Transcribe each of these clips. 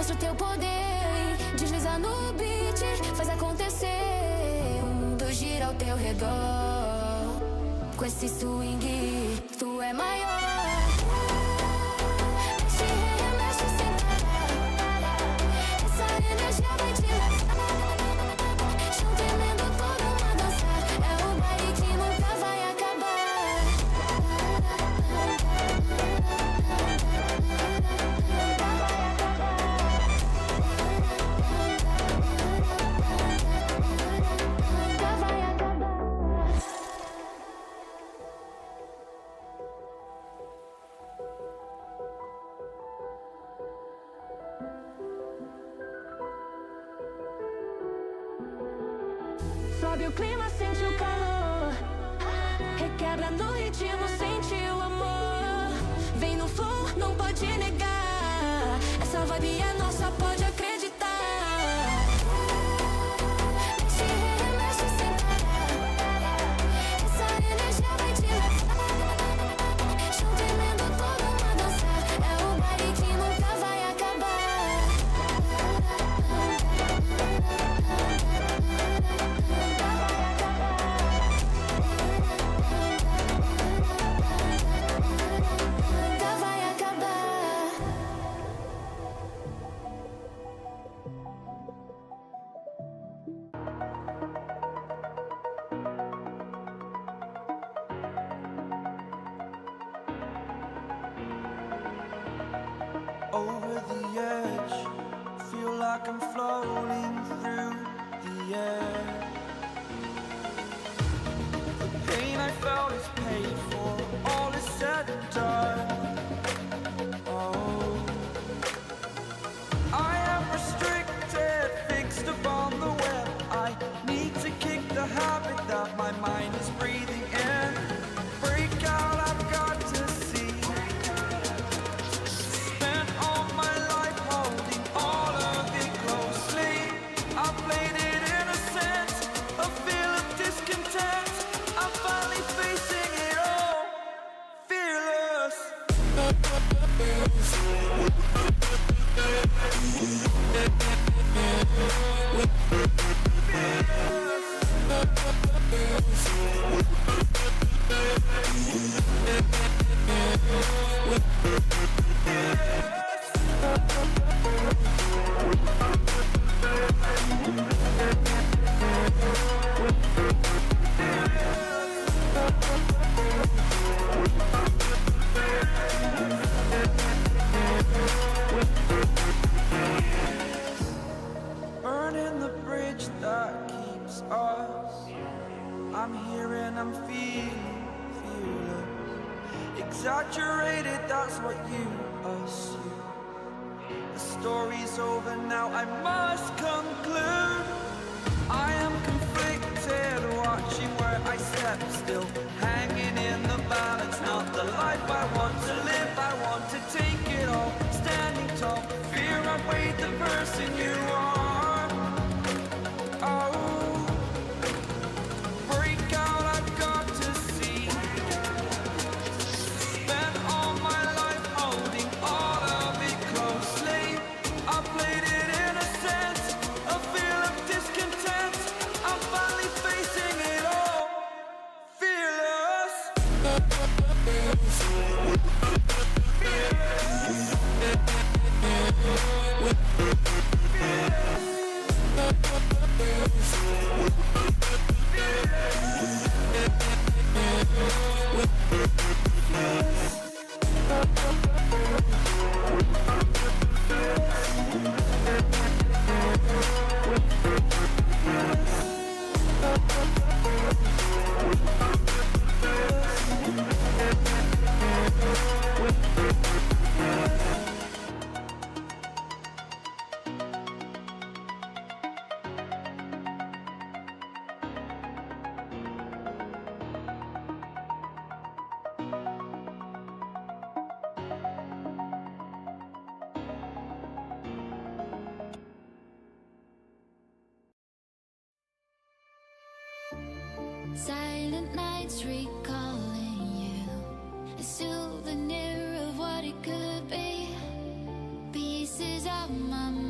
Mostra o teu poder, desliza no beat, faz acontecer. O mundo gira ao teu redor. Com esse swing, tu é maior. Mexe, remexe sem parar. Essa energia vai te levar. Chão tremendo, todo mundo a dançar. É o baile que nunca vai acabar. Sobe o clima, sente o calor. Requebra no ritmo, sente o amor. Vem no flow, não pode negar. Essa vibe é nossa, pode acreditar. Mexe, remexe sem parar. Essa energia vai te levar. Chão tremendo, todo mundo a dançar. É o baile que nunca vai acabar. Nunca vai acabar. Over the edge, feel like I'm floating through the air. The pain I felt is paid for, all is said and done. Oh, I am restricted, fixed upon the web. I need to kick the habit that my mind is breathing in. Break out, I've got to see. Spent all my life holding all of it closely. I played it innocent, a feel of discontent. I'm finally facing it all, fearless. Burning the bridge that keeps us. I'm here and I'm feeling fearless. Exaggerated, that's what you assume. The story's over now, I must conclude. I am conflicted, watching where I step still, hanging in the balance. Not the life I want to live, I want to take it all. Standing tall, fear I weighed the person you are. Oh, break out, I've got to see. Spent all my life holding all of it closely. I played it innocent, a feel of discontent. I'm finally facing it all, fearless. Silent nights recalling you, a souvenir of what it could be. Pieces of my mind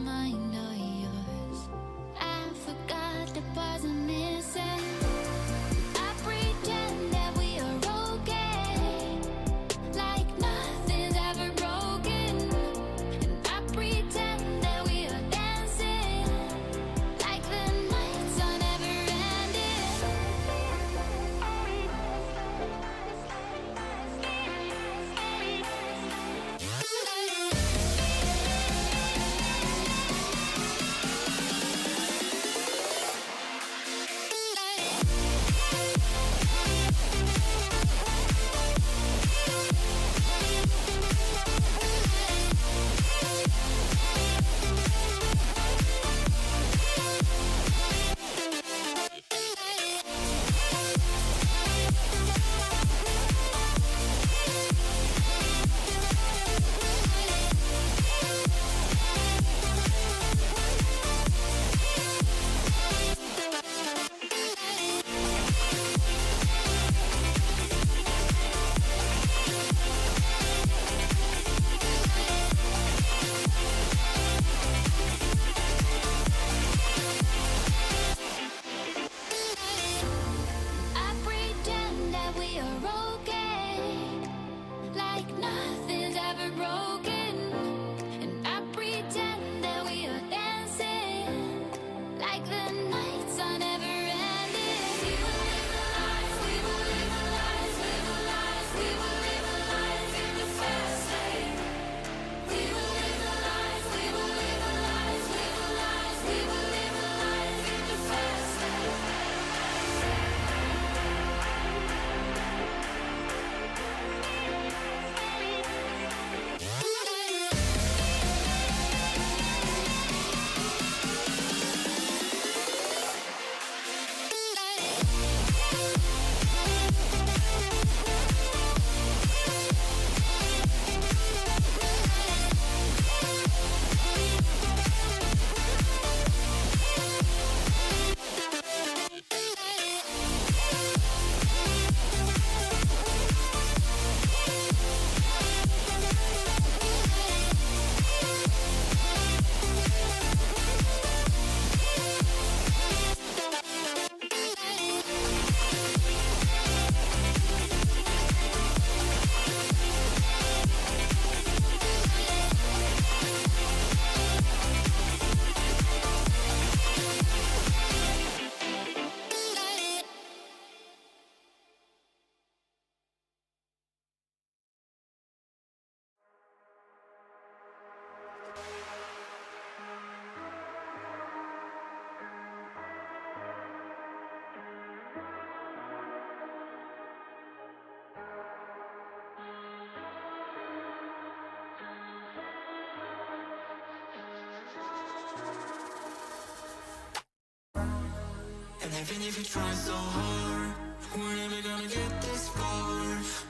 even if you try so hard, we're never gonna get this far.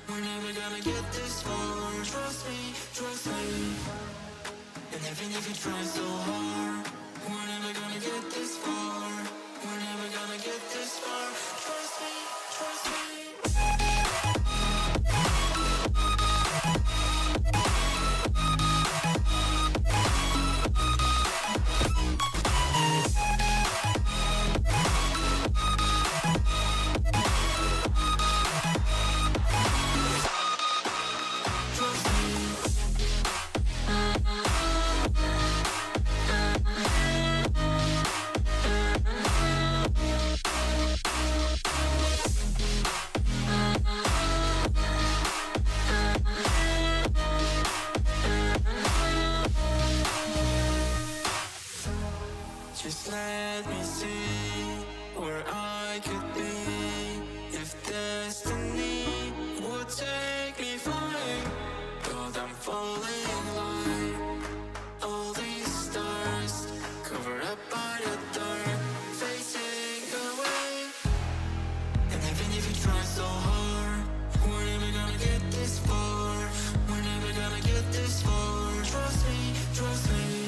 We're never gonna get this far. Trust me. And even if you try so hard, we're never gonna get this far. We're never gonna get this far. Trust me. Just let me see where I could be if destiny would take me flying. God, I'm falling like all these stars covered up by the dark, facing away. And even if you try so hard, we're never gonna get this far. We're never gonna get this far. Trust me.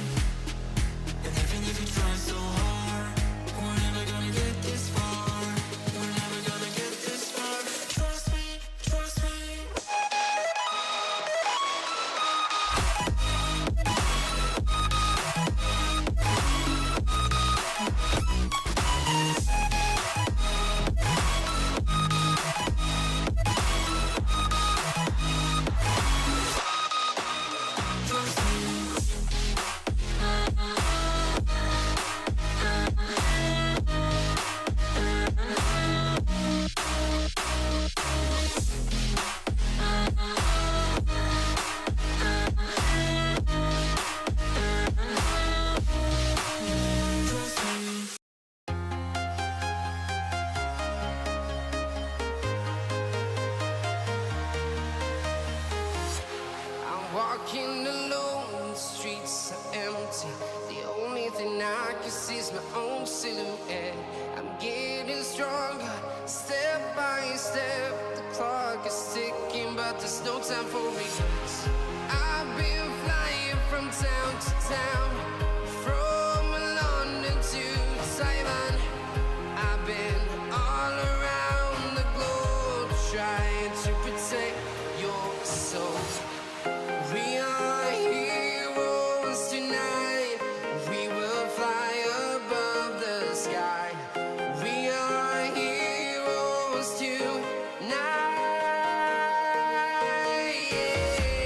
And even if you try so hard, we're never gonna get this far. We're never gonna get this far. Trust me. I'm walking alone, the streets are empty. The only thing I can see is my own silhouette. I'm getting stronger, step by step. The clock is ticking, but there's no time for regrets. I've been flying from town to town, from London to Taiwan. I've been all around the globe, trying to protect your soul. We are heroes tonight. We will fly above the sky. We are heroes tonight. Yeah.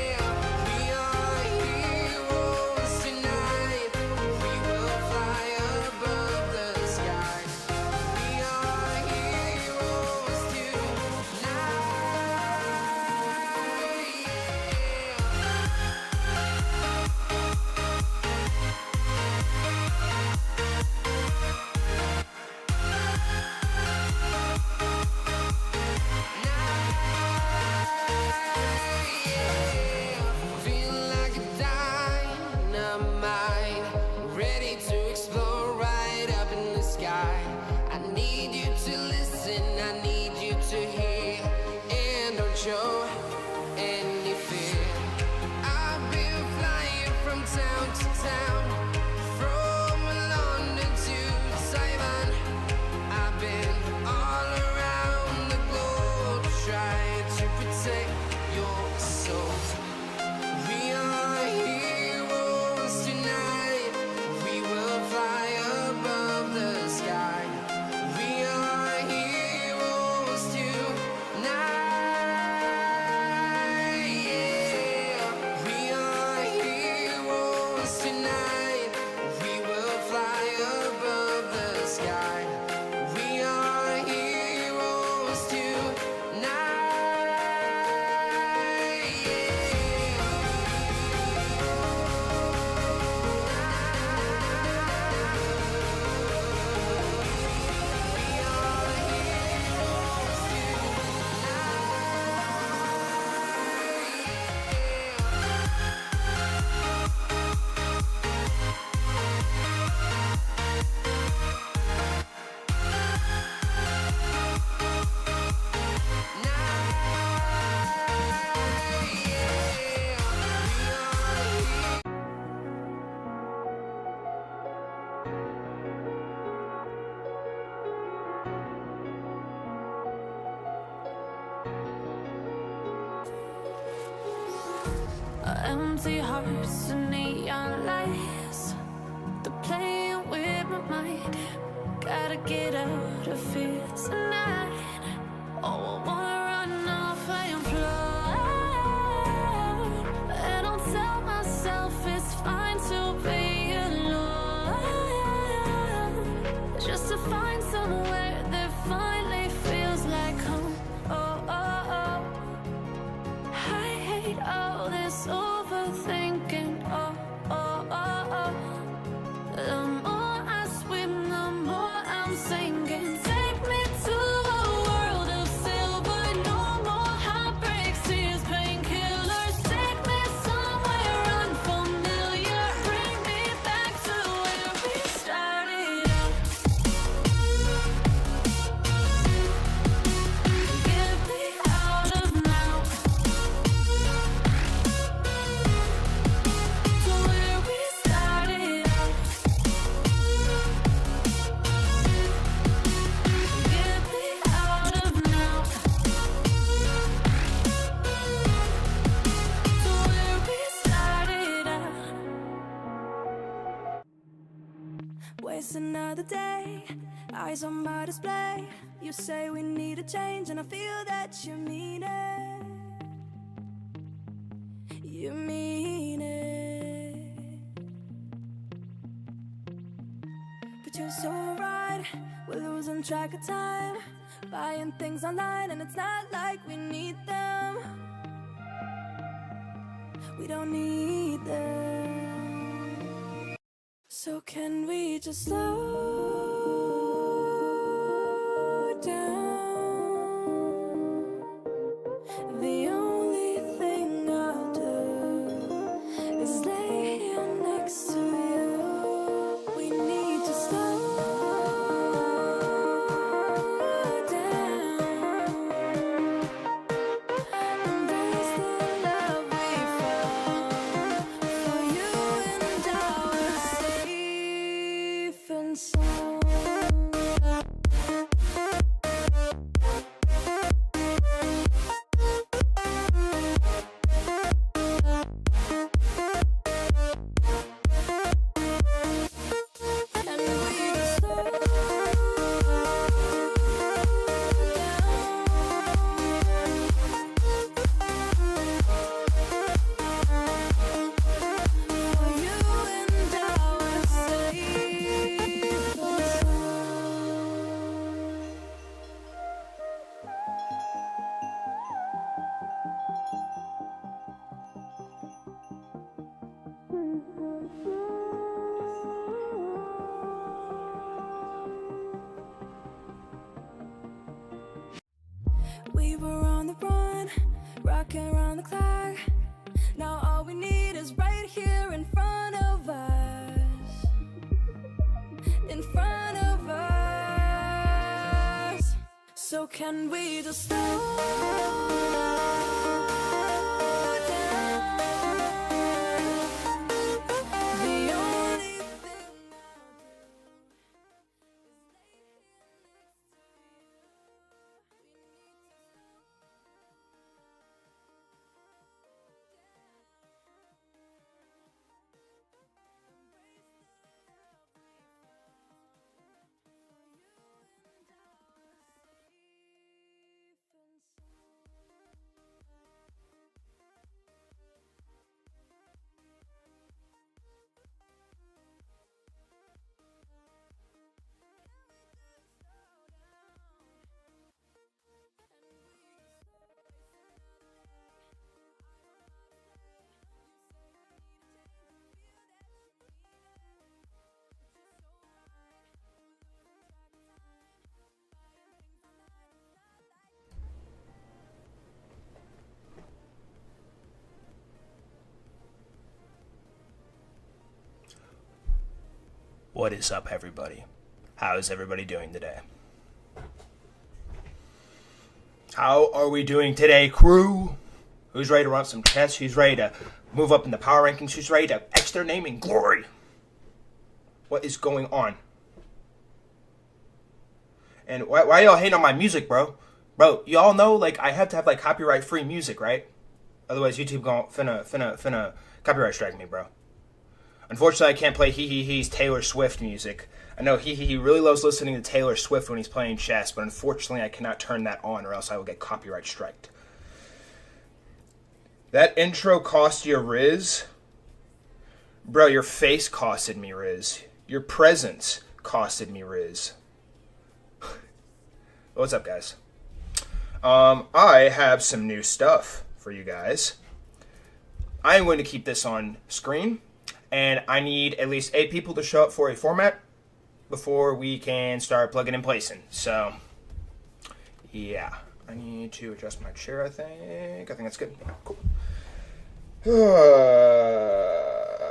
Empty hearts and neon lights, they're playing with my mind. Gotta get out of here tonight. Oh, I wanna run off and fly. And I'll tell myself it's fine to be alone, just to find somewhere that finally feels like home. Oh, oh, oh. I hate all this overthinking. Oh, oh, oh, oh. The more I swim, the more I'm sinking. Take me to a world of silver. No more heartbreaks, tears, painkillers. Take me somewhere unfamiliar. Bring me back to where we started out. Get me out of now, to where we started out. Get me out of now, to where we started out. Waste another day, eyes on my display. You say we need a change, and I feel that you mean it. You mean it. But you're so right, we're losing track of time, buying things online, and it's not like we need them. We don't need them. So can we just slow down? The only thing I'll do is lay here next to you. We need to slow down. Embrace the love we found. For you and I are safe and sound. And we just slow down. For you and I are safe and sound. We were on the run, rocking around the clock. Now all we need is right here in front of us. In front of us. So can we just slow down? The only thing I'll do is lay here next to you. We need to What is up, everybody? How is everybody doing today? How are we doing today, crew? Who's ready to run some tests? Who's ready to move up in the power rankings? Who's ready to etch their name in glory? What is going on? And why y'all hating on my music, bro? Bro, y'all know, like, I have to have, like, copyright-free music, right? Otherwise, YouTube finna copyright strike me, bro. Unfortunately, I can't play he's Taylor Swift music. I know he really loves listening to Taylor Swift when he's playing chess, but unfortunately, I cannot turn that on, or else I will get copyright striked. That intro cost you Riz? Bro, your face costed me Riz. Your presence costed me Riz. What's up, guys? I have some new stuff for you guys. I am going to keep this on screen, and I need at least 8 people to show up for a format before we can start plugging and placing. So, yeah. I need to adjust my chair, I think. I think that's good. Cool.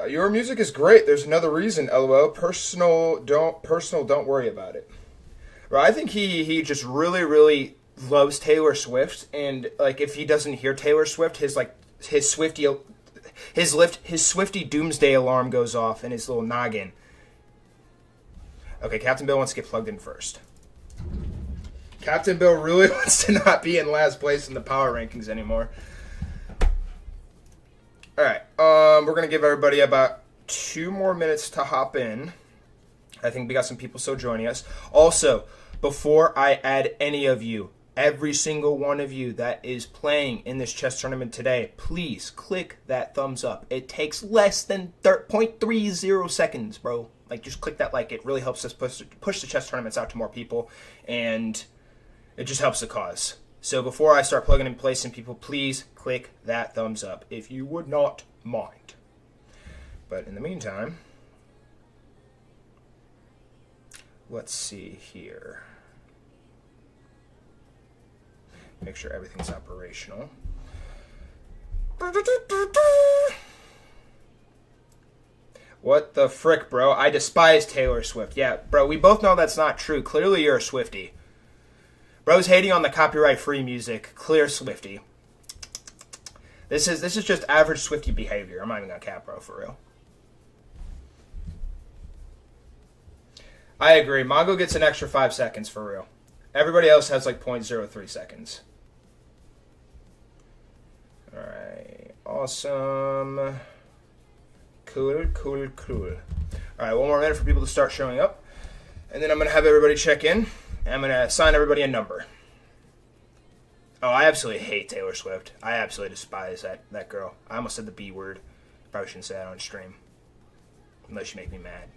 Your music is great. There's another reason, LOL. Personal, don't worry about it. Right, I think he just really loves Taylor Swift, and like if he doesn't hear Taylor Swift, his Swifty doomsday alarm goes off in his little noggin. Okay, Captain Bill wants to get plugged in first. Captain Bill really wants to not be in last place in the power rankings anymore. Alright, we're going to give everybody about 2 more minutes to hop in. I think we got some people still joining us. Also, before I add any of you, every single one of you that is playing in this chess tournament today, please click that thumbs up. It takes less than 0.30 seconds, bro. Like, just click that like. It really helps us push the chess tournaments out to more people, and it just helps the cause. So before I start plugging and placing people, please click that thumbs up if you would not mind. But in the meantime, let's see here. Make sure everything's operational. What the frick, bro? I despise Taylor Swift. Yeah, bro, we both know that's not true. Clearly you're a Swiftie. Bro's hating on the copyright-free music. Clear Swiftie. This is just average Swiftie behavior. I'm not even gonna cap, bro, for real. I agree. Mongo gets an extra 5 seconds for real. Everybody else has like 0.03 seconds. Alright. Awesome. Cool. Alright, 1 more minute for people to start showing up. And then I'm going to have everybody check in. And I'm going to assign everybody a number. Oh, I absolutely hate Taylor Swift. I absolutely despise that girl. I almost said the B word. Probably shouldn't say that on stream. Unless you make me mad.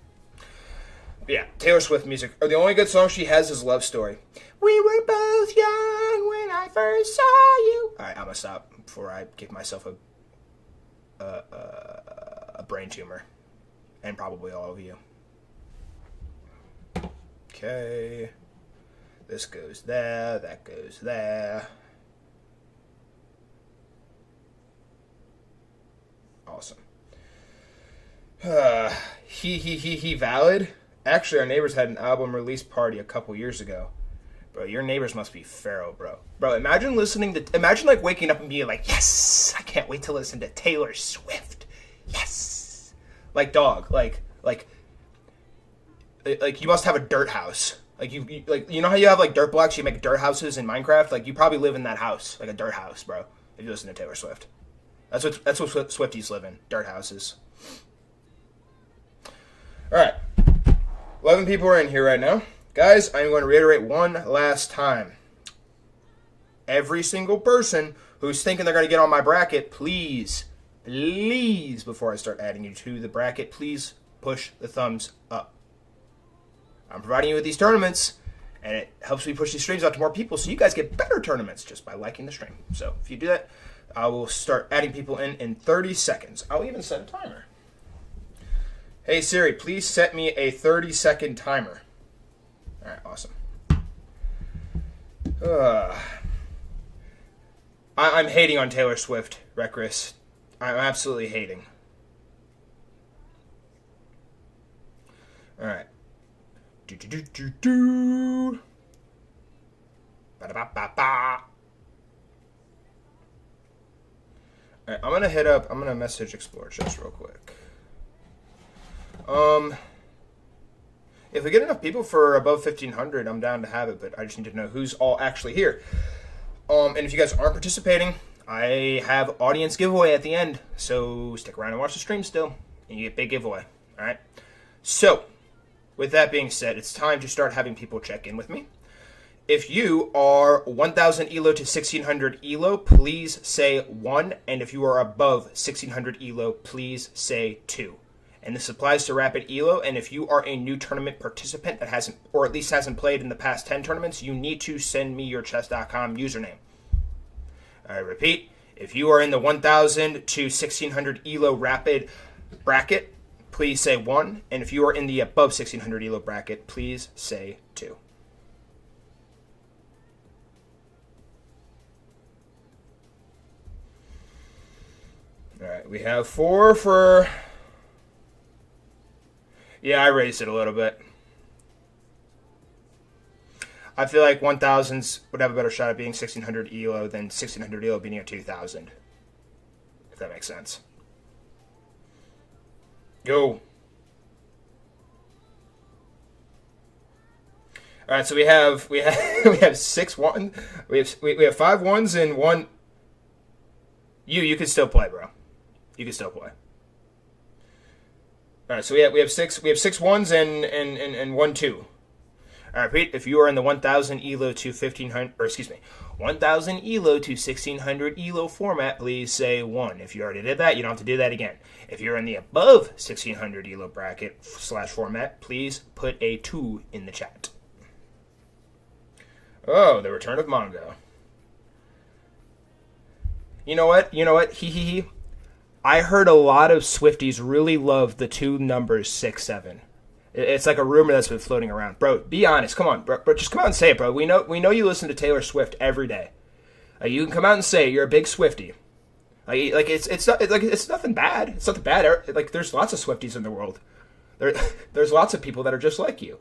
But yeah, Taylor Swift music. Or the only good song she has is Love Story. We were both young when I first saw you. Alright, I'm going to stop before I give myself a brain tumor. And probably all of you. Okay. This goes there. That goes there. Awesome. He valid? Actually, our neighbors had an album release party a couple years ago. Bro, your neighbors must be feral, bro. Bro, imagine like waking up and being like, yes, I can't wait to listen to Taylor Swift. Yes. Like, dog, like you must have a dirt house. Like you know how you have like dirt blocks, you make dirt houses in Minecraft? Like, you probably live in that house, like a dirt house, bro, if you listen to Taylor Swift. That's what Swifties live in, dirt houses. Alright. 11 people are in here right now. Guys, I'm going to reiterate one last time. Every single person who's thinking they're going to get on my bracket, please, before I start adding you to the bracket, please push the thumbs up. I'm providing you with these tournaments, and it helps me push these streams out to more people, so you guys get better tournaments just by liking the stream. So if you do that, I will start adding people in 30 seconds. I'll even set a timer. Hey Siri, please set me a 30-second timer. Alright, awesome. I'm hating on Taylor Swift, Recris. I'm absolutely hating. Alright. Ba-da-ba-ba-ba. Alright, I'm gonna message Explore just real quick. If we get enough people for above 1,500, I'm down to have it, but I just need to know who's all actually here. And if you guys aren't participating, I have audience giveaway at the end, so stick around and watch the stream still, and you get big giveaway. All right. So, with that being said, it's time to start having people check in with me. If you are 1,000 ELO to 1,600 ELO, please say 1. And if you are above 1,600 ELO, please say 2. And this applies to Rapid ELO. And if you are a new tournament participant that hasn't, or at least hasn't played in the past 10 tournaments, you need to send me your chess.com username. I repeat, if you are in the 1,000 to 1,600 ELO Rapid bracket, please say 1. And if you are in the above 1,600 ELO bracket, please say 2. All right, we have 4 for... Yeah, I raised it a little bit. I feel like 1,000s would have a better shot at being 1,600 ELO than 1,600 ELO being a 2,000. If that makes sense. Go. All right, so we have 6 1. We have 5 1s and 1. You can still play, bro. You can still play. All right, so we have 6 1s and 1 2. I repeat, if you are in the 1,000 ELO to 1,500, or excuse me, 1,000 ELO to 1,600 ELO format, please say 1. If you already did that, you don't have to do that again. If you're in the above 1,600 ELO bracket / format, please put a 2 in the chat. Oh, the return of Mongo. You know what? He. I heard a lot of Swifties really love the 2 numbers 6 7. It's like a rumor that's been floating around, bro. Be honest, come on, bro. Just come out and say it, bro. We know you listen to Taylor Swift every day. You can come out and say it. You're a big Swiftie. Like it's nothing bad. It's nothing bad. Like there's lots of Swifties in the world. There's lots of people that are just like you.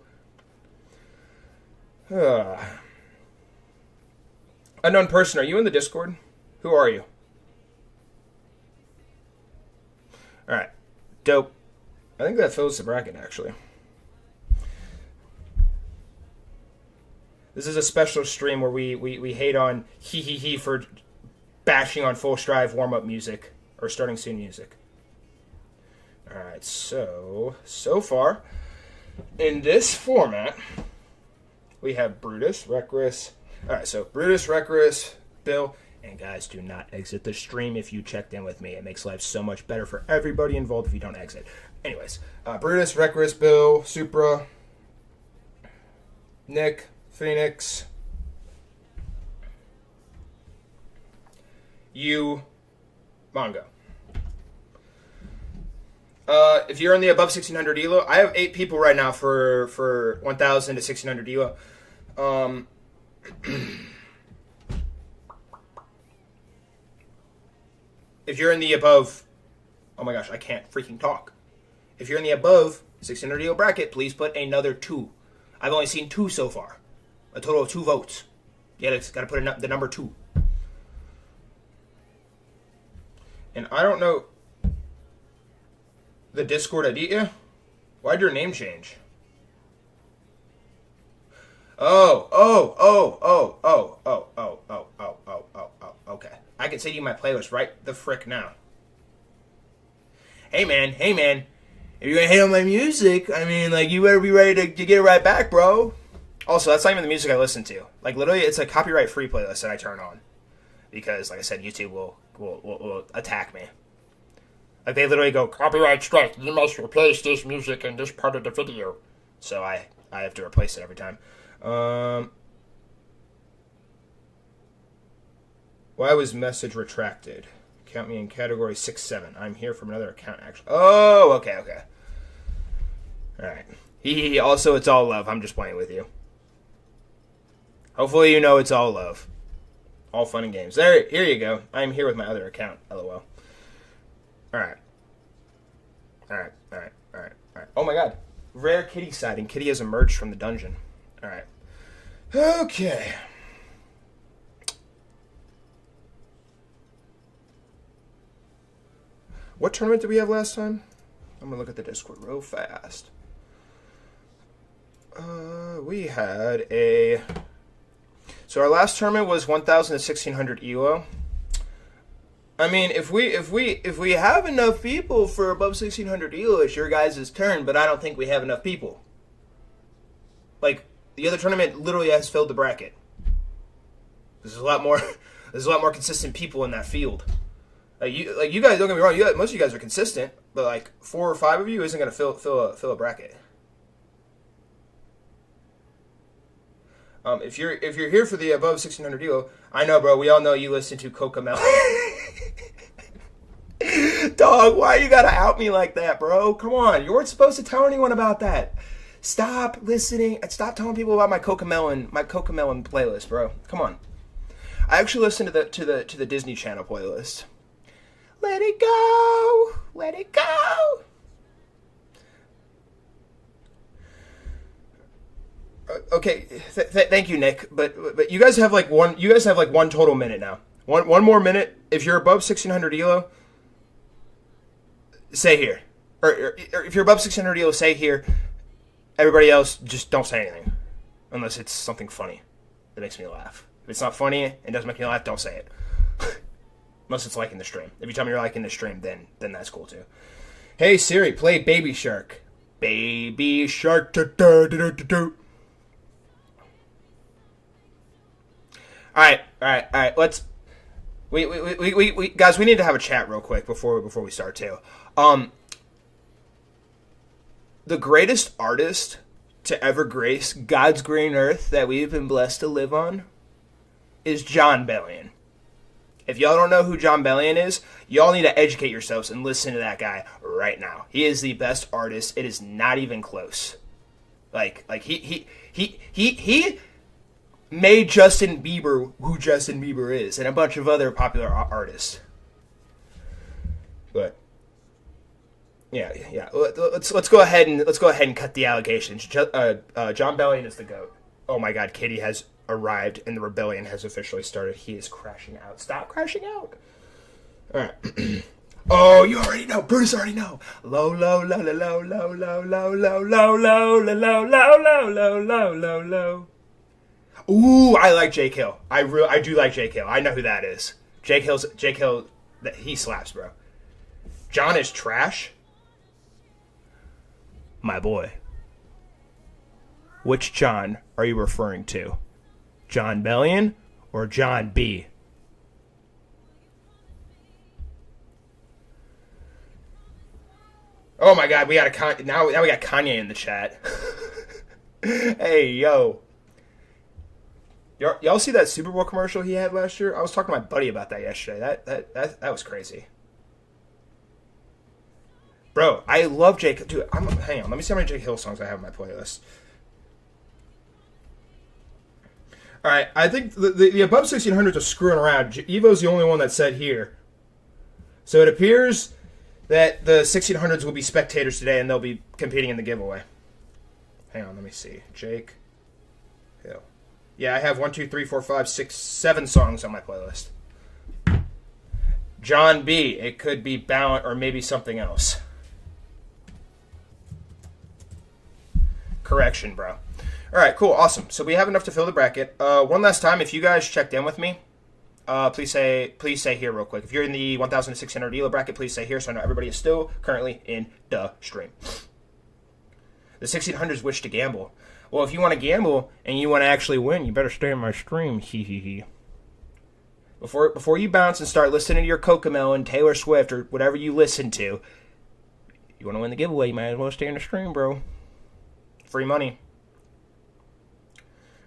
Unknown person, are you in the Discord? Who are you? All right, dope. I think that fills the bracket, actually. This is a special stream where we hate on he for bashing on Full Strive warm-up music or starting soon music. All right, so far in this format, we have Brutus, Reckless. All right, so Brutus, Reckless, Bill. And guys, do not exit the stream if you checked in with me. It makes life so much better for everybody involved if you don't exit. Anyways, Brutus, Reckless, Bill, Supra, Nick, Phoenix, you, Mongo. If you're in the above 1,600 ELO, I have 8 people right now for 1,000 to 1,600 ELO. If you're in the above, oh my gosh, I can't freaking talk. If you're in the above 1,600 ELO bracket, please put another 2. I've only seen 2 so far. A total of 2 votes. Yeah, it's got to put the number 2. And I don't know the Discord Aditya. Why'd your name change? Okay. I can send you my playlist right the frick now. Hey man, if you're gonna hate on my music, I mean, like, you better be ready to get it right back, bro. Also, that's not even the music I listen to. Like, literally, it's a copyright-free playlist that I turn on. Because, like I said, YouTube will attack me. Like, they literally go, copyright strike, you must replace this music in this part of the video. So I have to replace it every time. Why was message retracted? Count me in category 6-7. I'm here from another account, actually. Oh, okay. Alright. Also, it's all love. I'm just playing with you. Hopefully you know it's all love. All fun and games. Here you go. I'm here with my other account, LOL. Alright. Oh my god. Rare kitty sighting. Kitty has emerged from the dungeon. Alright. Okay. What tournament did we have last time? I'm going to look at the Discord real fast. We had a... So our last tournament was 1,000 to 1,600 ELO. I mean, if we have enough people for above 1600 elo, it's your guys' turn. But I don't think we have enough people. Like the other tournament, literally has filled the bracket. There's a lot more. There's a lot more consistent people in that field. Like you guys, don't get me wrong. Most of you guys are consistent, but like 4 or 5 of you isn't going to fill a bracket. If you're here for the above 1600 elo, I know, bro. We all know you listen to Cocomelon. Dog, why you gotta out me like that, bro? Come on, you weren't supposed to tell anyone about that. Stop listening. Stop telling people about my Cocomelon playlist, bro. Come on. I actually listened to the Disney Channel playlist. Let it go, let it go. Okay, thank you, Nick. But you guys have like one. You guys have like one total minute now. One more minute. If you're above 1600 elo, say here. Or if you're above 600 elo, say here. Everybody else, just don't say anything. Unless it's something funny that makes me laugh. If it's not funny and doesn't make me laugh, don't say it. Unless it's liking the stream. If you tell me you're liking the stream, then that's cool too. Hey Siri, play Baby Shark. Baby Shark. Do. All right. Let's. We guys, we need to have a chat real quick before we start too. The greatest artist to ever grace God's green earth that we've been blessed to live on is John Bellion. If y'all don't know who John Bellion is, y'all need to educate yourselves and listen to that guy right now. He is the best artist. It is not even close. Like he made Justin Bieber who Justin Bieber is, and a bunch of other popular artists. But yeah. Let's go ahead and cut the allegations. John Bellion is the GOAT. Oh my God, Kitty has arrived and the rebellion has officially started. He is crashing out. Stop crashing out. All right. Oh, you already know. Bruce already know. Low. Ooh, I like Jake Hill. I do like Jake Hill. I know who that is. Jake Hill. He slaps, bro. John is trash. My boy. Which John are you referring to? John Bellion or John B? Oh my God, now we got Kanye in the chat. Hey yo. Y'all see that Super Bowl commercial he had last year? I was talking to my buddy about that yesterday. That was crazy. Bro, I love Jake. Dude, hang on. Let me see how many Jake Hill songs I have on my playlist. All right, I think the above 1600s are screwing around. Evo's the only one that said here. So it appears that the 1600s will be spectators today, and they'll be competing in the giveaway. Hang on, let me see. Jake Hill. Yeah, I have 1, 2, 3, 4, 5, 6, 7 songs on my playlist. John B. It could be Ballant or maybe something else. Correction, bro. All right, cool, awesome. So we have enough to fill the bracket. One last time, if you guys checked in with me, please say here real quick. If you're in the 1,600 ELO bracket, please say here so I know everybody is still currently in the stream. The 1600s wish to gamble. Well, if you want to gamble and you want to actually win, you better stay in my stream. Before you bounce and start listening to your Cocomelon, Taylor Swift, or whatever you listen to, you want to win the giveaway, you might as well stay in the stream, bro. Free money.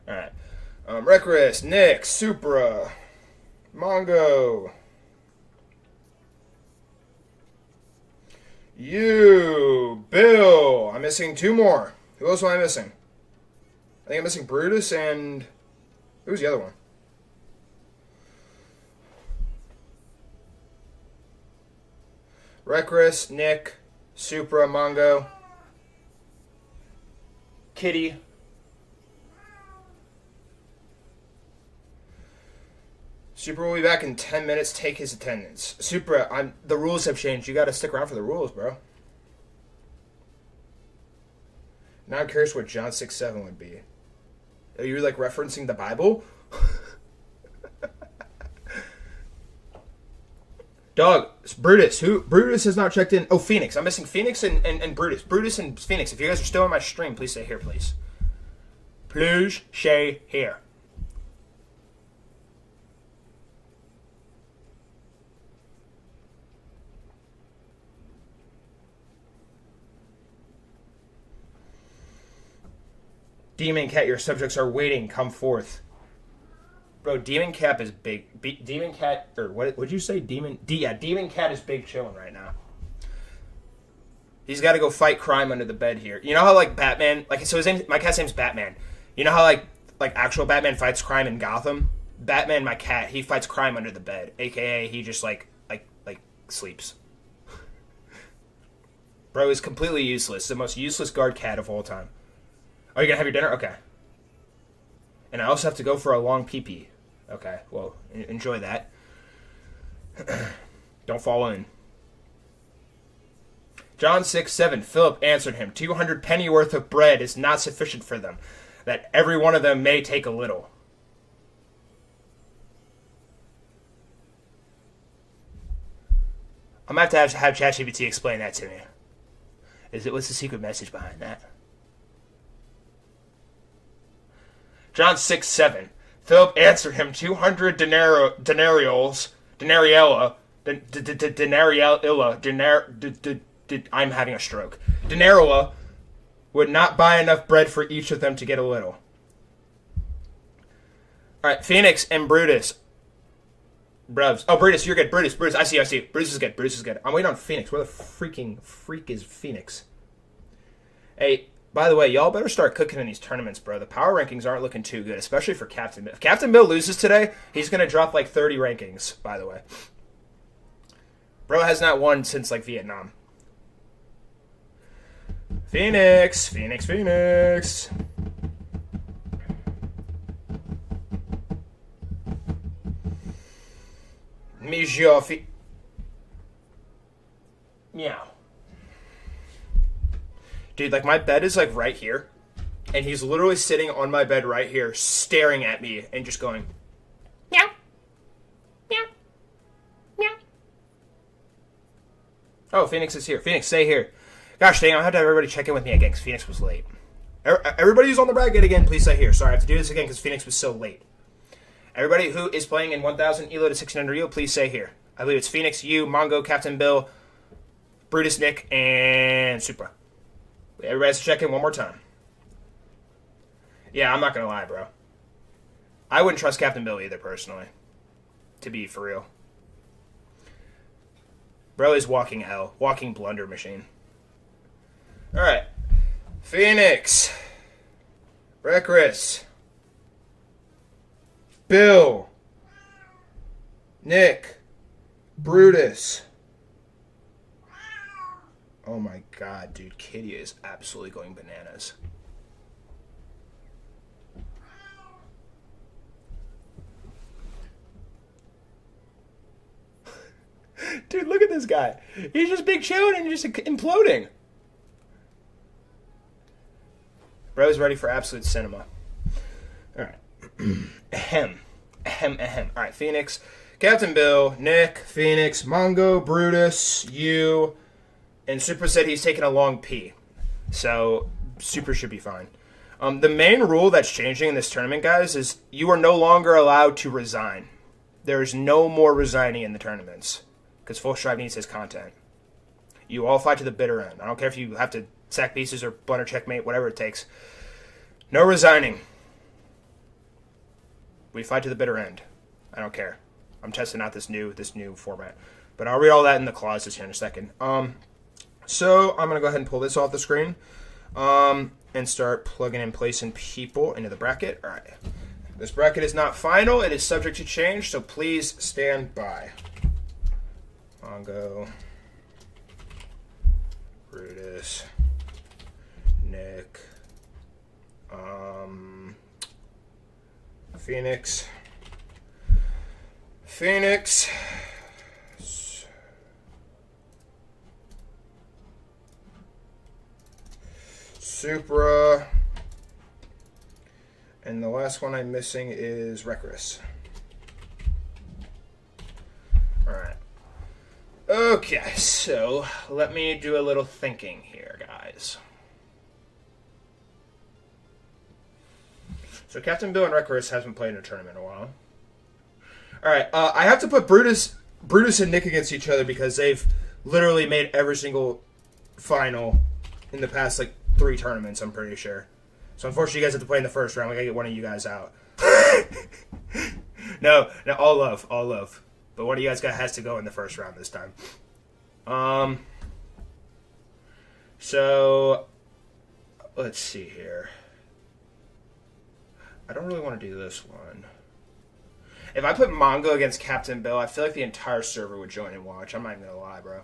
Alright. Recris, Nick, Supra, Mongo. You, Bill. I'm missing 2 more. Who else am I missing? I think I'm missing Brutus and... Who's the other one? Recris, Nick, Supra, Mongo, Kitty. Supra will be back in 10 minutes. Take his attendance. Supra, the rules have changed. You got to stick around for the rules, bro. Now I'm curious what John 6:7 would be. Are you like referencing the Bible? Dog, it's Brutus. Who? Brutus has not checked in. Oh, Phoenix. I'm missing Phoenix and Brutus. Brutus and Phoenix. If you guys are still on my stream, please say here, please. Please say here. Demon Cat, your subjects are waiting. Come forth. Bro, Demon Cat is big. Demon Cat, or what would you say? Demon Cat is big chilling right now. He's got to go fight crime under the bed here. You know how, like, Batman, like, so my cat's name's Batman. You know how, like actual Batman fights crime in Gotham? Batman, my cat, he fights crime under the bed. AKA, he just, like sleeps. Bro, he's completely useless. The most useless guard cat of all time. Are you gonna have your dinner? Okay. And I also have to go for a long pee-pee. Okay, well, enjoy that. Don't fall in. John 6:7. Philip answered him, 200 pennyworth of bread is not sufficient for them, that every one of them may take a little. I'm going to have ChatGPT explain that to me. What's the secret message behind that? John 6:7. Philip answered him, 200 I'm having a stroke. Denarii would not buy enough bread for each of them to get a little. Alright, Phoenix and Brutus. Bruvs. Oh, Brutus, you're good. Brutus, I see. Brutus is good. I'm waiting on Phoenix. Where the freaking freak is Phoenix? Hey, by the way, y'all better start cooking in these tournaments, bro. The power rankings aren't looking too good, especially for Captain Bill. If Captain Bill loses today, he's going to drop like 30 rankings, by the way. Bro has not won since, like, Vietnam. Phoenix. Meow. Dude, like, my bed is, like, right here. And he's literally sitting on my bed right here, staring at me and just going, meow. Meow. Meow. Oh, Phoenix is here. Phoenix, stay here. Gosh dang, I'll have to have everybody check in with me again because Phoenix was late. Everybody who's on the bracket again, please stay here. Sorry, I have to do this again because Phoenix was so late. Everybody who is playing in 1,000 ELO to 1600 ELO, please stay here. I believe it's Phoenix, you, Mongo, Captain Bill, Brutus, Nick, and Supra. Everybody has to check in one more time. Yeah, I'm not going to lie, bro. I wouldn't trust Captain Bill either, personally. To be for real. Bro is walking hell. Walking blunder machine. Alright. Phoenix. Recris. Bill. Nick. Brutus. Oh my god, dude. Kitty is absolutely going bananas. Dude, look at this guy. He's just big chilling and just imploding. Bro's ready for absolute cinema. Alright. Ahem. Alright, Phoenix. Captain Bill, Nick, Phoenix, Mongo, Brutus, you, and Super said he's taking a long pee. So, Super should be fine. The main rule that's changing in this tournament, guys, is you are no longer allowed to resign. There's no more resigning in the tournaments. Because Full Strive needs his content. You all fight to the bitter end. I don't care if you have to sack pieces or blunder checkmate, whatever it takes. No resigning. We fight to the bitter end. I don't care. I'm testing out this new format. But I'll read all that in the clauses here in a second. So I'm going to go ahead and pull this off the screen. And start plugging and placing people into the bracket. All right. This bracket is not final. It is subject to change, so please stand by. Mongo, Brutus, Nick, Phoenix, Supra, and the last one I'm missing is Recris. All right. Okay, so let me do a little thinking here, guys. So Captain Bill and Reckless hasn't played in a tournament in a while. Alright, I have to put Brutus and Nick against each other because they've literally made every single final in the past, 3 tournaments, I'm pretty sure. So unfortunately, you guys have to play in the first round. We gotta get one of you guys out. No, all love. But one of you guys has to go in the first round this time. So, let's see here. I don't really want to do this one. If I put Mongo against Captain Bill, I feel like the entire server would join and watch. I'm not even gonna lie, bro.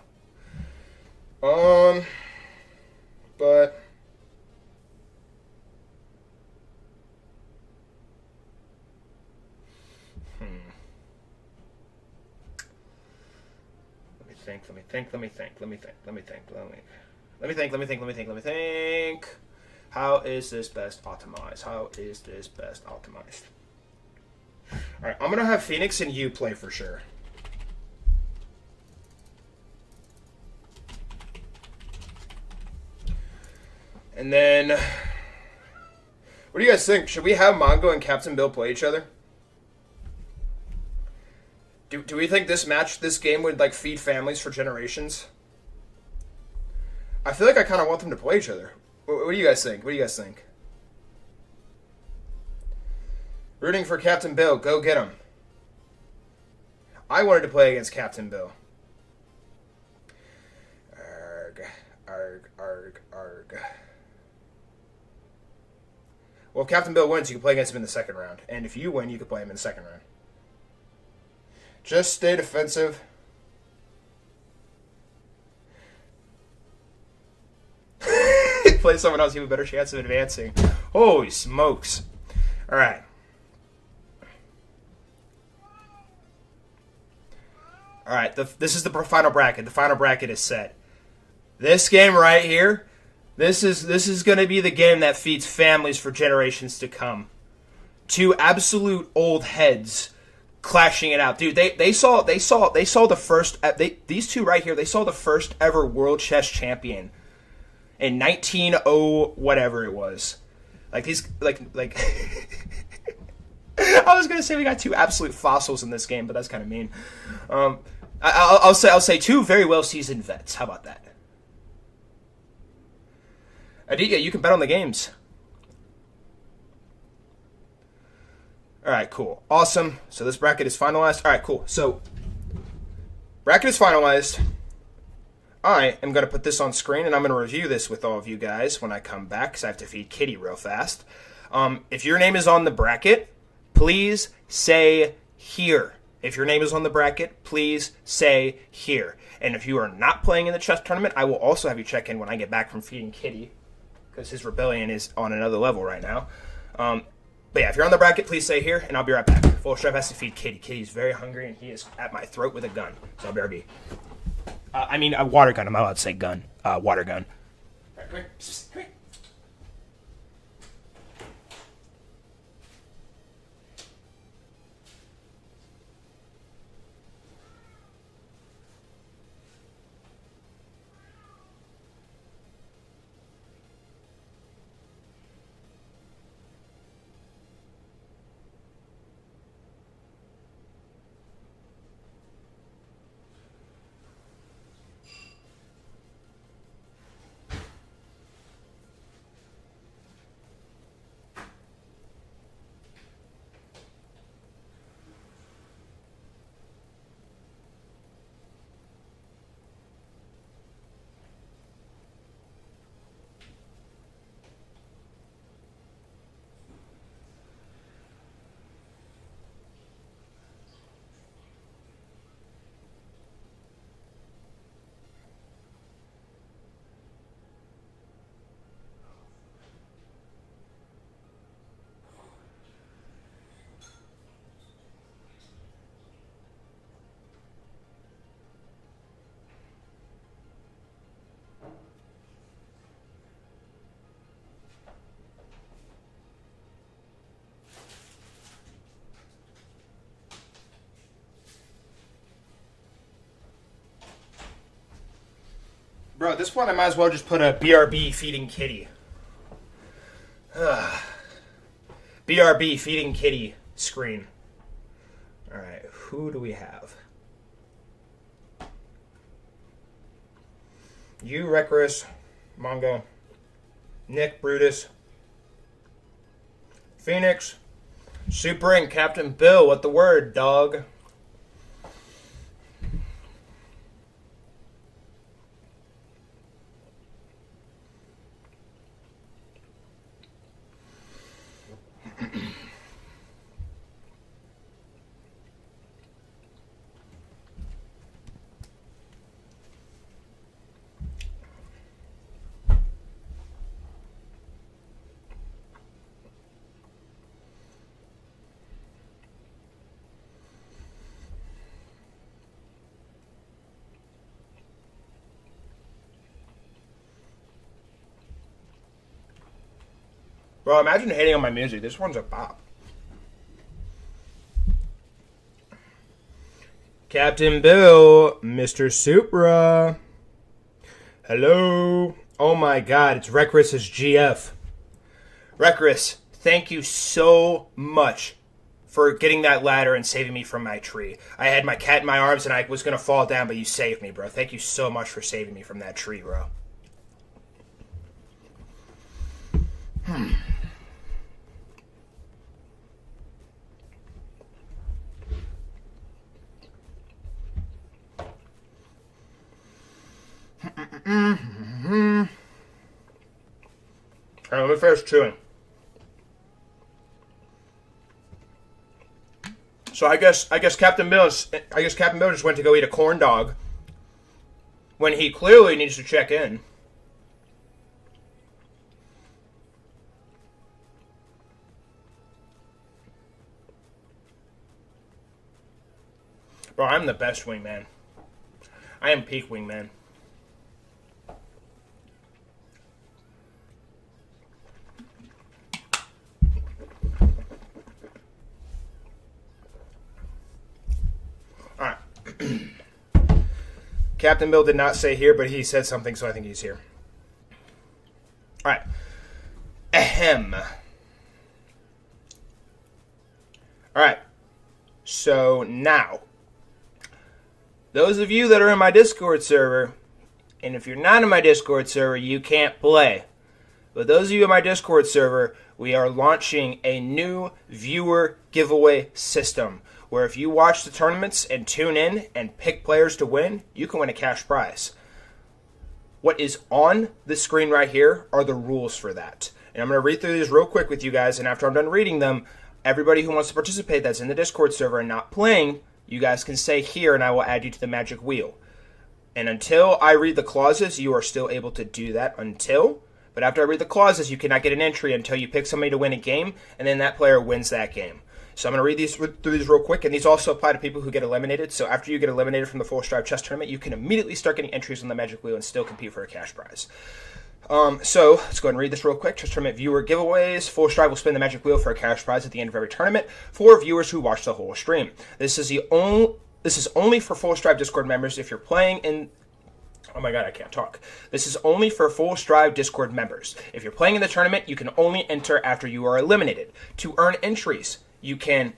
But Let me think. How is this best optimized? Alright, I'm gonna have Phoenix and you play for sure. And then, what do you guys think? Should we have Mongo and Captain Bill play each other? Do we think this game would feed families for generations? I feel like I kind of want them to play each other. What do you guys think? Rooting for Captain Bill. Go get him. I wanted to play against Captain Bill. Arg. Well, if Captain Bill wins, you can play against him in the second round. And if you win, you can play him in the second round. Just stay defensive. Play someone else, you have a better chance of advancing. Holy smokes. Alright. Alright, this is the final bracket. The final bracket is set. This game right here, this is going to be the game that feeds families for generations to come. 2 absolute old heads clashing it out, dude. They saw the first. These 2 right here. They saw the first ever world chess champion in 1900 whatever it was. These I was gonna say we got 2 absolute fossils in this game, but that's kind of mean. I'll say 2 very well seasoned vets. How about that? Aditya, you can bet on the games. Alright, cool. Awesome. So this bracket is finalized. Alright, cool. So, bracket is finalized. I am going to put this on screen, and I'm going to review this with all of you guys when I come back, because I have to feed Kitty real fast. If your name is on the bracket, please say here. If your name is on the bracket, please say here. And if you are not playing in the chess tournament, I will also have you check in when I get back from feeding Kitty, because his rebellion is on another level right now. But yeah, if you're on the bracket, please say here, and I'll be right back. Full Stripe has to feed Kitty. Kitty's very hungry, and he is at my throat with a gun. So I'll be RB. A water gun. I'm not allowed to say gun. Water gun. All right, come here. Come here. Bro, at this point, I might as well just put a BRB feeding kitty. BRB feeding kitty screen. Alright, who do we have? You, Reckless, Mongo, Nick, Brutus, Phoenix, Super, and Captain Bill. What the word, dog? Bro, imagine hating on my music. This one's a bop. Captain Bill, Mr. Supra. Hello. Oh my god, it's Reckless's GF. Reckless, thank you so much for getting that ladder and saving me from my tree. I had my cat in my arms and I was going to fall down, but you saved me, bro. Thank you so much for saving me from that tree, bro. Alright, let me finish chewing. So I guess Captain Bill just went to go eat a corn dog when he clearly needs to check in. Bro, I'm the best wingman. I am peak wingman. Alright. Captain Bill did not say here, but he said something, so I think he's here. Alright. Ahem. Alright. So now, those of you that are in my Discord server, and if you're not in my Discord server, you can't play. But those of you in my Discord server, we are launching a new viewer giveaway system where if you watch the tournaments and tune in and pick players to win, you can win a cash prize. What is on the screen right here are the rules for that. And I'm going to read through these real quick with you guys, and after I'm done reading them, everybody who wants to participate that's in the Discord server and not playing, you guys can say here and I will add you to the magic wheel. And until I read the clauses, you are still able to do that but after I read the clauses, you cannot get an entry until you pick somebody to win a game, and then that player wins that game. So I'm going to read through these real quick, and these also apply to people who get eliminated. So after you get eliminated from the Full Strive Chess Tournament, you can immediately start getting entries on the magic wheel and still compete for a cash prize. So let's go ahead and read this real quick. Chess Tournament viewer giveaways. Full Strive will spin the magic wheel for a cash prize at the end of every tournament for viewers who watch the whole stream. This is only for Full Strive Discord members. If you're playing in Oh my god, I can't talk. This is only for Full Strive Discord members. If you're playing in the tournament, you can only enter after you are eliminated. To earn entries, you can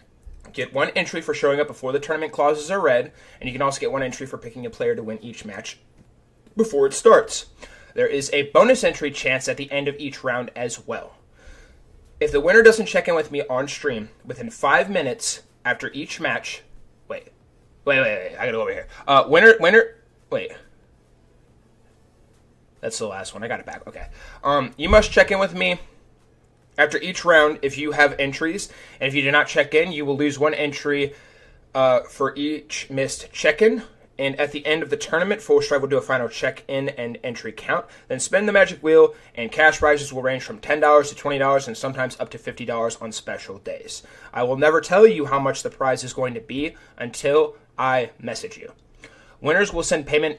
get one entry for showing up before the tournament clauses are read, and you can also get one entry for picking a player to win each match before it starts. There is a bonus entry chance at the end of each round as well. If the winner doesn't check in with me on stream within 5 minutes after each match... Wait, I gotta go over here. Wait. That's the last one. I got it back. Okay. You must check in with me after each round if you have entries. And if you do not check in, you will lose one entry for each missed check-in. And at the end of the tournament, Full Strive will do a final check-in and entry count. Then spin the magic wheel, and cash prizes will range from $10 to $20 and sometimes up to $50 on special days. I will never tell you how much the prize is going to be until I message you. Winners must send payment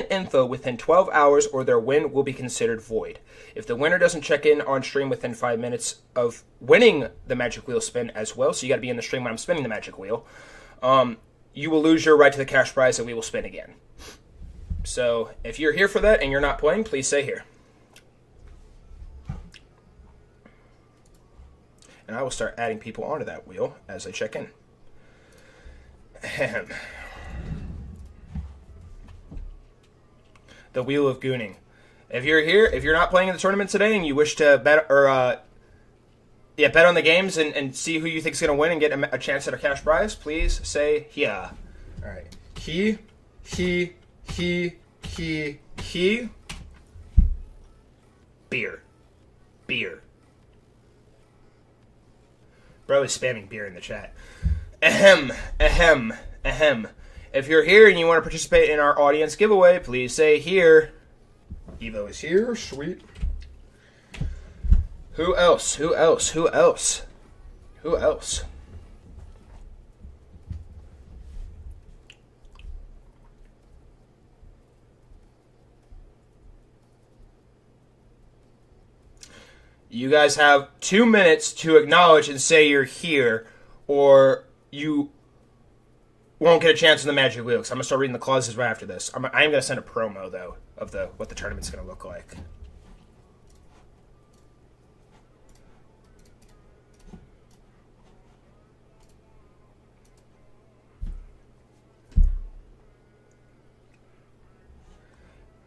info within 12 hours or their win will be considered void. If the winner doesn't check in on stream within 5 minutes of winning the magic wheel spin as well, so you got to be in the stream when I'm spinning the magic wheel, you will lose your right to the cash prize and we will spin again. So if you're here for that and you're not playing, please say here. And I will start adding people onto that wheel as I check in. Ahem. The Wheel of Gooning. If you're here, if you're not playing in the tournament today and you wish to bet or bet on the games and see who you think is going to win and get a chance at a cash prize, please say yeah. All right. He. Beer. Bro is spamming beer in the chat. Ahem. If you're here and you want to participate in our audience giveaway, please say here. Evo is here. Sweet. Who else? You guys have 2 minutes to acknowledge and say you're here, or you won't get a chance on the Magic Wheel, because I'm going to start reading the clauses right after this. I am going to send a promo, though, of what the tournament's going to look like.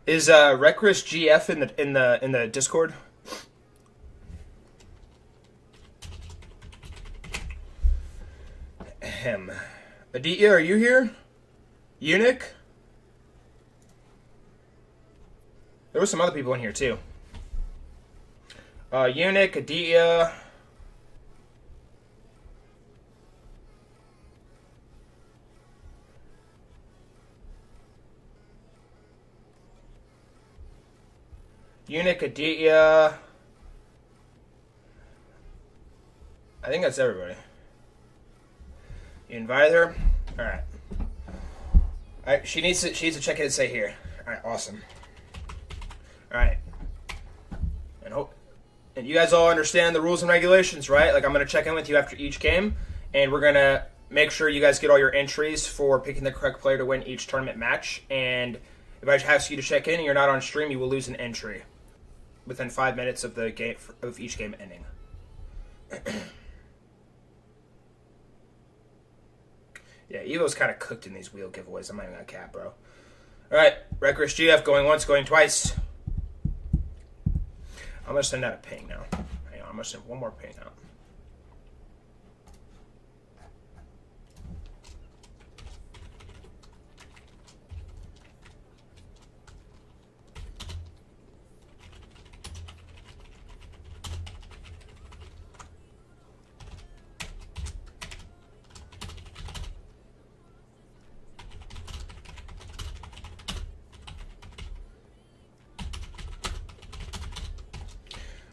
Is Reckless GF in the Discord? Him. Aditya, are you here? Eunuch? There were some other people in here too. Eunuch, Aditya. Eunuch, Aditya. I think that's everybody. You invited her? Alright. Alright, she needs to check in and say here. Alright, awesome. Alright. And you guys all understand the rules and regulations, right? Like, I'm going to check in with you after each game, and we're going to make sure you guys get all your entries for picking the correct player to win each tournament match. And if I ask you to check in and you're not on stream, you will lose an entry within 5 minutes of the game of each game ending. Yeah, Evo's kind of cooked in these wheel giveaways. I'm not even gonna cap, bro. Alright, Reckless GF going once, going twice. I'm gonna send out a ping now. Hang on, I'm gonna send one more ping out.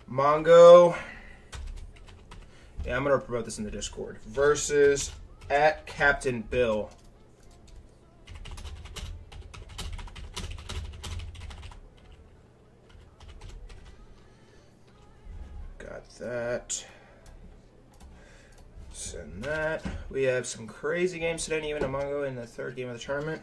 Mongo. Yeah, I'm going to promote this in the Discord. Versus at Captain Bill. Got that. Send that. We have some crazy games today, even a Mongo in the third game of the tournament.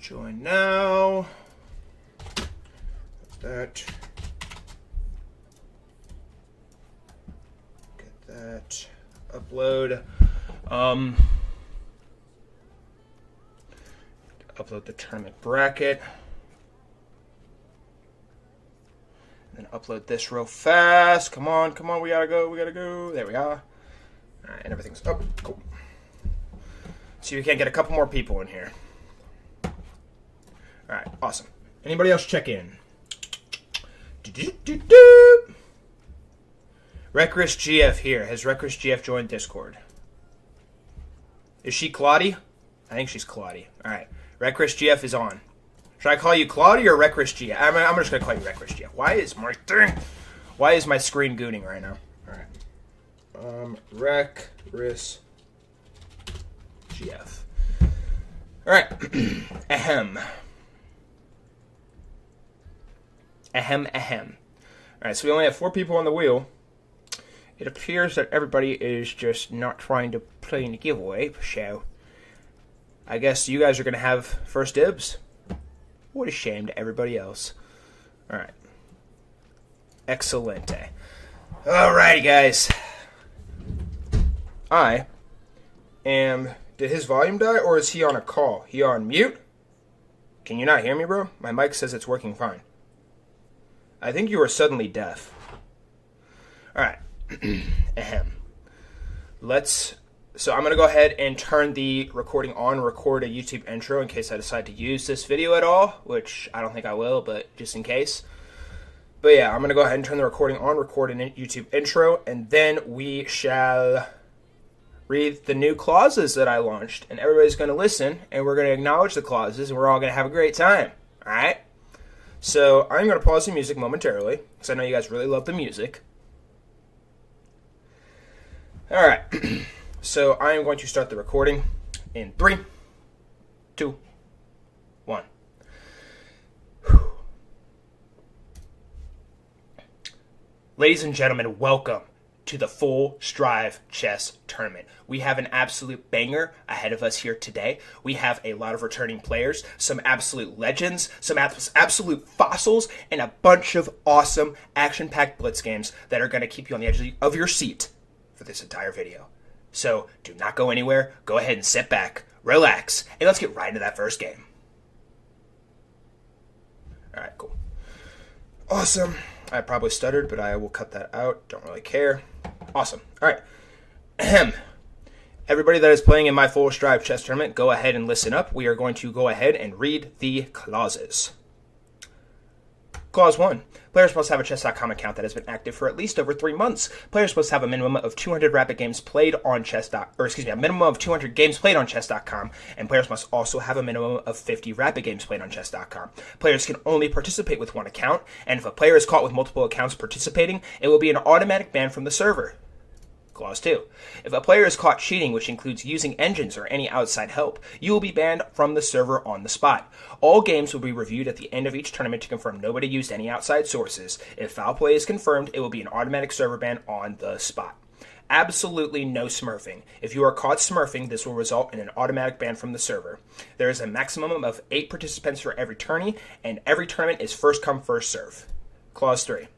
Join now. That. Get that. Upload. Upload the tournament bracket. And then upload this real fast. Come on, we gotta go. There we are. Alright, and everything's up. Cool. See if we can't get a couple more people in here. Alright, awesome. Anybody else check in? Reckless GF here. Has Reckless GF joined Discord? Is she Claudie? I think she's Claudie. Alright. Reckless GF is on. Should I call you Claudie or Reckless GF? I'm just going to call you Reckless GF. Why is my screen gooning right now? Alright. Rec, Riss, GF. Alright. Ahem. Alright, so we only have 4 people on the wheel. It appears that everybody is just not trying to play in the giveaway, so I guess you guys are going to have first dibs. What a shame to everybody else. Alright. Excelente. Alrighty, guys. I am... Did his volume die, or is he on a call? He on mute? Can you not hear me, bro? My mic says it's working fine. I think you are suddenly deaf. Alright. Ahem. So I'm going to go ahead and turn the recording on, record a YouTube intro in case I decide to use this video at all, which I don't think I will, but just in case. But yeah, I'm going to go ahead and turn the recording on, record a YouTube intro, and then we shall read the new clauses that I launched, and everybody's going to listen, and we're going to acknowledge the clauses, and we're all going to have a great time. Alright? So I'm going to pause the music momentarily, because I know you guys really love the music. Alright. So I am going to start the recording in 3, 2, 1. Ladies and gentlemen, welcome to the Full Strive Chess Tournament. We have an absolute banger ahead of us here today. We have a lot of returning players, some absolute legends, some absolute fossils, and a bunch of awesome action-packed blitz games that are going to keep you on the edge of your seat for this entire video. So do not go anywhere. Go ahead and sit back, relax, and let's get right into that first game. All right, cool. Awesome. I probably stuttered, but I will cut that out. Don't really care. Awesome. All right. Ahem. Everybody that is playing in my Full Strive Chess Tournament, go ahead and listen up. We are going to go ahead and read the clauses. Clause 1. Players must have a chess.com account that has been active for at least over 3 months. Players must have a minimum of 200 rapid games played on a minimum of 200 games played on chess.com, and players must also have a minimum of 50 rapid games played on chess.com. Players can only participate with one account, and if a player is caught with multiple accounts participating, it will be an automatic ban from the server. Clause 2. If a player is caught cheating, which includes using engines or any outside help, you will be banned from the server on the spot. All games will be reviewed at the end of each tournament to confirm nobody used any outside sources. If foul play is confirmed, it will be an automatic server ban on the spot. Absolutely no smurfing. If you are caught smurfing, this will result in an automatic ban from the server. There is a maximum of 8 participants for every tourney, and every tournament is first come, first serve. Clause 3.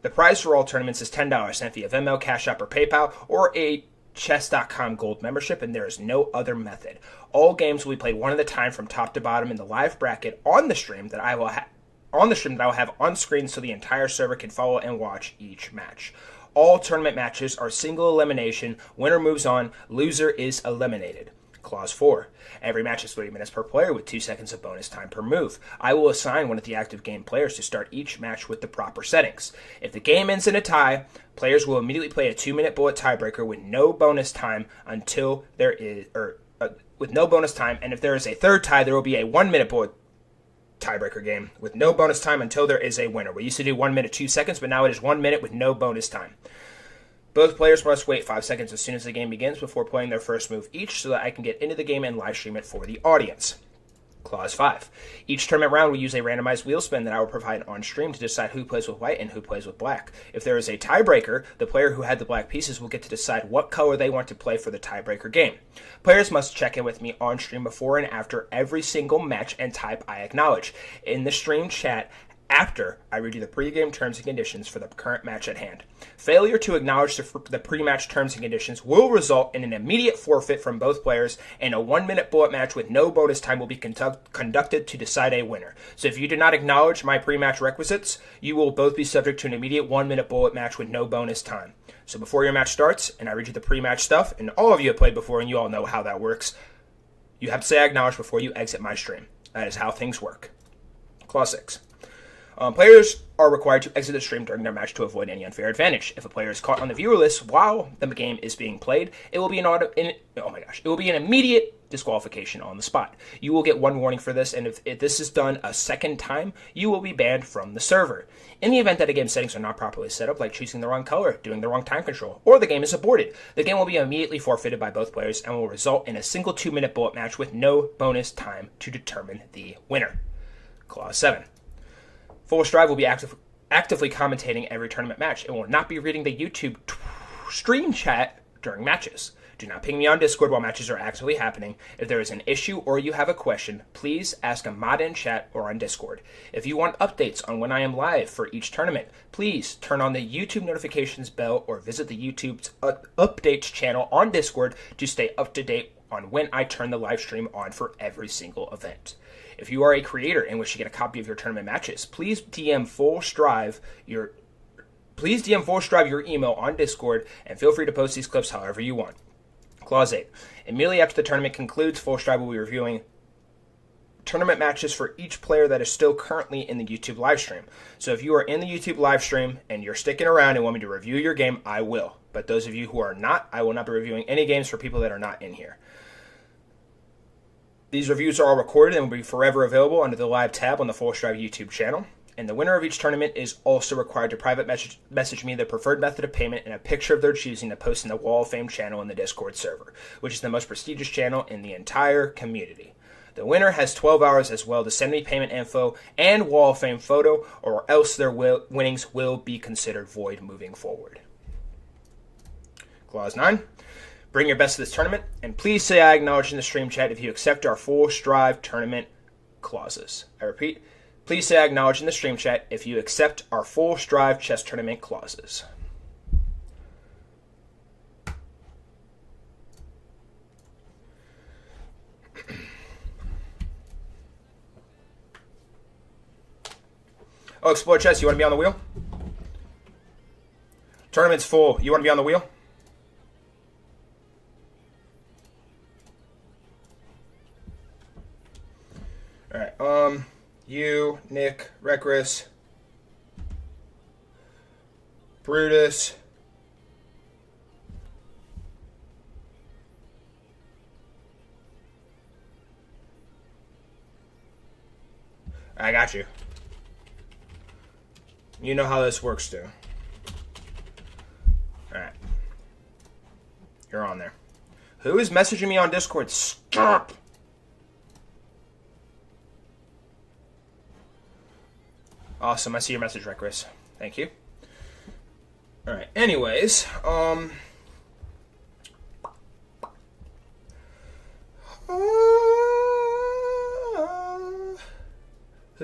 The prize for all tournaments is $10 sent via Venmo, Cash App, or PayPal, or a chess.com gold membership, and there is no other method. All games will be played one at a time from top to bottom in the live bracket on the stream that I will have on screen so the entire server can follow and watch each match. All tournament matches are single elimination. Winner moves on, loser is eliminated. Clause 4. Every match is 30 minutes per player with 2 seconds of bonus time per move. I will assign one of the active game players to start each match with the proper settings. If the game ends in a tie, players will immediately play a 2-minute bullet tiebreaker with no bonus time until there is, with no bonus time, and if there is a third tie, there will be a 1-minute bullet tiebreaker game with no bonus time until there is a winner. We used to do 1 minute, 2 seconds, but now it is 1 minute with no bonus time. Both players must wait 5 seconds as soon as the game begins before playing their first move each so that I can get into the game and live stream it for the audience. Clause 5. Each tournament round will use a randomized wheel spin that I will provide on stream to decide who plays with white and who plays with black. If there is a tiebreaker, the player who had the black pieces will get to decide what color they want to play for the tiebreaker game. Players must check in with me on stream before and after every single match and type I acknowledge in the stream chat after I read you the pre-game terms and conditions for the current match at hand. Failure to acknowledge the pre-match terms and conditions will result in an immediate forfeit from both players, and a 1-minute bullet match with no bonus time will be conducted to decide a winner. So if you do not acknowledge my pre-match requisites, you will both be subject to an immediate 1-minute bullet match with no bonus time. So before your match starts, and I read you the pre-match stuff, and all of you have played before and you all know how that works, you have to say I acknowledge before you exit my stream. That is how things work. Clause 6. Players are required to exit the stream during their match to avoid any unfair advantage. If a player is caught on the viewer list while the game is being played, it will be an immediate disqualification on the spot. You will get one warning for this, and if this is done a second time, you will be banned from the server. In the event that a game's settings are not properly set up, like choosing the wrong color, doing the wrong time control, or the game is aborted, the game will be immediately forfeited by both players and will result in a single 2-minute bullet match with no bonus time to determine the winner. Clause 7. Full Strive will be actively commentating every tournament match and will not be reading the YouTube stream chat during matches. Do not ping me on Discord while matches are actively happening. If there is an issue or you have a question, please ask a mod in chat or on Discord. If you want updates on when I am live for each tournament, please turn on the YouTube notifications bell or visit the YouTube's updates channel on Discord to stay up to date on when I turn the live stream on for every single event. If you are a creator and wish to get a copy of your tournament matches, please DM Full Strive your email on Discord and feel free to post these clips however you want. Clause 8. Immediately after the tournament concludes, Full Strive will be reviewing tournament matches for each player that is still currently in the YouTube live stream. So if you are in the YouTube live stream and you're sticking around and want me to review your game, I will. But those of you who are not, I will not be reviewing any games for people that are not in here. These reviews are all recorded and will be forever available under the live tab on the Full Strive YouTube channel. And the winner of each tournament is also required to private message me the preferred method of payment and a picture of their choosing to post in the Wall of Fame channel in the Discord server, which is the most prestigious channel in the entire community. The winner has 12 hours as well to send me payment info and Wall of Fame photo, or else their winnings will be considered void moving forward. Clause 9. Bring your best to this tournament, and please say I acknowledge in the stream chat if you accept our Full Strive tournament clauses. I repeat, please say I acknowledge in the stream chat if you accept our Full Strive chess tournament clauses. Oh, Explore Chess, you want to be on the wheel? Tournament's full. You want to be on the wheel? Alright, you, Nick, Reckless, Brutus, I got you. You know how this works, too. Alright. You're on there. Who is messaging me on Discord? Stop! Awesome, I see your message, Reckless. Thank you. Alright, anyways, who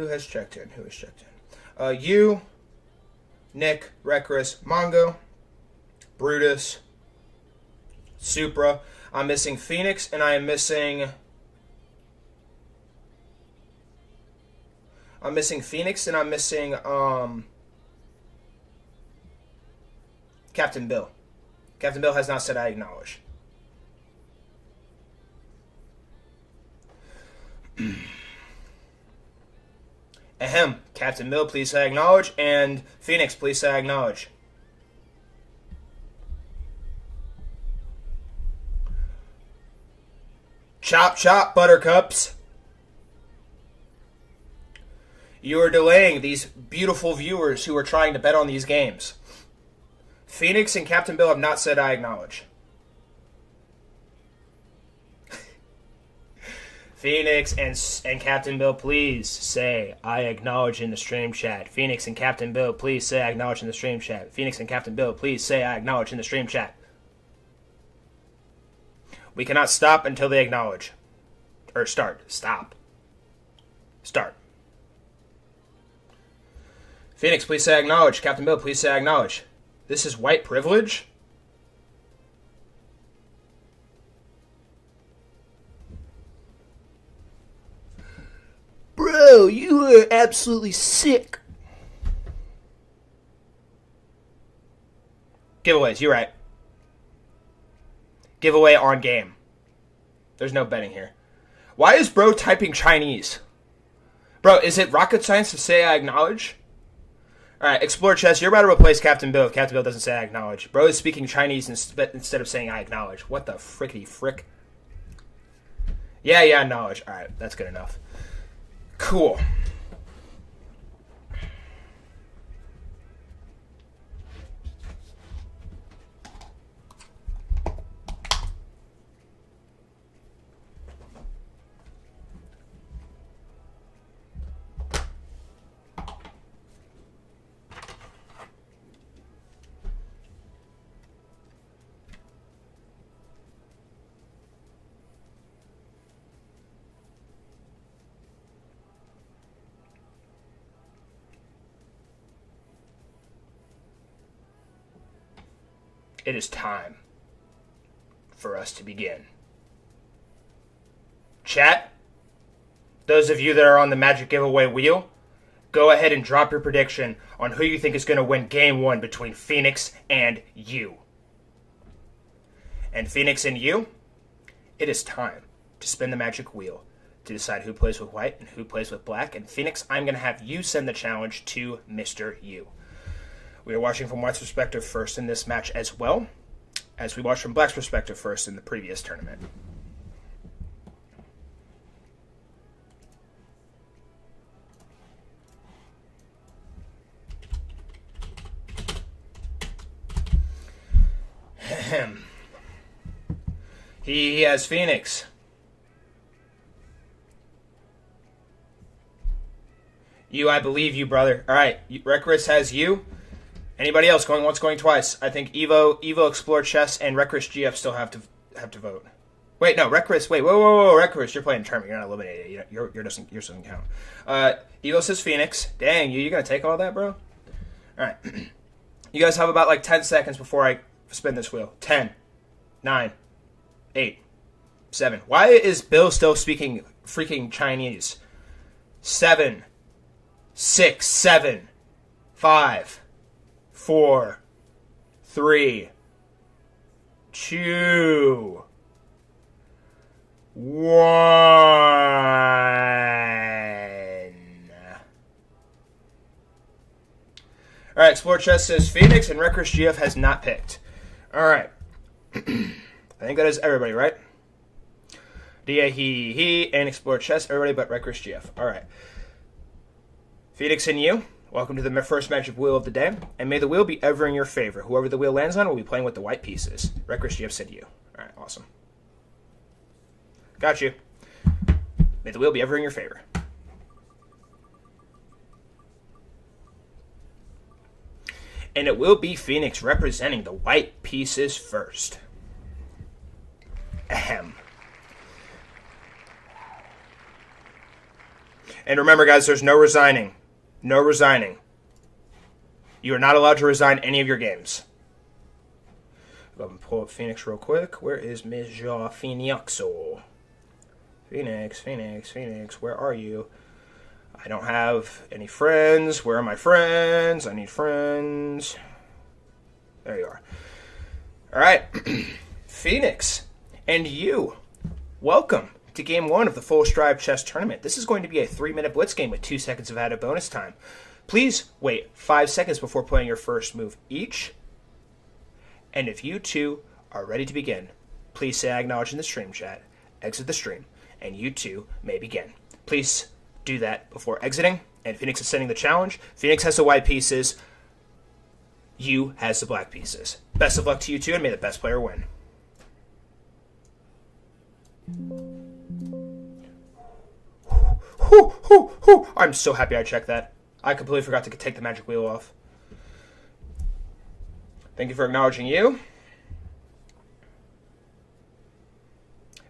has checked in? You, Nick, Reckless, Mongo, Brutus, Supra. I'm missing Phoenix, and I am missing... Captain Bill. Captain Bill has not said I acknowledge. Ahem. Captain Bill, please say I acknowledge. And Phoenix, please say I acknowledge. Chop, chop, buttercups. You are delaying these beautiful viewers who are trying to bet on these games. Phoenix and Captain Bill have not said I acknowledge. Phoenix and Captain Bill, please say I acknowledge in the stream chat. Phoenix and Captain Bill, please say I acknowledge in the stream chat. Phoenix and Captain Bill, please say I acknowledge in the stream chat. We cannot stop until they acknowledge. Or start. Stop. Start. Phoenix, please say I acknowledge. Captain Bill, please say I acknowledge. This is white privilege? Bro, you are absolutely sick. Giveaways, you're right. Giveaway on game. There's no betting here. Why is bro typing Chinese? Bro, is it rocket science to say I acknowledge? Alright, Explore Chess, you're about to replace Captain Bill if Captain Bill doesn't say I acknowledge. Bro is speaking Chinese instead of saying I acknowledge. What the frickety frick? Yeah, knowledge. All right, that's good enough. Cool. It is time for us to begin. Chat, those of you that are on the Magic Giveaway wheel, go ahead and drop your prediction on who you think is going to win Game 1 between Phoenix and you. And Phoenix and you, it is time to spin the Magic Wheel to decide who plays with white and who plays with black. And Phoenix, I'm going to have you send the challenge to Mr. U. We are watching from white's perspective first in this match as well, as we watched from black's perspective first in the previous tournament. He has Phoenix. You, I believe you, brother. All right, Reckless has you. Anybody else going once, going twice? I think Evo, Explore Chess, and Reckless GF still have to vote. Wait, no, Reckless. Wait, whoa, Reckless. You're playing tournament. You're not eliminated. Yours doesn't count. Evo says Phoenix. Dang, you gonna take all that, bro? All right. You guys have about like 10 seconds before I spin this wheel. 10, 9, 8, 7. Why is Bill still speaking freaking Chinese? 7, 6, 7, 5, 4, 3, 2, 1. All right, Explore Chess says Phoenix, and Reckless GF has not picked. All right. I think that is everybody, right? Dia, he, and Explore Chess, everybody but Reckless GF. All right. Phoenix and you, welcome to the first Magic Wheel of the day, and may the wheel be ever in your favor. Whoever the wheel lands on will be playing with the white pieces. Reckless GF said you. All right, awesome. Got you. May the wheel be ever in your favor. And it will be Phoenix representing the white pieces first. Ahem. And remember, guys, there's no resigning. No resigning. You are not allowed to resign any of your games. Go and pull up Phoenix real quick. Where is Ms. Phoenixo? Phoenix, where are you? I don't have any friends. Where are my friends? I need friends. There you are. All right. Phoenix and you, welcome to Game 1 of the Full Stride Chess Tournament. This is going to be a 3-minute blitz game with 2 seconds of added bonus time. Please wait 5 seconds before playing your first move each. And if you two are ready to begin, please say I acknowledge in the stream chat, exit the stream, and you two may begin. Please do that before exiting. And Phoenix is sending the challenge. Phoenix has the white pieces. You has the black pieces. Best of luck to you two, and may the best player win. I'm so happy I checked that. I completely forgot to take the magic wheel off. Thank you for acknowledging you.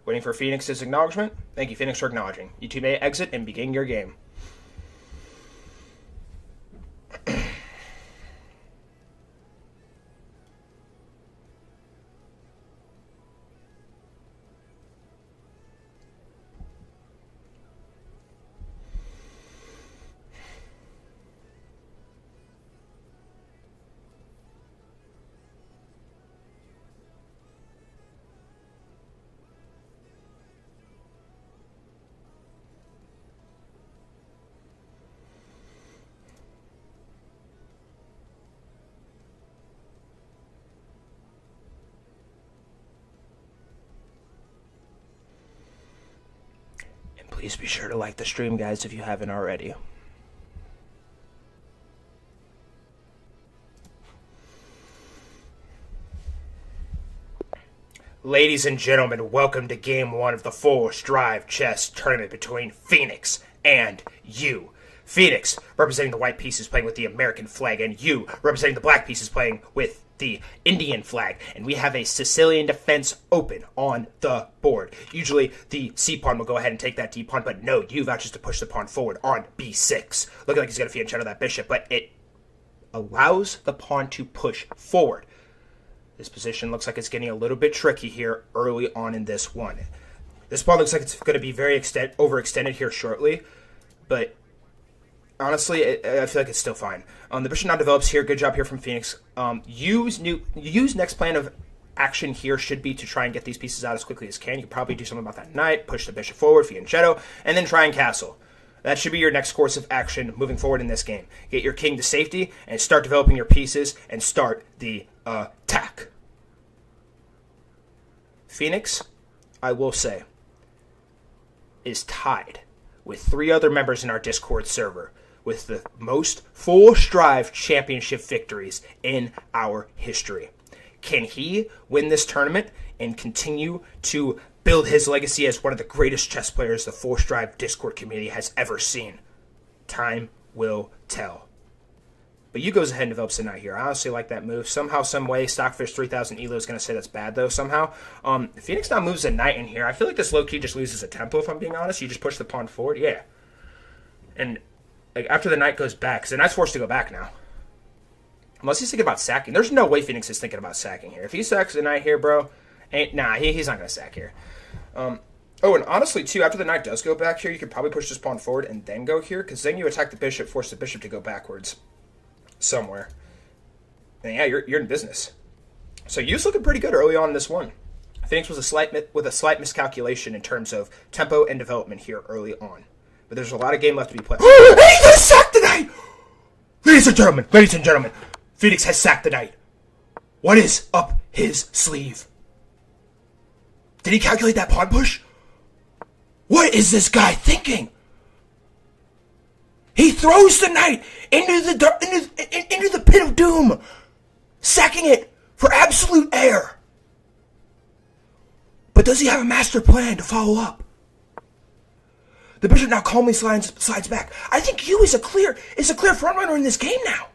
Waiting for Phoenix's acknowledgement. Thank you, Phoenix, for acknowledging. You two may exit and begin your game. Please be sure to like the stream, guys, if you haven't already. Ladies and gentlemen, welcome to Game 1 of the Force Drive Chess Tournament between Phoenix and you. Phoenix, representing the white pieces, playing with the American flag, and you, representing the black pieces, playing with the Indian flag. And we have a Sicilian defense open on the board. Usually, the C pawn will go ahead and take that D pawn, but no, you vouches to push the pawn forward on B6. Looking like he's going to fianchetto that bishop, but it allows the pawn to push forward. This position looks like it's getting a little bit tricky here early on in this one. This pawn looks like it's going to be very overextended here shortly, but honestly, I feel like it's still fine. The bishop now develops here. Good job here from Phoenix. Use next plan of action here should be to try and get these pieces out as quickly as can. You can probably do something about that knight, push the bishop forward, fianchetto, and then try and castle. That should be your next course of action moving forward in this game. Get your king to safety and start developing your pieces and start the attack. Phoenix, I will say, is tied with 3 other members in our Discord server with the most Force Drive championship victories in our history. Can he win this tournament and continue to build his legacy as one of the greatest chess players the Force Drive Discord community has ever seen? Time will tell. But you goes ahead and develops a knight here. I honestly like that move. Somehow, some way, Stockfish 3000 Elo is going to say that's bad, though, somehow. Phoenix now moves a knight in here. I feel like this low-key just loses a tempo, if I'm being honest. You just push the pawn forward. Yeah. And like after the knight goes back, because the knight's forced to go back now. Unless he's thinking about sacking. There's no way Phoenix is thinking about sacking here. If he sacks the knight here, bro, he's not going to sack here. Oh, and honestly, too, after the knight does go back here, you could probably push this pawn forward and then go here, because then you attack the bishop, force the bishop to go backwards somewhere. And yeah, you're in business. So Yu's looking pretty good early on in this one. Phoenix was with a slight miscalculation in terms of tempo and development here early on. But there's a lot of game left to be played. He's gonna sack the knight! Ladies and gentlemen, Phoenix has sacked the knight. What is up his sleeve? Did he calculate that pawn push? What is this guy thinking? He throws the knight into the pit of doom, sacking it for absolute air. But does he have a master plan to follow up? The bishop now calmly slides back. I think Yu is a clear frontrunner in this game now.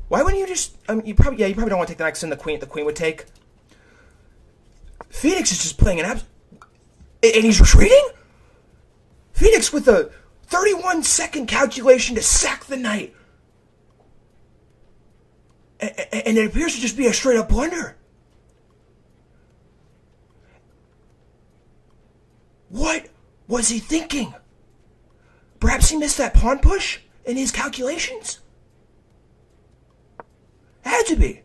Why wouldn't you just? You probably don't want to take the knight because then the queen would take. Phoenix is just playing and he's retreating. Phoenix with a 31-second calculation to sack the knight. And it appears to just be a straight-up blunder. What was he thinking? Perhaps he missed that pawn push in his calculations? Had to be.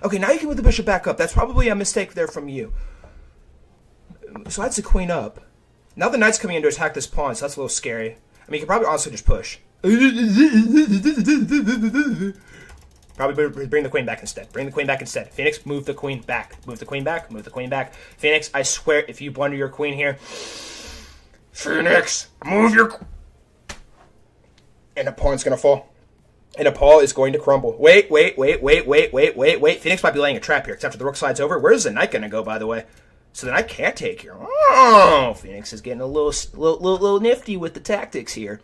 Okay, now you can move the bishop back up. That's probably a mistake there from you. Slides the queen up. Now the knight's coming in to attack this pawn, so that's a little scary. I mean, you could probably also just push. Probably bring the queen back instead. Phoenix, move the queen back. Move the queen back. Phoenix, I swear, if you blunder your queen here... Phoenix, move your... And the pawn's going to fall. And the pawn is going to crumble. Wait. Phoenix might be laying a trap here, except after the rook slides over. Where's the knight going to go, by the way? So the knight can't take here. Oh, Phoenix is getting a little nifty with the tactics here.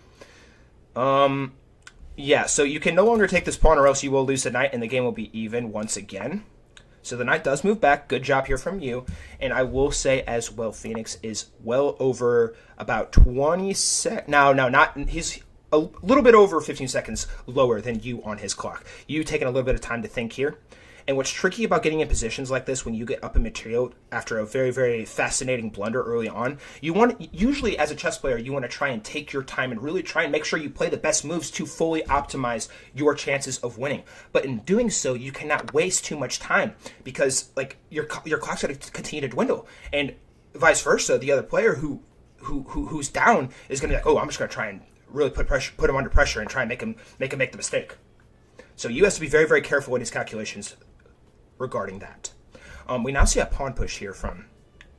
Yeah, so you can no longer take this pawn or else you will lose the knight and the game will be even once again. So the knight does move back. Good job here from you. And I will say as well, Phoenix is well over about 20 seconds. He's a little bit over 15 seconds lower than you on his clock. You taking a little bit of time to think here. And what's tricky about getting in positions like this when you get up in material after a very, very fascinating blunder early on, usually as a chess player, you want to try and take your time and really try and make sure you play the best moves to fully optimize your chances of winning. But in doing so, you cannot waste too much time because like your clock's going to continue to dwindle. And vice versa, the other player who's down is going to be like, oh, I'm just going to try and really put him under pressure and try and make him make the mistake. So you have to be very, very careful in his calculations regarding that. We now see a pawn push here from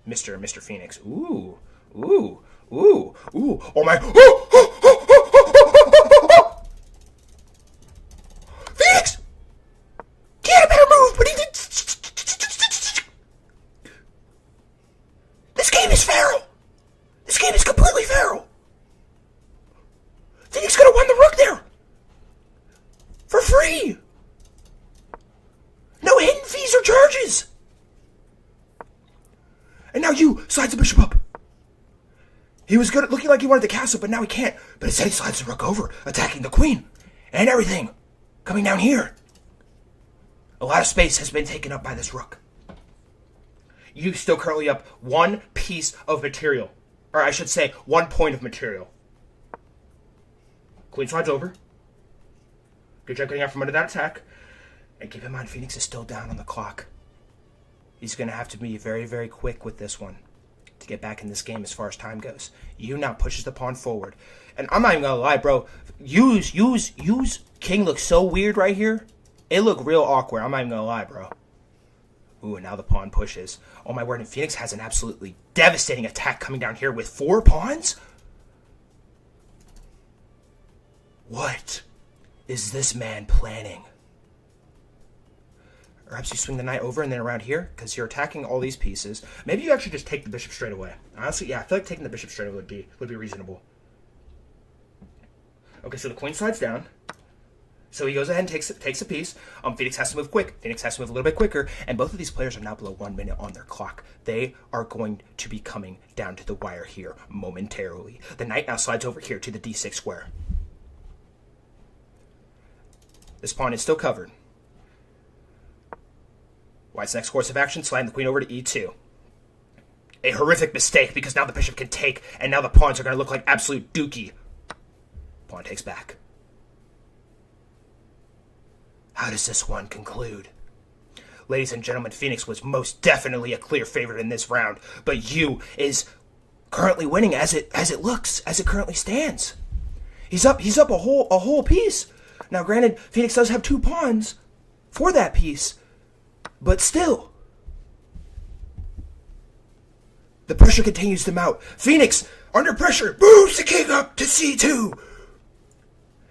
Mr. Phoenix. Ooh, Ooh. Oh my. Phoenix! He had a better move, but he did. This game is feral. This game is completely feral. Phoenix could have won the rook there. For free. No hidden fees or charges. And now you slides the bishop up. He was good at looking like he wanted the castle, but now he can't. But instead he slides the rook over, attacking the queen. And everything coming down here. A lot of space has been taken up by this rook. You still currently up one piece of material. Or I should say, 1 point of material. Queen slides over. Good job getting out from under that attack. And keep in mind, Phoenix is still down on the clock. He's going to have to be very, very quick with this one to get back in this game as far as time goes. You now pushes the pawn forward. And I'm not even going to lie, bro. Use king looks so weird right here. It looked real awkward. I'm not even going to lie, bro. Ooh, and now the pawn pushes. Oh my word, and Phoenix has an absolutely devastating attack coming down here with 4 pawns? What is this man planning? Perhaps you swing the knight over and then around here, because you're attacking all these pieces. Maybe you actually just take the bishop straight away. Honestly, yeah, I feel like taking the bishop straight away would be reasonable. Okay, so the queen slides down. So he goes ahead and takes a piece. Phoenix has to move quick. Phoenix has to move a little bit quicker. And both of these players are now below 1 minute on their clock. They are going to be coming down to the wire here momentarily. The knight now slides over here to the d6 square. This pawn is still covered. White's next course of action, sliding the queen over to e2. A horrific mistake, because now the bishop can take, and now the pawns are going to look like absolute dookie. Pawn takes back. How does this one conclude? Ladies and gentlemen, Phoenix was most definitely a clear favorite in this round, but you is currently winning as it currently stands. He's up a whole piece. Now granted, Phoenix does have 2 pawns for that piece, but still. The pressure continues to mount. Phoenix, under pressure, moves the king up to c2.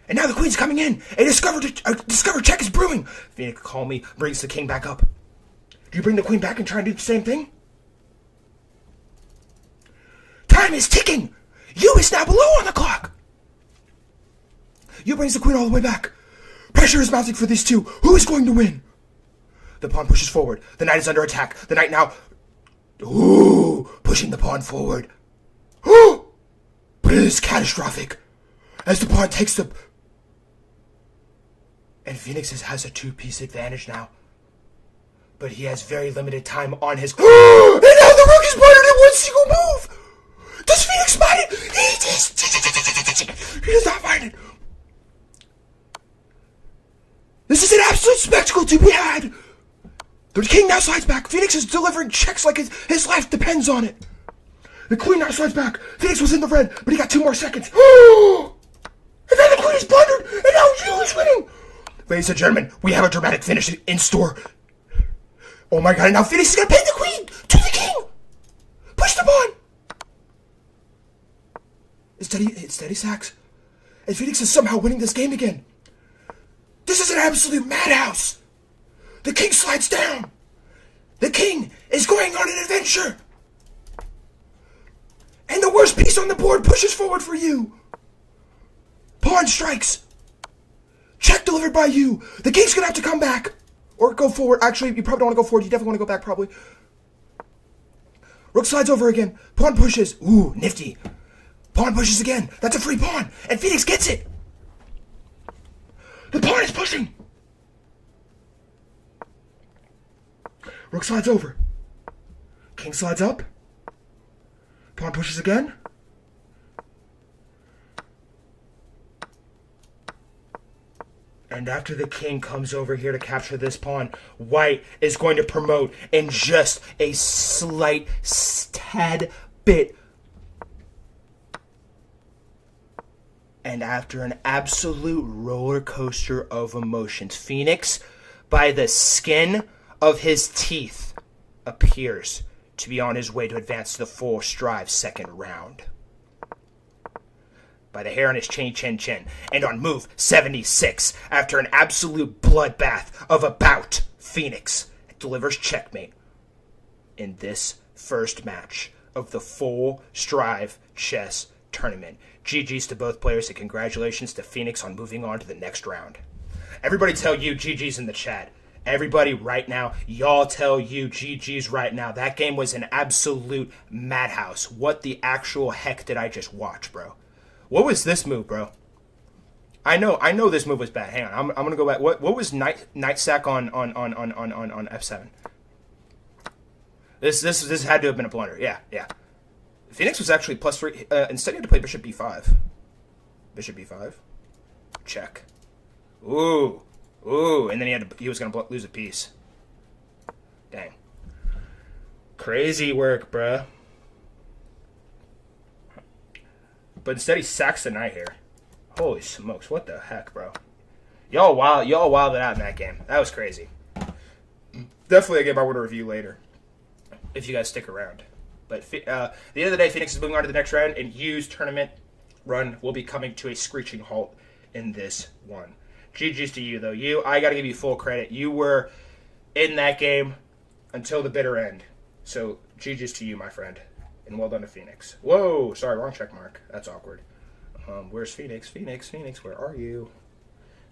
And now the queen's coming in. A discovered check is brewing. Phoenix calmly brings the king back up. Do you bring the queen back and try and do the same thing? Time is ticking. You is now below on the clock. You brings the queen all the way back. Pressure is mounting for these two. Who is going to win? The pawn pushes forward. The knight is under attack. The knight now... Ooh, pushing the pawn forward. Ooh, but it is catastrophic. As the pawn takes the... And Phoenix has a 2-piece advantage now. But he has very limited time on his... And now the rook is murdered in one single move! Does Phoenix find it? He does not find it. This is an absolute spectacle to be had. The king now slides back. Phoenix is delivering checks like his life depends on it. The queen now slides back. Phoenix was in the red, but he got 2 more seconds. And then the queen is plundered, and now you is winning. Ladies and gentlemen, we have a dramatic finish in store. Oh my god, and now Phoenix is going to pin the queen to the king. Push the pawn. It's steady sacks. And Phoenix is somehow winning this game again. This is an absolute madhouse. The king slides down. The king is going on an adventure. And the worst piece on the board pushes forward for you. Pawn strikes. Check delivered by you. The king's gonna have to come back. Or go forward. Actually, you probably don't want to go forward. You definitely want to go back, probably. Rook slides over again. Pawn pushes. Ooh, nifty. Pawn pushes again. That's a free pawn. And Phoenix gets it. The pawn is pushing. Rook slides over. King slides up. Pawn pushes again. And after the king comes over here to capture this pawn, White is going to promote in just a slight tad bit. And after an absolute roller coaster of emotions, Phoenix, by the skin of his teeth, appears to be on his way to advance to the full strive second round. By the hair on his chin, and on move 76, after an absolute bloodbath of a bout, Phoenix delivers checkmate in this first match of the full strive chess tournament. GG's to both players and congratulations to Phoenix on moving on to the next round. Everybody tell you GG's in the chat. Everybody right now, y'all tell you GG's right now. That game was an absolute madhouse. What the actual heck did I just watch, bro? What was this move, bro? I know this move was bad. Hang on, I'm gonna go back. What was night sack on F7? This had to have been a blunder. Yeah. Phoenix was actually +3. Instead, he had to play Bishop B5. Bishop B5. Check. Ooh, and then he was gonna lose a piece. Dang. Crazy work, bruh. But instead, he sacks the knight here. Holy smokes, what the heck, bro? Y'all wilded out in that game. That was crazy. Definitely a game I want to review later, if you guys stick around. But at the end of the day, Phoenix is moving on to the next round, and Yu's tournament run will be coming to a screeching halt in this one. GG's to you, though. I got to give you full credit. You were in that game until the bitter end. So, GG's to you, my friend. And well done to Phoenix. Whoa, sorry, wrong check mark. That's awkward. Where's Phoenix? Phoenix, where are you?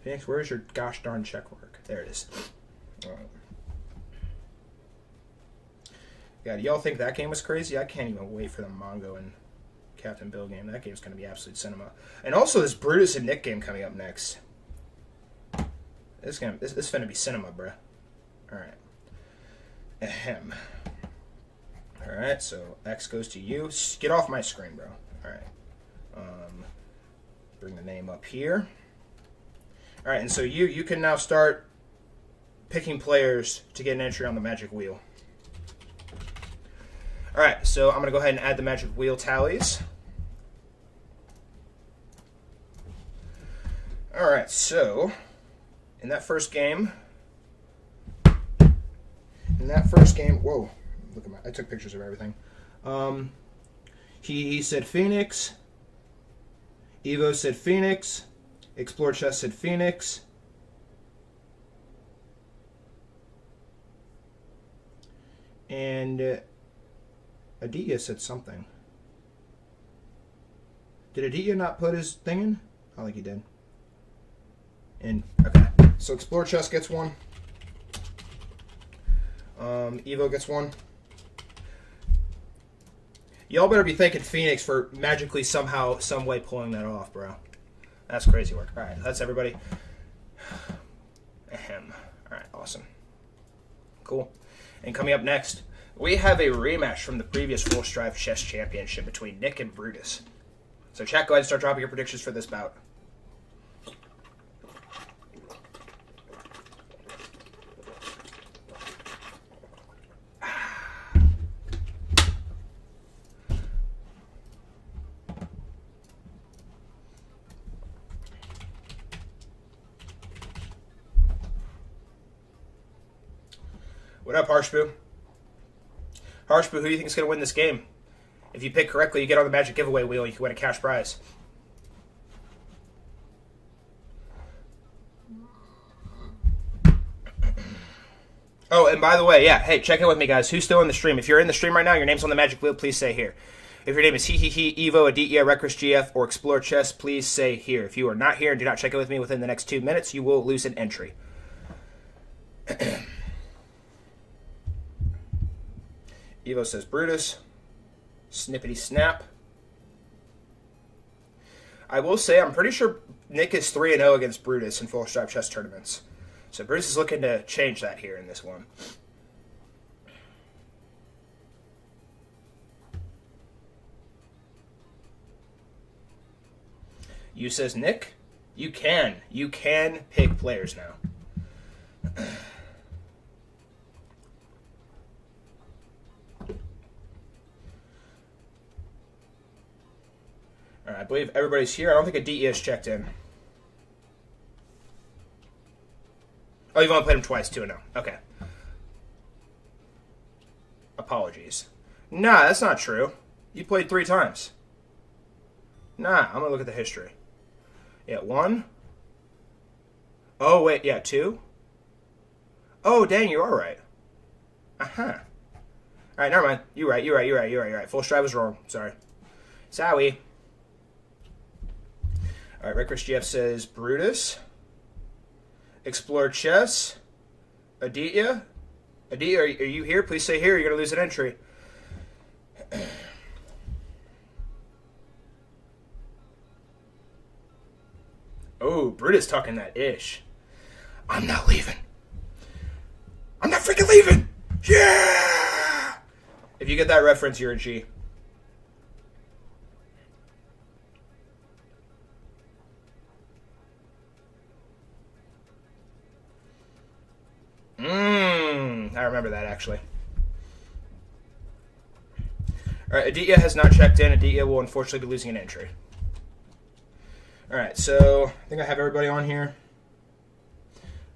Phoenix, where's your gosh darn check mark? There it is. Yeah, do y'all think that game was crazy? I can't even wait for the Mongo and Captain Bill game. That game's going to be absolute cinema. And also this Brutus and Nick game coming up next. This is going to be cinema, bruh. Alright. Ahem. Alright, so X goes to you. Get off my screen, bro. Alright. Bring the name up here. Alright, and so you can now start picking players to get an entry on the magic wheel. Alright, so I'm going to go ahead and add the magic wheel tallies. Alright, so in that first game, whoa, look at I took pictures of everything. He said Phoenix, Evo said Phoenix, Explore Chess said Phoenix, and Aditya said something. Did Aditya not put his thing in? I think he did. And okay, so Explore Chess gets one. Evo gets one. Y'all better be thanking Phoenix for magically somehow, some way pulling that off, bro. That's crazy work. All right, that's everybody. Ahem. All right, awesome. Cool. And coming up next, we have a rematch from the previous Full Strive Chess Championship between Nick and Brutus. So chat, go ahead and start dropping your predictions for this bout. What up, Harshboo? Harshboo, who do you think is going to win this game? If you pick correctly, you get on the magic giveaway wheel and you can win a cash prize. Oh, and by the way, yeah, hey, check in with me, guys. Who's still in the stream? If you're in the stream right now, your name's on the magic wheel, please say here. If your name is Evo, Aditya, Reckless GF, or Explore Chess, please say here. If you are not here and do not check in with me within the next 2 minutes, you will lose an entry. Evo says Brutus. Snippety snap. I will say I'm pretty sure Nick is 3-0 against Brutus in Full Strive Chess tournaments. So Brutus is looking to change that here in this one. You says Nick, you can pick players now. All right, I believe everybody's here. I don't think Aditya is checked in. Oh, you've only played him twice, 2-0. Okay. Apologies. Nah, that's not true. You played 3 times. Nah, I'm going to look at the history. Yeah, 1. Oh, wait, yeah, 2. Oh, dang, you are right. Uh-huh. All right, never mind. You're right. Full Strive was wrong. Sorry. Sorry. All right, Red Chris GF says Brutus. Explore Chess. Aditya. Aditya, are you here? Please say here. You're going to lose an entry. Oh, Brutus talking that ish. I'm not leaving. I'm not freaking leaving. Yeah! If you get that reference, you're a G. I remember that, actually. All right, Aditya has not checked in. Aditya will unfortunately be losing an entry. All right, so I think I have everybody on here.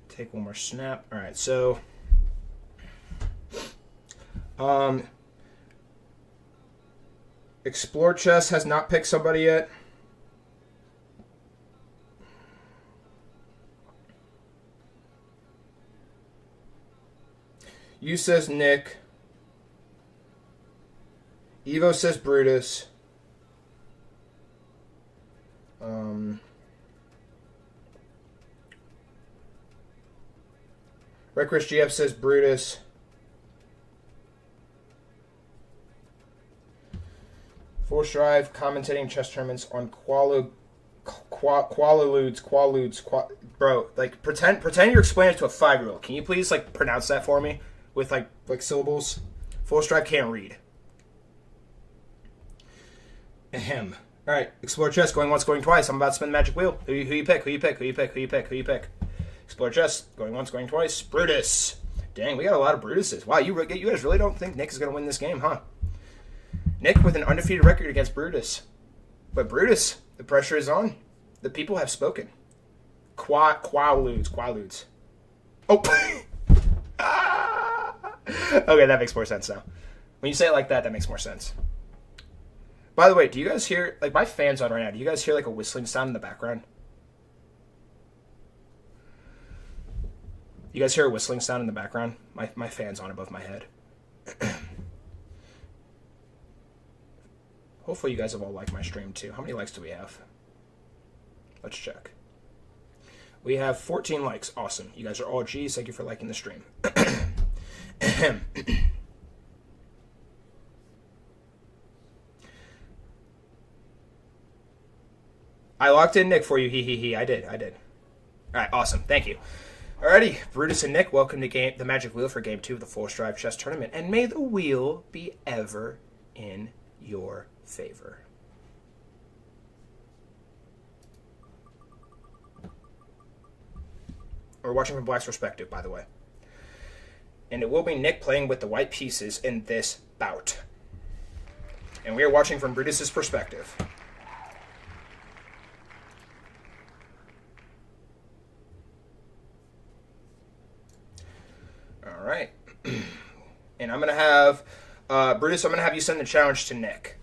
Take one more snap. All right, so Explore Chess has not picked somebody yet. You says Nick. Evo says Brutus. Red Chris GF says Brutus. Force Drive commentating chess tournaments on bro, like pretend you're explaining it to a 5-year-old. Can you please like pronounce that for me with like syllables? Force Drive can't read. Ahem. All right, Explore Chess going once, going twice. I'm about to spin the magic wheel. Who you pick? Explore Chess going once, going twice. Brutus. Dang, we got a lot of Brutuses. Wow, you guys really don't think Nick is going to win this game, huh? Nick with an undefeated record against Brutus. But Brutus, the pressure is on. The people have spoken. Quaaludes. Oh! Okay, that makes more sense now. When you say it like that, that makes more sense. By the way, do you guys hear, like, my fan's on right now. Do you guys hear, like, a whistling sound in the background? You guys hear a whistling sound in the background? My fan's on above my head. Hopefully you guys have all liked my stream, too. How many likes do we have? Let's check. We have 14 likes. Awesome. You guys are all G's. Thank you for liking the stream. I locked in Nick for you. I did. All right, awesome. Thank you. Alrighty, Brutus and Nick, welcome to the Magic Wheel for Game 2 of the Full Strive Chess Tournament. And may the wheel be ever in your favor. We're watching from Black's perspective, by the way. And it will be Nick playing with the white pieces in this bout. And we are watching from Brutus's perspective. All right. And I'm going to have, Brutus, I'm going to have you send the challenge to Nick.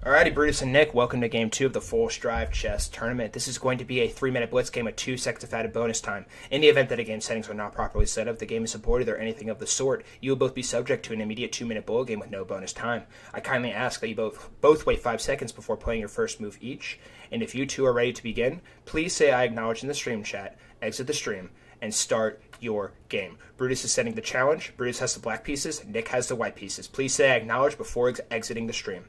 Alrighty, Brutus and Nick, welcome to Game 2 of the Full Strive Chess Tournament. This is going to be a 3-minute blitz game with 2 seconds of added bonus time. In the event that a game settings are not properly set up, the game is aborted, or anything of the sort, you will both be subject to an immediate 2-minute bull game with no bonus time. I kindly ask that you both wait 5 seconds before playing your first move each. And if you two are ready to begin, please say I acknowledge in the stream chat, exit the stream, and start your game. Brutus is setting the challenge. Brutus has the black pieces. Nick has the white pieces. Please say I acknowledge before exiting the stream.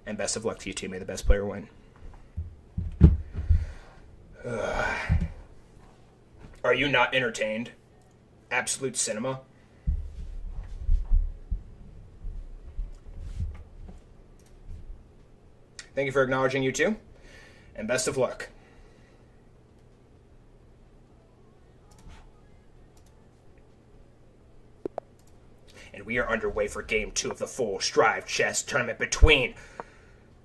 And best of luck to you two. May the best player win. Are you not entertained? Absolute cinema. Thank you for acknowledging, you two. And best of luck. And we are underway for Game 2 of the Full Strive Chess Tournament between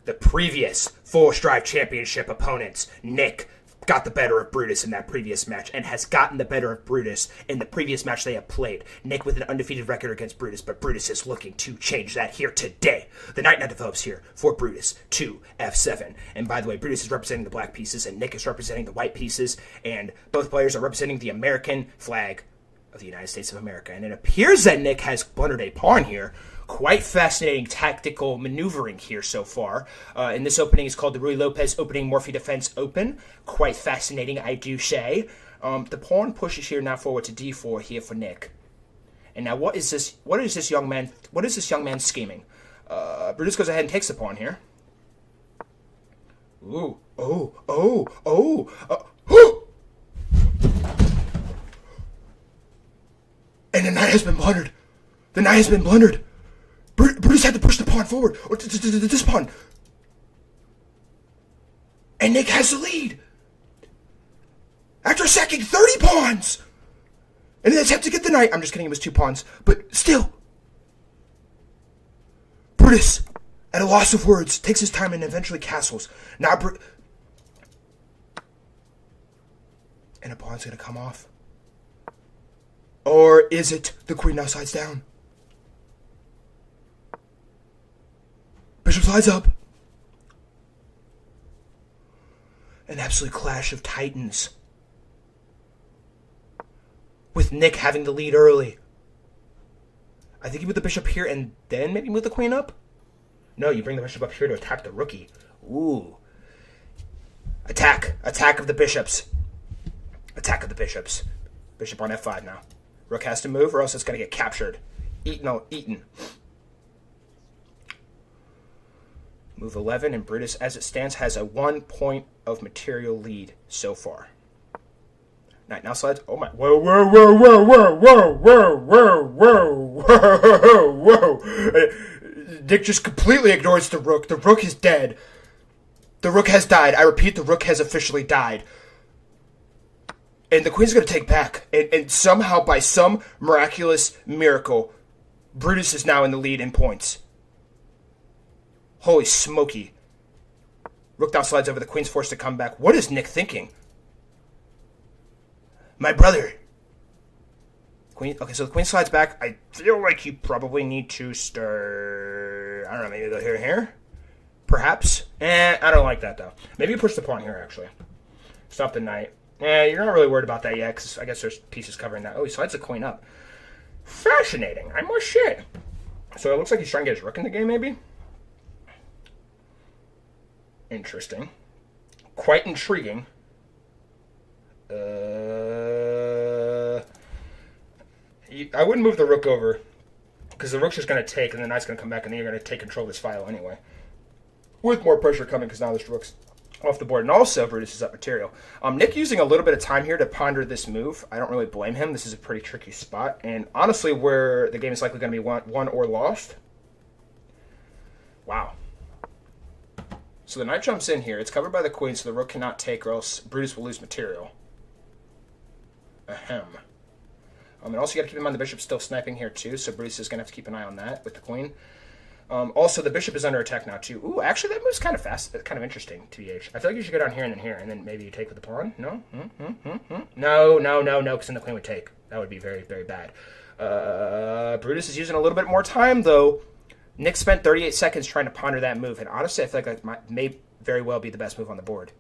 the previous Full Strive Championship opponents, Nick got the better of Brutus in that previous match and has gotten the better of Brutus in the previous match they have played. Nick with an undefeated record against Brutus, but Brutus is looking to change that here today. The night now develops here for Brutus to F7. And by the way, Brutus is representing the black pieces and Nick is representing the white pieces, and both players are representing the American flag of the United States of America. And it appears that Nick has blundered a pawn here. Quite fascinating tactical maneuvering here so far. And this opening is called the Ruy Lopez Opening Morphe Defense Open. Quite fascinating, I do say. The pawn pushes here now forward to d4 here for Nick. And now what is this young man scheming? Brutus goes ahead and takes the pawn here. Ooh, and the knight has been blundered. Brutus had to push the pawn forward. Or this pawn. And Nick has the lead. After sacking 30 pawns. In an attempt to get the knight. I'm just kidding, it was 2 pawns. But still. Brutus, at a loss of words, takes his time and eventually castles. Now and a pawn's going to come off. Or is it the queen now slides down? Bishop slides up. An absolute clash of titans. With Nick having the lead early. I think you move the bishop here and then maybe move the queen up? No, you bring the bishop up here to attack the rookie. Ooh. Attack of the bishops. Bishop on f5 now. Rook has to move or else it's going to get captured. Eaten. Move 11, and Brutus, as it stands, has a 1 point of material lead so far. Knight now slides. Oh my. Whoa. Nick just completely ignores the rook. The rook is dead. The rook has died. I repeat, the rook has officially died. And the queen's going to take back. And somehow, by some miraculous miracle, Brutus is now in the lead in points. Holy smoky. Rook now slides over. The queen's forced to come back. What is Nick thinking? My brother. Queen. Okay, so the queen slides back. I feel like you probably need to start... I don't know, maybe go here? Perhaps? I don't like that, though. Maybe you push the pawn here, actually. Stop the knight. You're not really worried about that yet, because I guess there's pieces covering that. Oh, he slides the queen up. Fascinating. I must shit. So it looks like he's trying to get his rook in the game, maybe? Interesting. Quite intriguing. I wouldn't move the rook over, because the rook's just going to take, and the knight's going to come back, and then you're going to take control of this file anyway. With more pressure coming, because now this rook's off the board. And also, Brutus is up material. Nick using a little bit of time here to ponder this move. I don't really blame him. This is a pretty tricky spot. And honestly, where the game is likely going to be won or lost. Wow. So the knight jumps in here. It's covered by the queen, so the rook cannot take, or else Brutus will lose material. Ahem. And also, you got to keep in mind the bishop's still sniping here, too, so Brutus is going to have to keep an eye on that with the queen. Also, the bishop is under attack now, too. Ooh, actually, that move's kind of fast. Kind of interesting, TBH. I feel like you should go down here, and then maybe you take with the pawn. No? No, because then the queen would take. That would be very, very bad. Brutus is using a little bit more time, though. Nick spent 38 seconds trying to ponder that move, and honestly, I feel like that may very well be the best move on the board.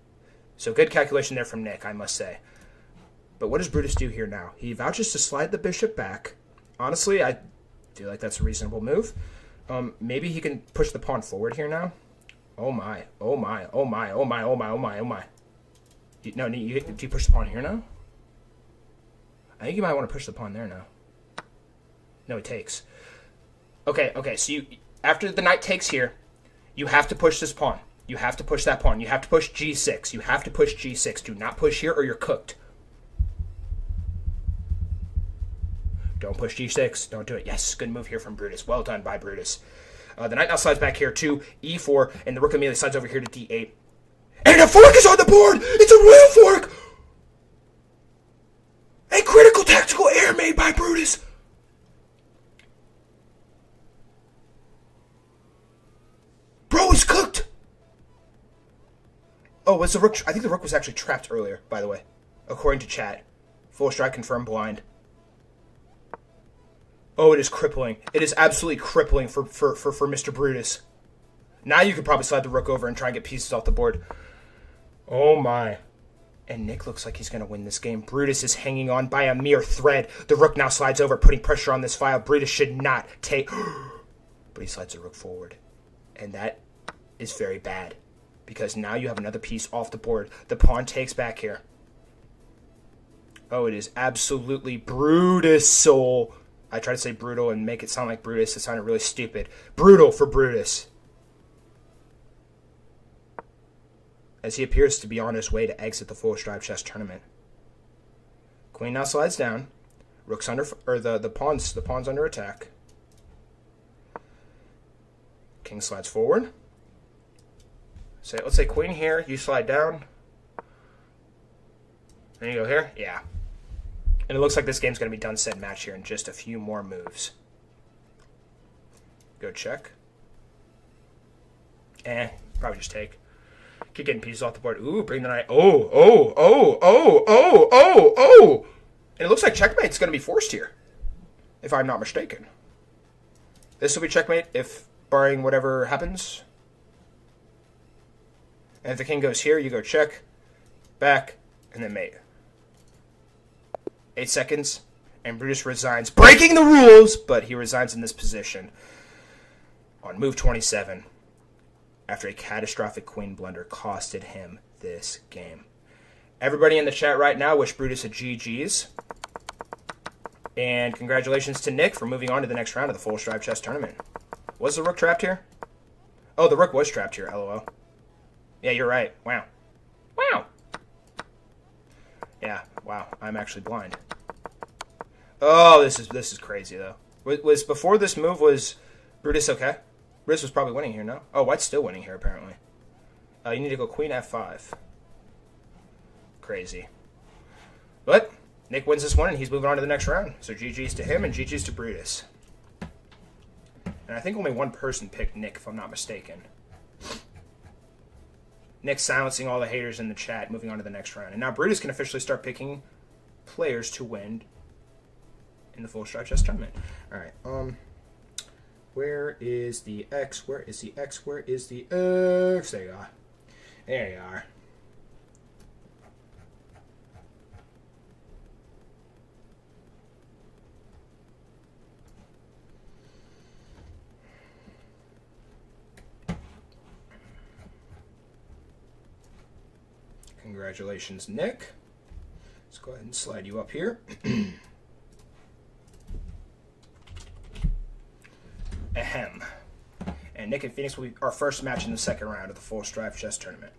So good calculation there from Nick, I must say. But what does Brutus do here now? He vouches to slide the bishop back. Honestly, I feel like that's a reasonable move. Maybe he can push the pawn forward here now. Oh my. Do you push the pawn here now? I think you might want to push the pawn there now. No, it takes. Okay, so after the knight takes here, you have to push this pawn. You have to push that pawn. You have to push g6. You have to push g6. Do not push here or you're cooked. Don't push g6. Don't do it. Yes, good move here from Brutus. Well done by Brutus. The knight now slides back here to e4, and the rook immediately slides over here to d8. And a fork is on the board! It's a royal fork! A critical tactical error made by Brutus! Bro is cooked! Oh, was the rook... I think the rook was actually trapped earlier, by the way. According to chat. Full strike confirmed blind. Oh, it is crippling. It is absolutely crippling for Mr. Brutus. Now you could probably slide the rook over and try and get pieces off the board. Oh, my. And Nick looks like he's going to win this game. Brutus is hanging on by a mere thread. The rook now slides over, putting pressure on this file. Brutus should not take... But he slides the rook forward. And that is very bad. Because now you have another piece off the board. The pawn takes back here. Oh, it is absolutely Brutus soul. I tried to say brutal and make it sound like Brutus. It sounded really stupid. Brutal for Brutus. As he appears to be on his way to exit the full striped chess tournament. Queen now slides down. Rook's under, or the pawn's under attack. King slides forward. Let's say queen here. You slide down. Then you go here. Yeah. And it looks like this game's going to be done, said match here in just a few more moves. Go check. Probably just take. Keep getting pieces off the board. Ooh, bring the knight. Oh. And it looks like checkmate's going to be forced here, if I'm not mistaken. This will be checkmate if, barring whatever happens. And if the king goes here, you go check, back, and then mate. 8 seconds, and Brutus resigns. Breaking the rules, but he resigns in this position on move 27 after a catastrophic queen blunder costed him this game. Everybody in the chat right now wish Brutus a GG's. And congratulations to Nick for moving on to the next round of the full striped chess tournament. Was the rook trapped here? Oh, the rook was trapped here, lol. Yeah, you're right. Wow. Yeah, wow. I'm actually blind. Oh, this is crazy, though. Was before this move, was Brutus okay? Brutus was probably winning here, no? Oh, White's still winning here, apparently. You need to go queen f5. Crazy. But Nick wins this one, and he's moving on to the next round. So GG's to him, and GG's to Brutus. And I think only one person picked Nick, if I'm not mistaken. Nick silencing all the haters in the chat, moving on to the next round. And now Brutus can officially start picking players to win in the full striped chess tournament. Alright, where is the X? Where is the X? Where is the X? There you are. There you are. Congratulations, Nick. Let's go ahead and slide you up here. Ahem. And Nick and Phoenix will be our first match in the second round of the full striped chess tournament.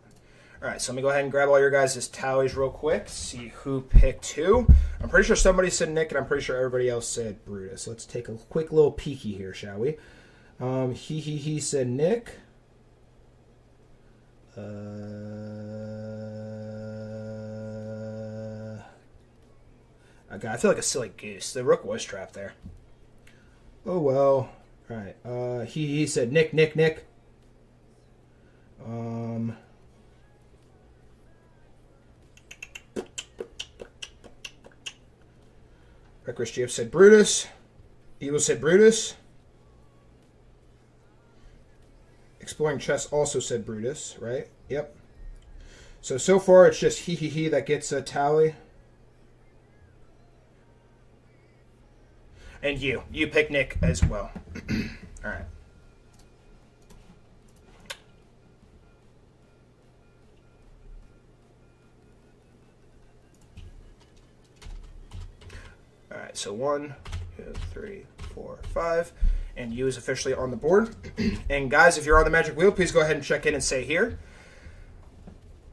Alright, so let me go ahead and grab all your guys' tallies real quick, see who picked who. I'm pretty sure somebody said Nick, and I'm pretty sure everybody else said Brutus. Let's take a quick little peeky here, shall we? He said Nick. I feel like a silly goose. The rook was trapped there. Oh well. Alright. He said Nick. Reckless GF said Brutus. Evil said Brutus. Exploring Chess also said Brutus, right? Yep. So far it's just he that gets a tally. And you pick Nick as well. All right. All right, so 1, 2, 3, 4, 5. And you is officially on the board. And guys, if you're on the magic wheel, please go ahead and check in and say here.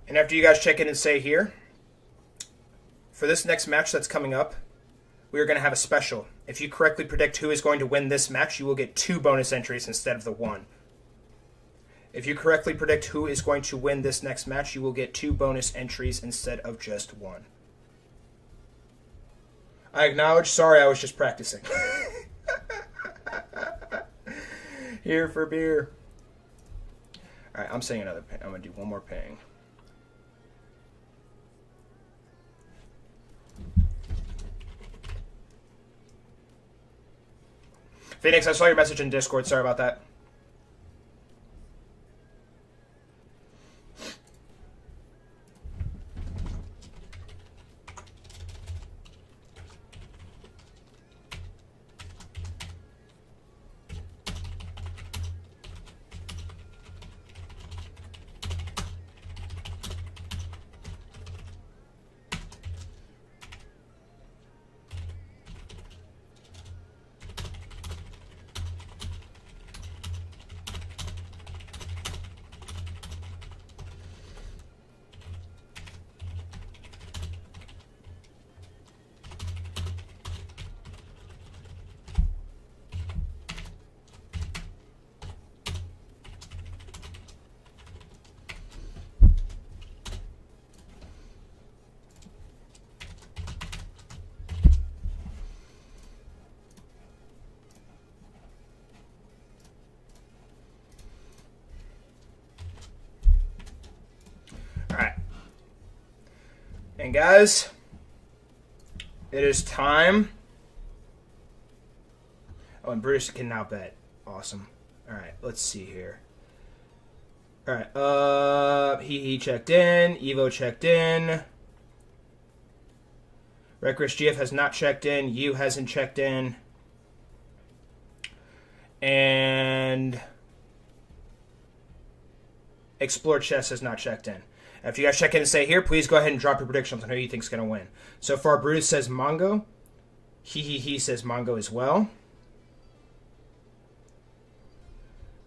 And after you guys check in and say here, for this next match that's coming up, we are going to have a special. If you correctly predict who is going to win this match, you will get 2 bonus entries instead of the 1. If you correctly predict who is going to win this next match, you will get 2 bonus entries instead of just 1. I acknowledge, sorry, I was just practicing. Here for beer. Alright, I'm saying another ping. I'm going to do one more ping. Phoenix, I saw your message in Discord. Sorry about that. And guys, it is time. Oh, and Bruce can now bet. Awesome. All right, let's see here. All right, he checked in. Evo checked in. Reckless GF has not checked in. You hasn't checked in. And Explore Chess has not checked in. If you guys check in and say here, please go ahead and drop your predictions on who you think is going to win. So far, Brutus says Mongo. He says Mongo as well.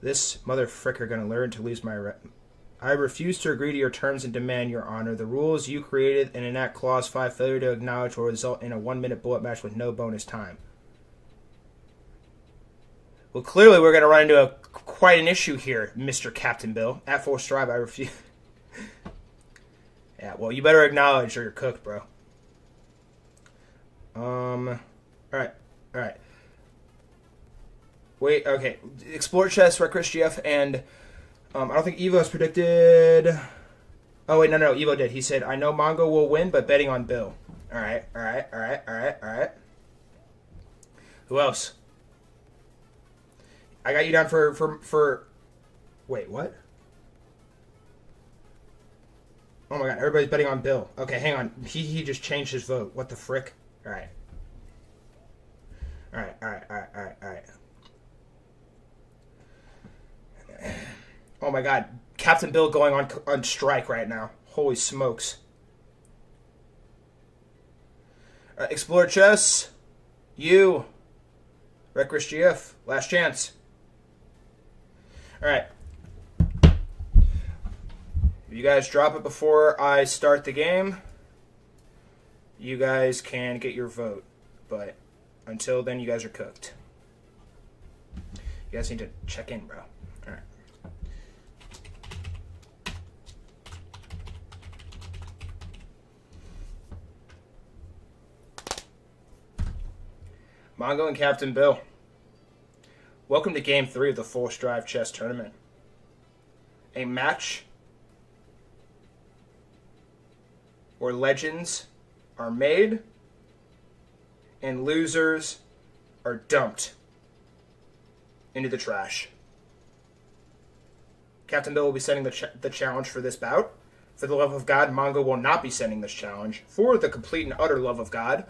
This mother fricker going to learn to lose my I refuse to agree to your terms and demand your honor. The rules you created and enact Clause 5 failure to acknowledge will result in a 1-minute bullet match with no bonus time. Well, clearly we're going to run into quite an issue here, Mr. Captain Bill. At full strive, I refuse... Yeah, well, you better acknowledge or you're cooked, bro. Alright. Wait, okay. Explore Chess, Reckless GF, and I don't think Evo's predicted... Oh, wait, no, Evo did. He said, I know Mongo will win, but betting on Bill. Alright. Who else? I got you down for... Wait, what? Oh my god, everybody's betting on Bill. Okay, hang on. He just changed his vote. What the frick? Alright. Oh my god. Captain Bill going on strike right now. Holy smokes. Explore Chess. You. Reckless GF. Last chance. Alright. If you guys drop it before I start the game, you guys can get your vote. But until then, you guys are cooked. You guys need to check in, bro. Alright. Mongo and Captain Bill. Welcome to Game 3 of the Full Strive Chess Tournament. A match where legends are made and losers are dumped into the trash. Captain Bill will be setting the challenge for this bout. For the love of God, Mongo will not be setting this challenge for the complete and utter love of God.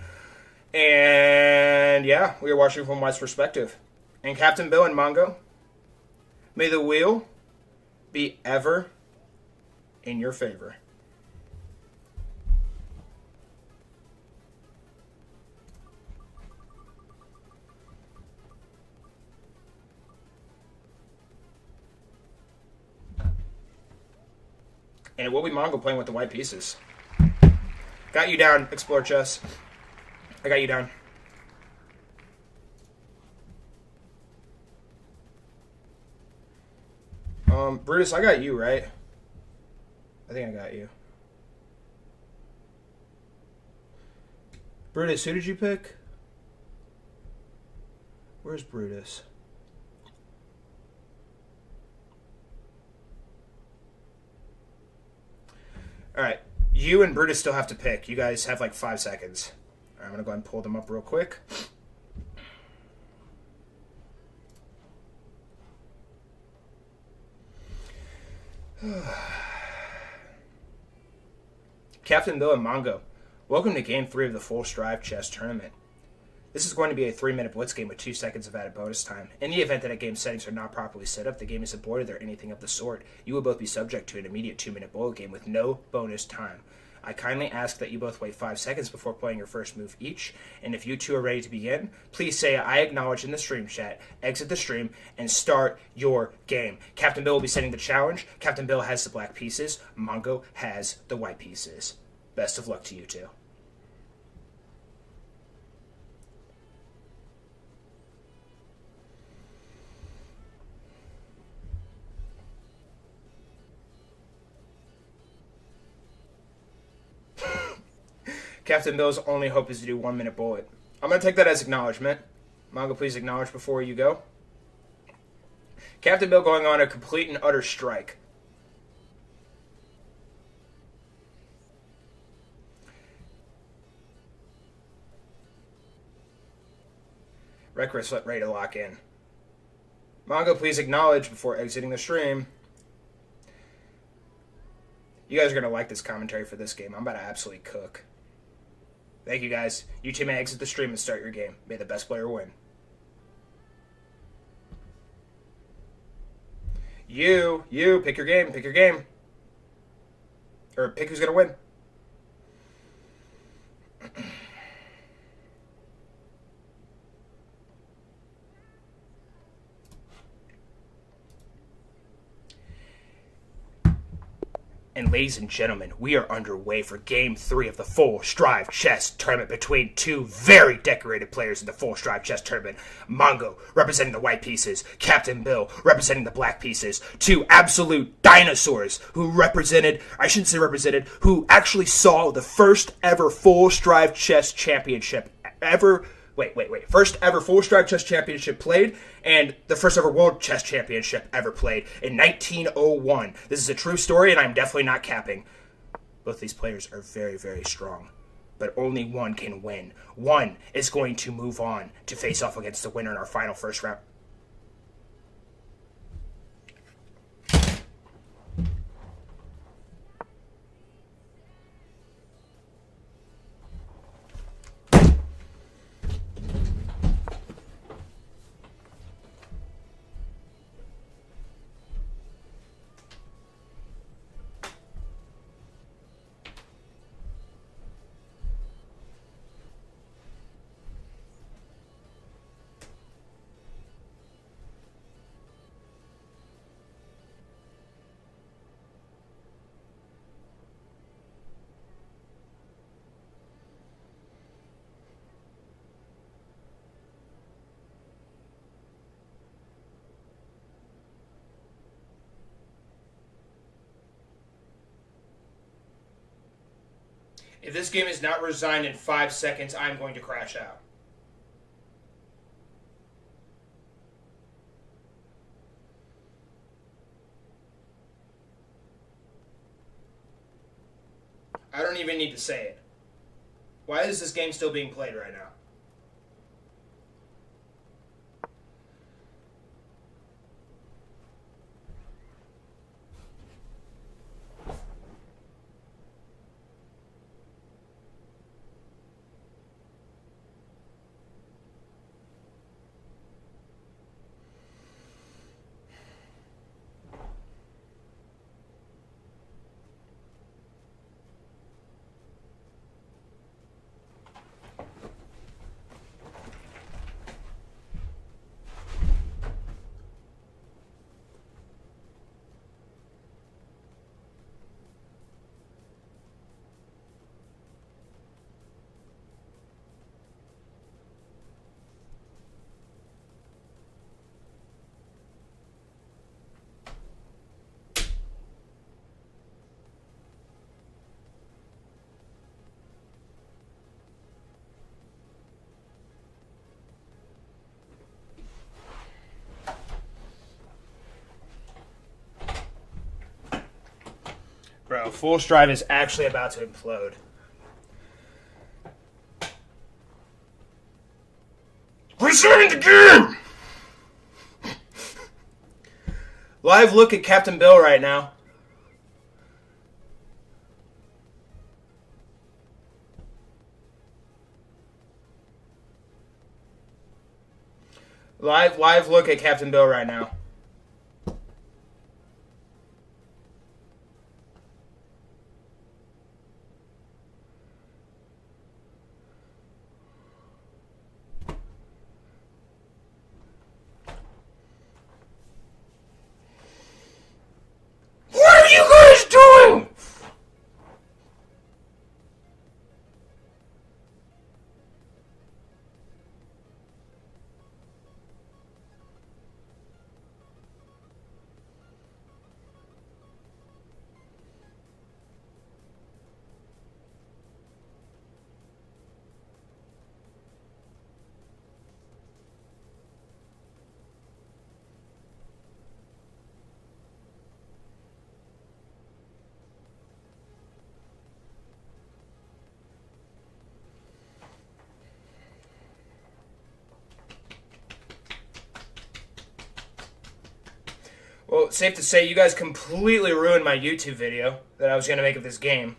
And yeah, we are watching from White's perspective. And Captain Bill and Mongo, may the wheel be ever in your favor. And it will be Mongo playing with the white pieces. Got you down, Explore Chess. I got you down. Brutus, I got you, right? I think I got you. Brutus, who did you pick? Where's Brutus? Alright, you and Brutus still have to pick. You guys have like 5 seconds. Alright, I'm going to go ahead and pull them up real quick. Captain Bill and Mongo, welcome to Game 3 of the Full Strive Chess Tournament. This is going to be a 3-minute blitz game with 2 seconds of added bonus time. In the event that a game's settings are not properly set up, the game is aborted, or anything of the sort, you will both be subject to an immediate 2-minute bullet game with no bonus time. I kindly ask that you both wait 5 seconds before playing your first move each, and if you two are ready to begin, please say I acknowledge in the stream chat, exit the stream, and start your game. Captain Bill will be setting the challenge. Captain Bill has the black pieces. Mongo has the white pieces. Best of luck to you two. Captain Bill's only hope is to do 1-minute bullet. I'm going to take that as acknowledgement. Mongo, please acknowledge before you go. Captain Bill going on a complete and utter strike. Reckless ready to lock in. Mongo, please acknowledge before exiting the stream. You guys are going to like this commentary for this game. I'm about to absolutely cook. Thank you, guys. You two may exit the stream and start your game. May the best player win. You, pick your game. Pick your game. Or pick who's going to win. And ladies and gentlemen, we are underway for Game 3 of the Full Strive Chess Tournament between two very decorated players in the Full Strive Chess Tournament. Mongo, representing the white pieces. Captain Bill, representing the black pieces. Two absolute dinosaurs who who actually saw the first ever Full Strive Chess Championship ever. First ever Full Strive Chess Championship played, and the first ever World Chess Championship ever played in 1901. This is a true story, and I'm definitely not capping. Both these players are very, very strong, but only one can win. One is going to move on to face off against the winner in our final first round. If this game is not resigned in 5 seconds, I'm going to crash out. I don't even need to say it. Why is this game still being played right now? Bro, Full Strive is actually about to implode. Restarting the game! Live look at Captain Bill right now. Live look at Captain Bill right now. What are you guys doing? Well, it's safe to say you guys completely ruined my YouTube video that I was going to make of this game.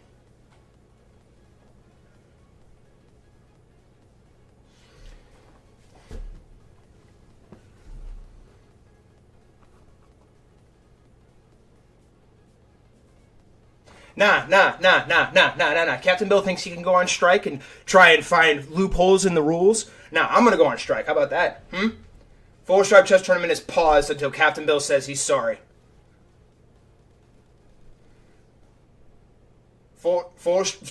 Nah. Captain Bill thinks he can go on strike and try and find loopholes in the rules. Nah, I'm going to go on strike. How about that? Full Stripe Chess Tournament is paused until Captain Bill says he's sorry. Full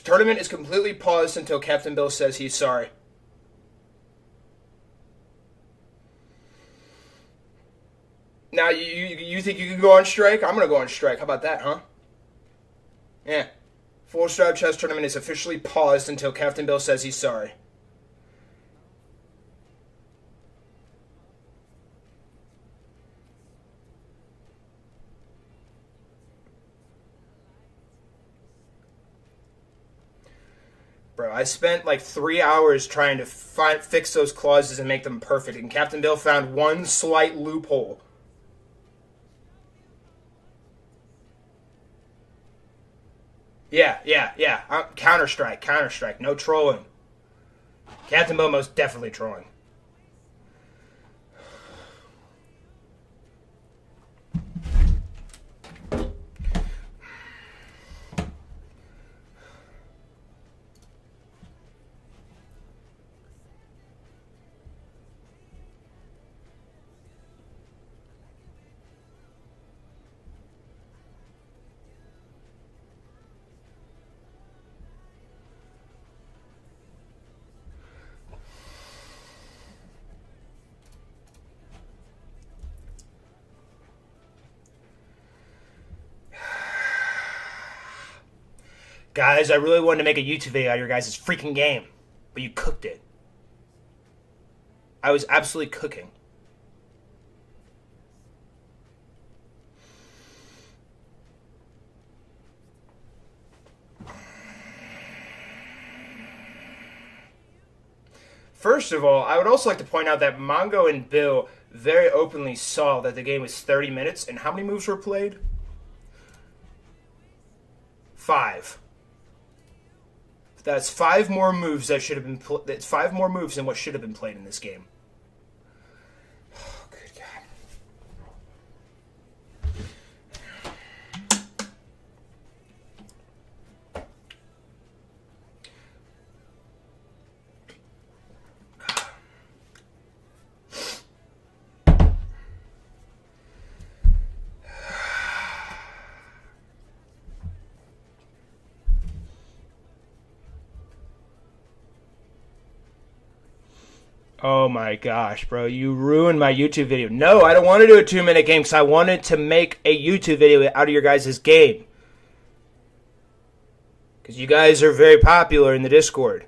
Tournament is completely paused until Captain Bill says he's sorry. Now, you think you can go on strike? I'm going to go on strike. How about that, huh? Yeah. Full Stripe Chess Tournament is officially paused until Captain Bill says he's sorry. Bro, I spent like 3 hours trying to fix those clauses and make them perfect, and Captain Bill found one slight loophole. Yeah. Counter-Strike. No trolling. Captain Bill most definitely trolling. Guys, I really wanted to make a YouTube video out of your guys' freaking game, but you cooked it. I was absolutely cooking. First of all, I would also like to point out that Mongo and Bill very openly saw that the game was 30 minutes, and how many moves were played? 5. That's 5 more moves that should have been. That's 5 more moves than what should have been played in this game. Oh, good God. Oh my gosh, bro. You ruined my YouTube video. No, I don't want to do a 2-minute game because I wanted to make a YouTube video out of your guys' game. Because you guys are very popular in the Discord.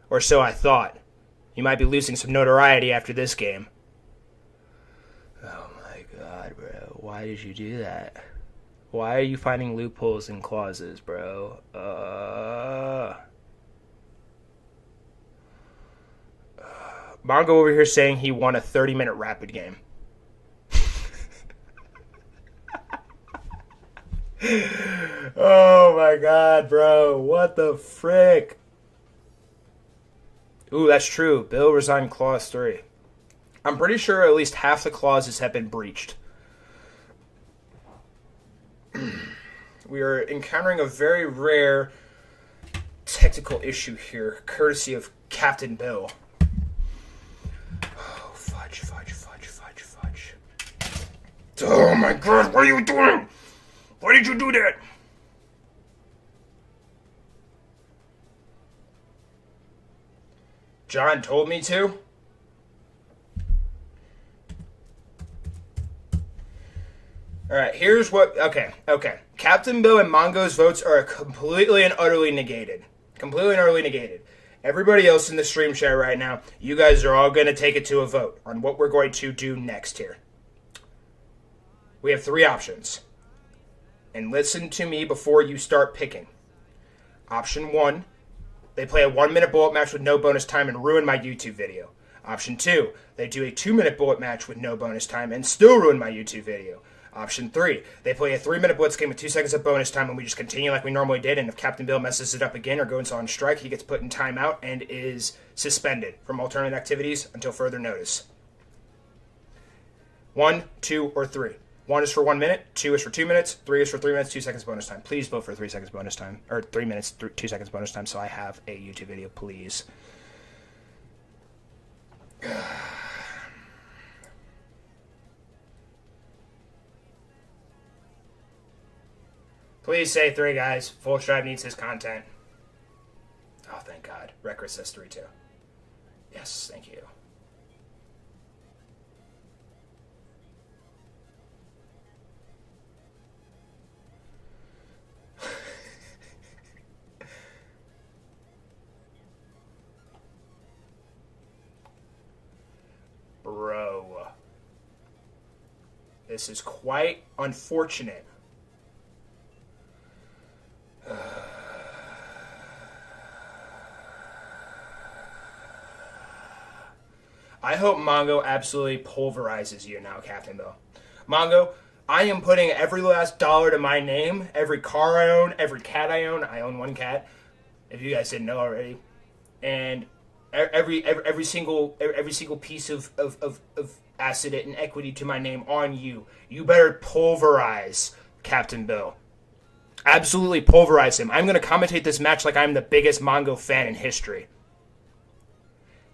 Or so I thought. You might be losing some notoriety after this game. Oh my God, bro. Why did you do that? Why are you finding loopholes and clauses, bro? Mongo over here saying he won a 30-minute rapid game. Oh my God, bro. What the frick? Ooh, that's true. Bill resigned clause 3. I'm pretty sure at least half the clauses have been breached. We are encountering a very rare technical issue here, courtesy of Captain Bill. Oh, fudge. Oh my god, what are you doing? Why did you do that? John told me to. Alright, here's what... Okay. Captain Bill and Mongo's votes are completely and utterly negated. Everybody else in the stream chat right now, you guys are all going to take it to a vote on what we're going to do next here. We have 3 options. And listen to me before you start picking. Option 1, they play a 1-minute bullet match with no bonus time and ruin my YouTube video. Option 2, they do a 2-minute bullet match with no bonus time and still ruin my YouTube video. Option 3, they play a 3-minute blitz game with 2 seconds of bonus time and we just continue like we normally did, and if Captain Bill messes it up again or goes on strike, he gets put in timeout and is suspended from alternate activities until further notice. 1, 2, or 3. 1 is for 1 minute, 2 is for 2 minutes, 3 is for 3 minutes, 2 seconds bonus time. Please vote for 3 seconds bonus time, or 3 minutes, 2 seconds bonus time, so I have a YouTube video, please. Please say 3, guys. Full Strive needs his content. Oh, thank God. Record says 3 too. Yes, thank you. Bro. This is quite unfortunate. I hope Mongo absolutely pulverizes you now, Captain Bill. Mongo, I am putting every last dollar to my name, every car I own, every cat I own 1 cat, if you guys didn't know already, and every single piece of asset and equity to my name on you. You better pulverize Captain Bill. Absolutely pulverize him. I'm going to commentate this match like I'm the biggest Mongo fan in history.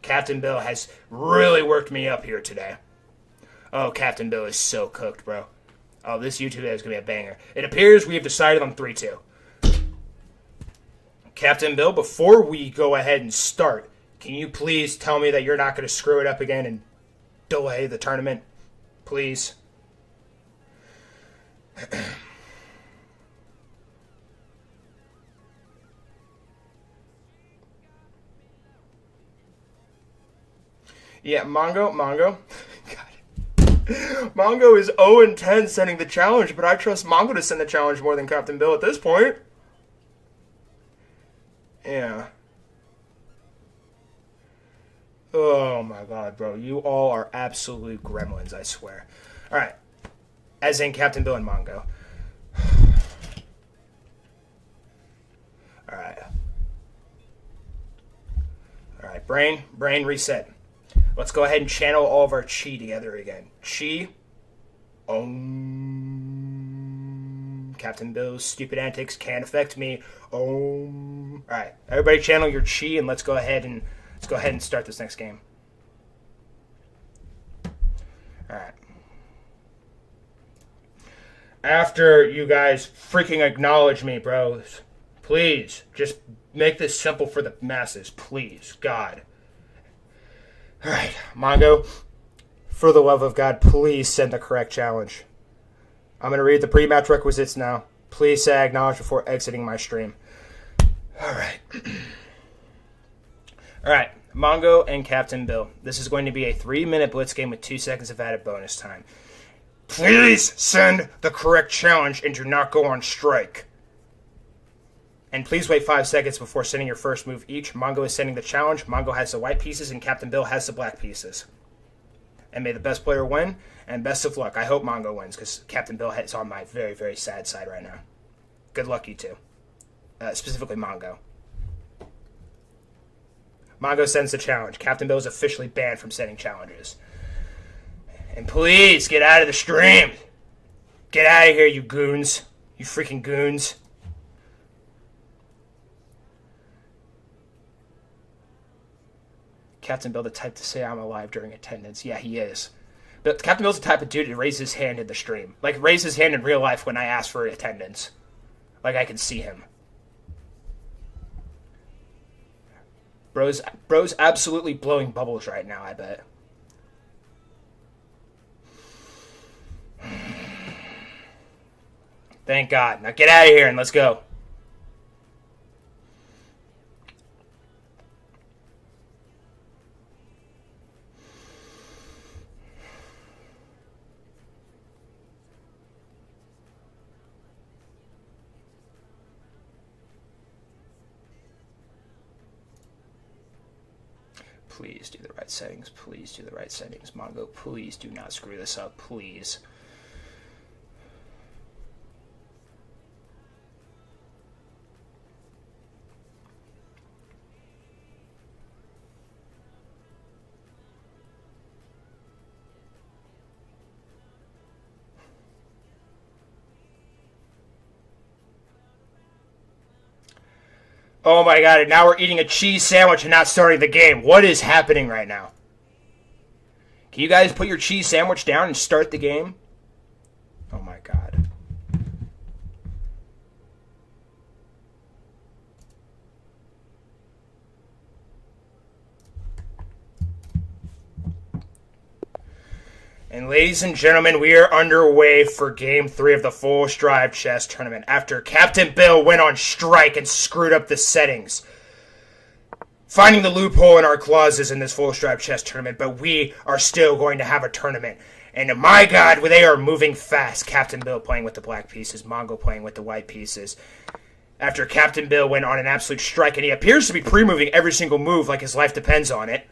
Captain Bill has really worked me up here today. Oh, Captain Bill is so cooked, bro. Oh, this YouTube video is going to be a banger. It appears we have decided on 3-2. Captain Bill, before we go ahead and start, can you please tell me that you're not going to screw it up again and delay the tournament? Please. Yeah, Mongo. God. Mongo is 0-10 sending the challenge, but I trust Mongo to send the challenge more than Captain Bill at this point. Yeah. Oh my God, bro. You all are absolute gremlins, I swear. Alright. As in Captain Bill and Mongo. Alright. Alright, brain reset. Let's go ahead and channel all of our chi together again. Chi. Om. Captain Bill's stupid antics can't affect me. Om. Alright, everybody channel your chi and let's go ahead and start this next game. Alright. After you guys freaking acknowledge me, bros, please, just make this simple for the masses, please. God. Alright, Mongo, for the love of God, please send the correct challenge. I'm going to read the pre-match requisites now. Please say I acknowledge before exiting my stream. Alright. Alright, Mongo and Captain Bill. This is going to be a 3-minute blitz game with 2 seconds of added bonus time. Please send the correct challenge and do not go on strike. And please wait 5 seconds before sending your first move each. Mongo is sending the challenge. Mongo has the white pieces and Captain Bill has the black pieces. And may the best player win, and best of luck. I hope Mongo wins, because Captain Bill is on my very, very sad side right now. Good luck, you two. Specifically Mongo. Mongo sends the challenge. Captain Bill is officially banned from sending challenges. And please, get out of the stream. Get out of here, you goons. You freaking goons. Captain Bill the type to say I'm alive during attendance. Yeah, he is. But Captain Bill's the type of dude to raise his hand in the stream. Like, raise his hand in real life when I ask for attendance. Like, I can see him. Bro's absolutely blowing bubbles right now, I bet. Thank God. Now get out of here and let's go. Please do the right settings. Please do the right settings. Mongo, please do not screw this up. Please. Oh my God, and now we're eating a cheese sandwich and not starting the game. What is happening right now? Can you guys put your cheese sandwich down and start the game? Oh my God. And ladies and gentlemen, we are underway for Game 3 of the Full Strive Chess Tournament after Captain Bill went on strike and screwed up the settings. Finding the loophole in our clauses in this Full Strive Chess Tournament, but we are still going to have a tournament. And my God, they are moving fast. Captain Bill playing with the black pieces, Mongo playing with the white pieces. After Captain Bill went on an absolute strike, and he appears to be pre-moving every single move like his life depends on it.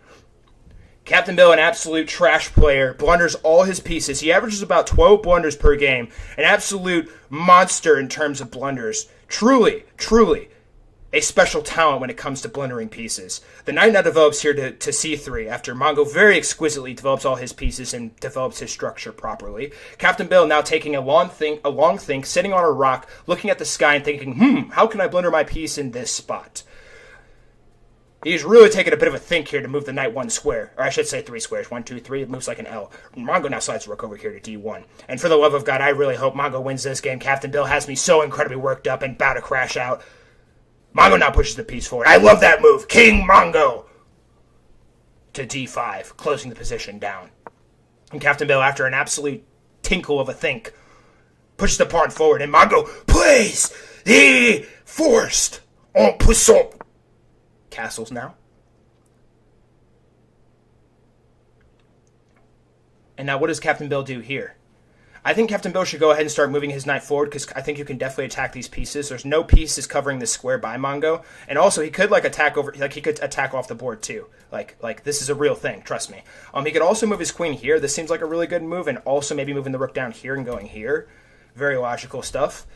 Captain Bill, an absolute trash player, blunders all his pieces. He averages about 12 blunders per game. An absolute monster in terms of blunders. Truly, truly a special talent when it comes to blundering pieces. The knight now develops here to c3 after Mongo very exquisitely develops all his pieces and develops his structure properly. Captain Bill now taking a long think, sitting on a rock, looking at the sky and thinking, how can I blunder my piece in this spot? He's really taking a bit of a think here to move the knight one square. Or I should say 3 squares. 1, 2, 3. It moves like an L. Mongo now slides rook over here to d1. And for the love of God, I really hope Mongo wins this game. Captain Bill has me so incredibly worked up and about to crash out. Mongo now pushes the piece forward. I love that move. King Mongo to d5, closing the position down. And Captain Bill, after an absolute tinkle of a think, pushes the pawn forward. And Mongo plays the forced en puissant. Castles now. And now what does Captain Bill do here? I think Captain Bill should go ahead and start moving his knight forward because I think you can definitely attack these pieces. There's no pieces covering this square by Mongo. And also he could attack off the board too. Like this is a real thing, trust me. He could also move his queen here. This seems like a really good move, and also maybe moving the rook down here and going here. Very logical stuff.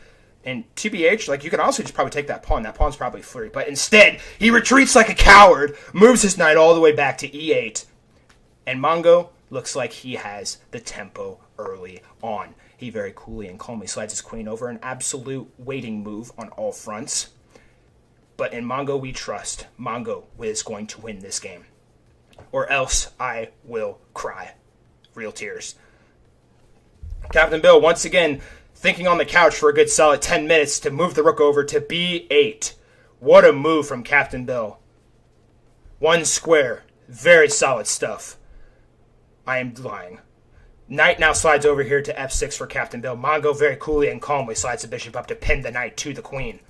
And TBH, you can also just probably take that pawn. That pawn's probably free. But instead, he retreats like a coward, moves his knight all the way back to e8. And Mongo looks like he has the tempo early on. He very coolly and calmly slides his queen over, an absolute waiting move on all fronts. But in Mongo we trust. Mongo is going to win this game. Or else I will cry. Real tears. Captain Bill, once again, thinking on the couch for a good solid 10 minutes to move the rook over to b8. What a move from Captain Bill. 1 square. Very solid stuff. I am lying. Knight now slides over here to f6 for Captain Bill. Mongo very coolly and calmly slides the bishop up to pin the knight to the queen.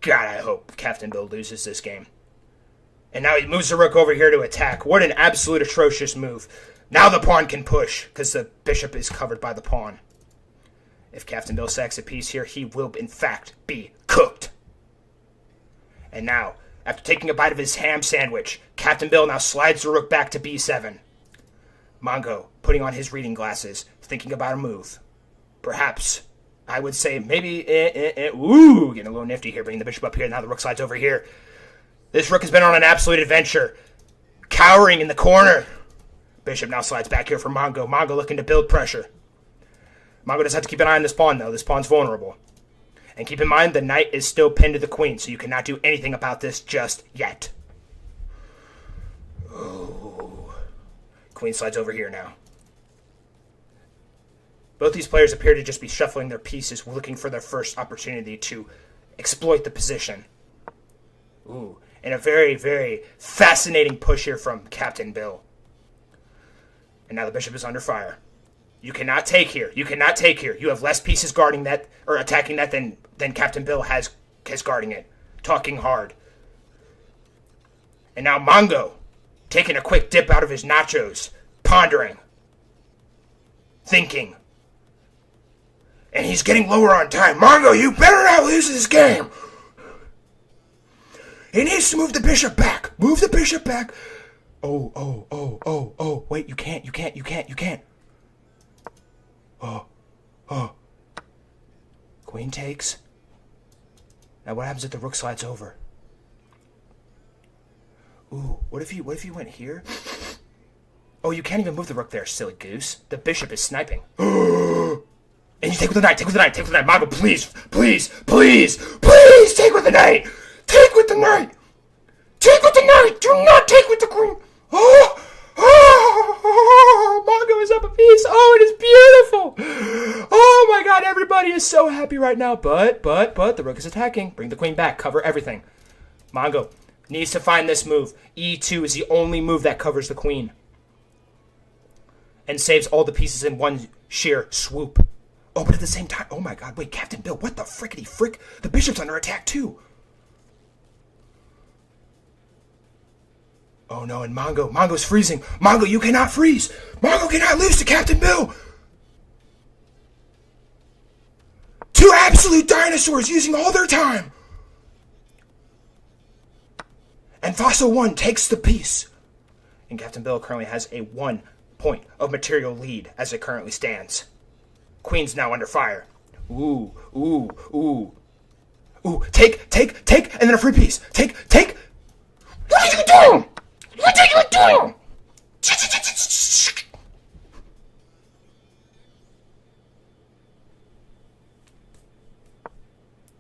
God, I hope Captain Bill loses this game. And now he moves the rook over here to attack. What an absolute atrocious move. Now the pawn can push, because the bishop is covered by the pawn. If Captain Bill sacks a piece here, he will, in fact, be cooked. And now, after taking a bite of his ham sandwich, Captain Bill now slides the rook back to b7. Mongo, putting on his reading glasses, thinking about a move. Perhaps, I would say, maybe, getting a little nifty here, bringing the bishop up here, now the rook slides over here. This rook has been on an absolute adventure, cowering in the corner. Bishop now slides back here for Mongo. Mongo looking to build pressure. Mongo does have to keep an eye on this pawn, though. This pawn's vulnerable. And keep in mind, the knight is still pinned to the queen, so you cannot do anything about this just yet. Ooh. Queen slides over here now. Both these players appear to just be shuffling their pieces, looking for their first opportunity to exploit the position. Ooh. And a very, very fascinating push here from Captain Bill. And now the bishop is under fire. You cannot take here. You cannot take here. You have less pieces guarding that or attacking that than Captain Bill has guarding it. Talking hard. And now Mongo taking a quick dip out of his nachos. Pondering. Thinking. And he's getting lower on time. Mongo, you better not lose this game. He needs to move the bishop back. Move the bishop back. Oh. Wait, you can't. Oh. Queen takes. Now what happens if the rook slides over? Ooh, what if he went here? Oh, you can't even move the rook there, silly goose. The bishop is sniping. And you take with the knight, Mongo, please, take with the knight. Do not take with the queen. Mongo is up a piece. Oh, it is beautiful. Oh my god, everybody is so happy right now. But the rook is attacking. Bring the queen back. Cover everything. Mongo needs to find this move. E2 is the only move that covers the queen. And saves all the pieces in one sheer swoop. Oh, but at the same time, oh my god, wait, Captain Bill, what the frickety frick? The bishop's under attack too. Oh no, and Mongo's freezing. Mongo, you cannot freeze. Mongo cannot lose to Captain Bill. Two absolute dinosaurs using all their time. And Fossil 1 takes the piece. And Captain Bill currently has a 1 point of material lead as it currently stands. Queen's now under fire. Ooh. Take, and then a free piece. Take. What are you doing? What are you doing?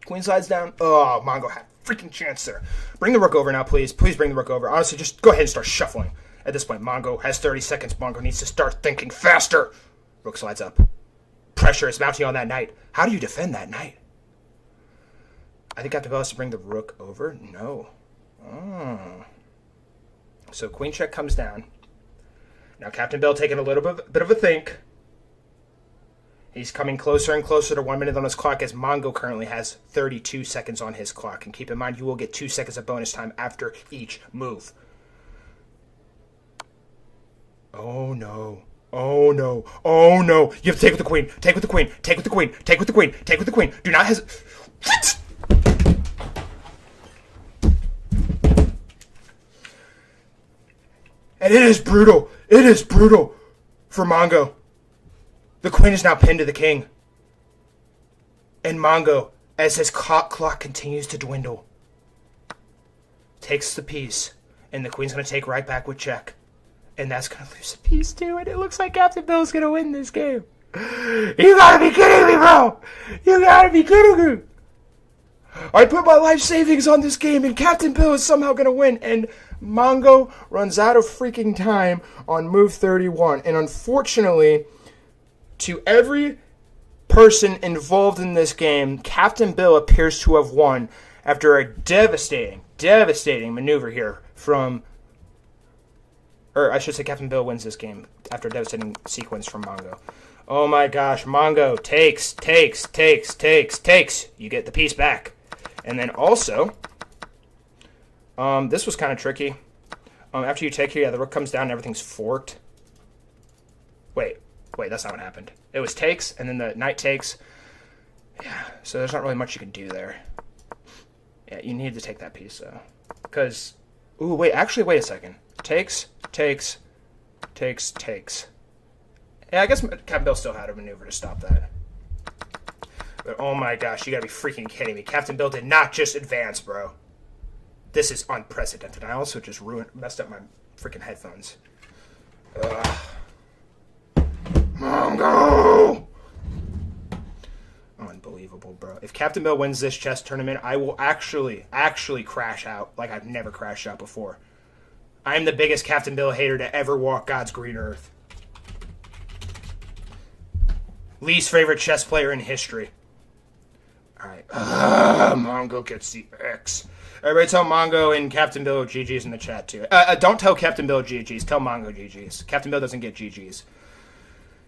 Queen slides down. Oh, Mongo had a freaking chance there. Bring the rook over now, please. Please bring the rook over. Honestly, just go ahead and start shuffling. At this point, Mongo has 30 seconds. Mongo needs to start thinking faster. Rook slides up. Pressure is mounting on that knight. How do you defend that knight? I think Captain Bill has to bring the rook over. No. Oh. So queen check comes down. Now Captain Bill taking a little bit of a think. He's coming closer and closer to 1 minute on his clock as Mongo currently has 32 seconds on his clock. And keep in mind, you will get 2 seconds of bonus time after each move. Oh no. You have to take with the queen. Take with the queen. Do not hesitate. What? And it is brutal. For Mongo. The queen is now pinned to the king. And Mongo, as his clock continues to dwindle, takes the piece. And the queen's going to take right back with check. And that's going to lose a piece too. And it looks like Captain Bill's going to win this game. You got to be kidding me, bro. You got to be kidding me. I put my life savings on this game and Captain Bill is somehow going to win. And Mongo runs out of freaking time on move 31. And unfortunately, to every person involved in this game, Captain Bill appears to have won after a devastating maneuver here from... Or I should say Captain Bill wins this game after a devastating sequence from Mongo. Oh my gosh, Mongo takes. You get the piece back. And then also, this was kind of tricky. After you take here, the rook comes down and everything's forked. Wait, that's not what happened. It was takes, and then the knight takes. Yeah, so there's not really much you can do there. Yeah, you need to take that piece, though. Because, wait a second. Takes. Yeah, I guess Captain Bill still had a maneuver to stop that. But oh my gosh, you gotta be freaking kidding me. Captain Bill did not just advance, bro. This is unprecedented. I also just messed up my freaking headphones. Mongo! Unbelievable, bro. If Captain Bill wins this chess tournament, I will actually crash out like I've never crashed out before. I am the biggest Captain Bill hater to ever walk God's green earth. Least favorite chess player in history. Alright. Mongo gets the X. Everybody tell Mongo and Captain Bill GG's in the chat, too. Don't tell Captain Bill GG's. Tell Mongo GG's. Captain Bill doesn't get GG's.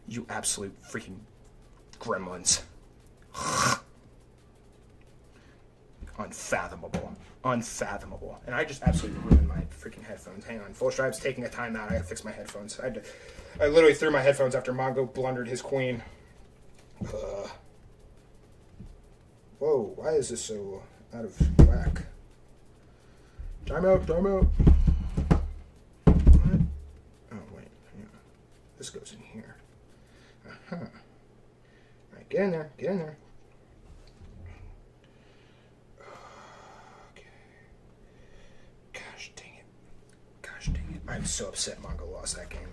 You absolute freaking gremlins. Unfathomable. Unfathomable. And I just absolutely ruined my freaking headphones. Hang on. Full Stripe's taking a timeout. I gotta fix my headphones. I literally threw my headphones after Mongo blundered his queen. Whoa, why is this so out of whack? Timeout, timeout. What? Oh, wait. Yeah. This goes in here. Uh-huh. Alright, get in there. Get in there. Okay. Gosh dang it. Gosh dang it. I'm so upset Mongo lost that game.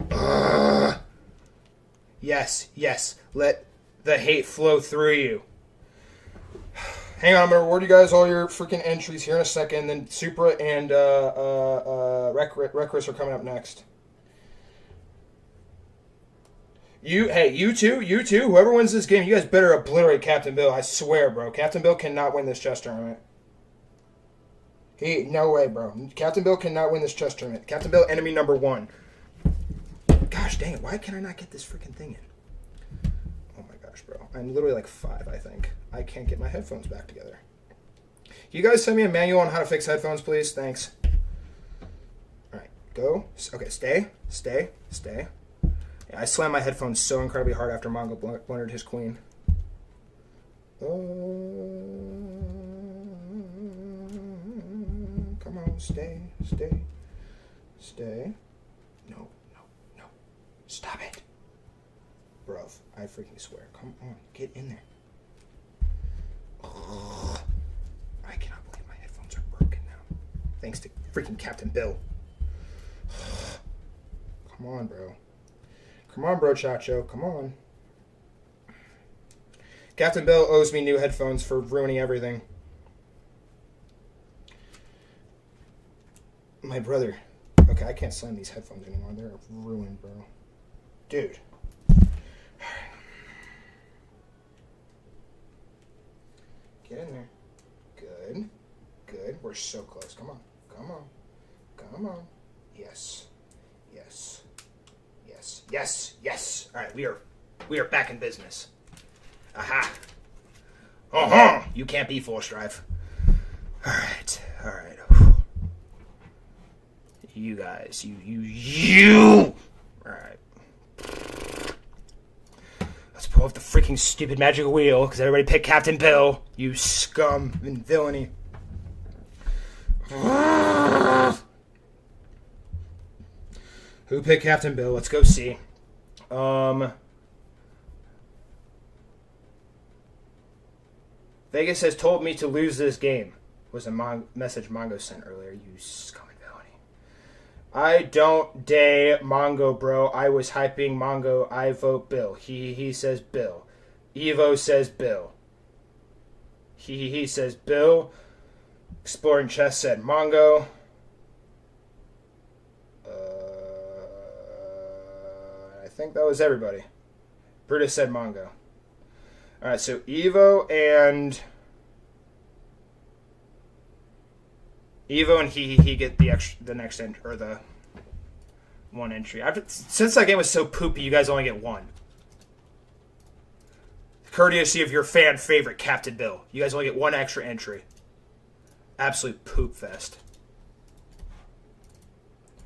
Yes, yes. Let the hate flow through you. Hang on, I'm going to reward you guys all your freaking entries here in a second. Then Supra and Reckless are coming up next. You two, whoever wins this game, you guys better obliterate Captain Bill. I swear, bro. Captain Bill cannot win this chess tournament. No way, bro. Captain Bill cannot win this chess tournament. Captain Bill, enemy number 1. Gosh dang it, why can I not get this freaking thing in? Oh my gosh, bro. I'm literally like 5, I think. I can't get my headphones back together. Can you guys send me a manual on how to fix headphones, please? Thanks. Alright, go. Okay, stay. Yeah, I slammed my headphones so incredibly hard after Mongo blundered his queen. Come on, stay. No. Stop it. Bro, I freaking swear. Come on, get in there. I cannot believe my headphones are broken now. Thanks to freaking Captain Bill. Come on, bro. Come on, bro, Chacho. Come on. Captain Bill owes me new headphones for ruining everything. My brother. Okay, I can't slam these headphones anymore. They're ruined, bro. Dude. Get in there. Good. We're so close. Come on. Yes. All right, we are back in business. Aha. You can't be Full Strife. All right. You guys, you. All right. Let's pull off the freaking stupid magic wheel because everybody picked Captain Bill. You scum and villainy. Who picked Captain Bill? Let's go see. Vegas has told me to lose this game. Was a message Mongo sent earlier. You scum and villainy. I don't day Mongo, bro. I was hyping Mongo. I vote Bill. He says Bill. Evo says Bill. He says Bill. Exploring Chess said Mongo. I think that was everybody. Brutus said Mongo. Alright, so Evo and he get the next entry, or the one entry. Since that game was so poopy, you guys only get one. Courtesy of your fan favorite Captain Bill. You guys only get one extra entry. Absolute poop fest.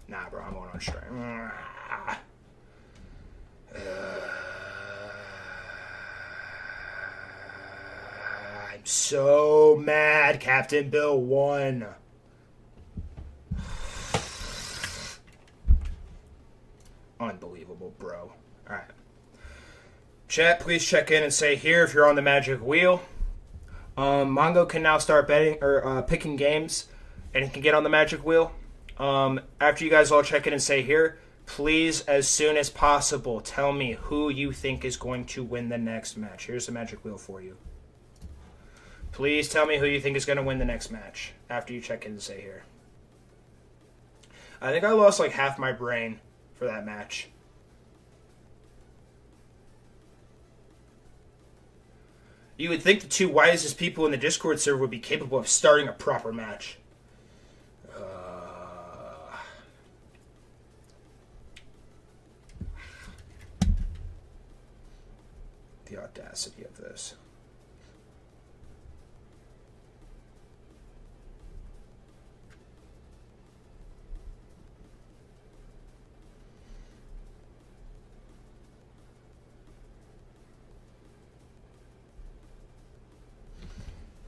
Nah, bro, I'm going on strike. I'm so mad Captain Bill won. Unbelievable, bro. Alright. Chat, please check in and say here if you're on the magic wheel. Mongo can now start betting or picking games, and he can get on the magic wheel. After you guys all check in and say here, Please, as soon as possible, tell me who you think is going to win the next match. Here's the magic wheel for you. Please tell me who you think is going to win the next match after you check in and say here. I think I lost like half my brain for that match. You would think the two wisest people in the Discord server would be capable of starting a proper match. The audacity of this.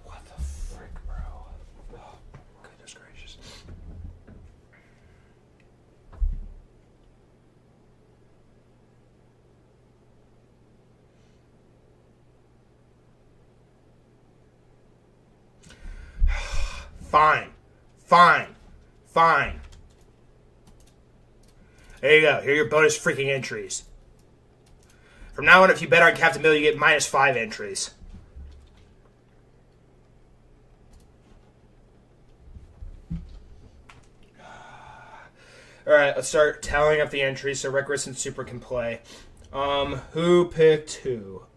What the frick, bro? Oh, goodness gracious. Fine. There you go. Here are your bonus freaking entries. From now on, if you bet on Captain Bill, you get -5 entries. Alright, let's start tallying up the entries so Reckless and Super can play. Who picked who?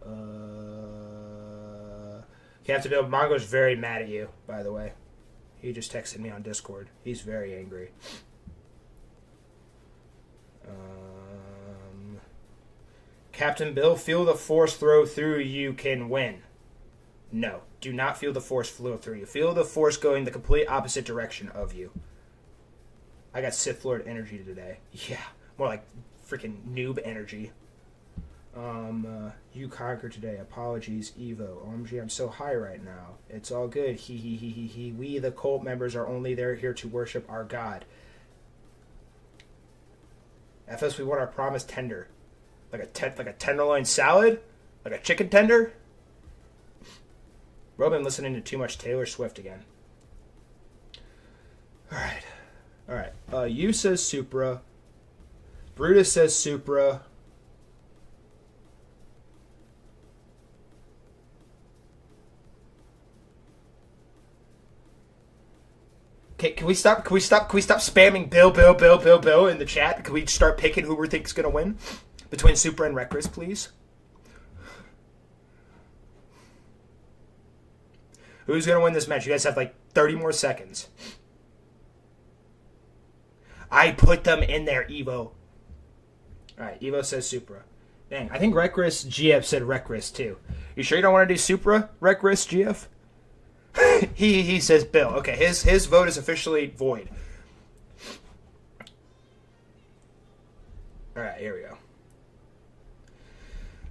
Captain Bill, Mongo's very mad at you, by the way. He just texted me on Discord. He's very angry. Captain Bill, feel the force flow through you can win. No, do not feel the force flow through you. Feel the force going the complete opposite direction of you. I got Sith Lord energy today. Yeah, more like freaking noob energy. You conquered today. Apologies, Evo. OMG, I'm so high right now. It's all good. He. We, the cult members, are only there here to worship our God. FS, we want our promised tender. Like a tenderloin salad? Like a chicken tender? Bro, been listening to too much Taylor Swift again. Alright. You says Supra. Brutus says Supra. Okay, can we stop spamming Bill in the chat? Can we start picking who we think is gonna win? Between Super and Reckless, please. Who's gonna win this match? You guys have like 30 more seconds. I put them in there, Evo. Alright, Evo says Supra. Dang, I think Reckless GF said Reckless too. You sure you don't want to do Supra, Reckless GF? he says Bill. Okay, his vote is officially void. Alright, here we go.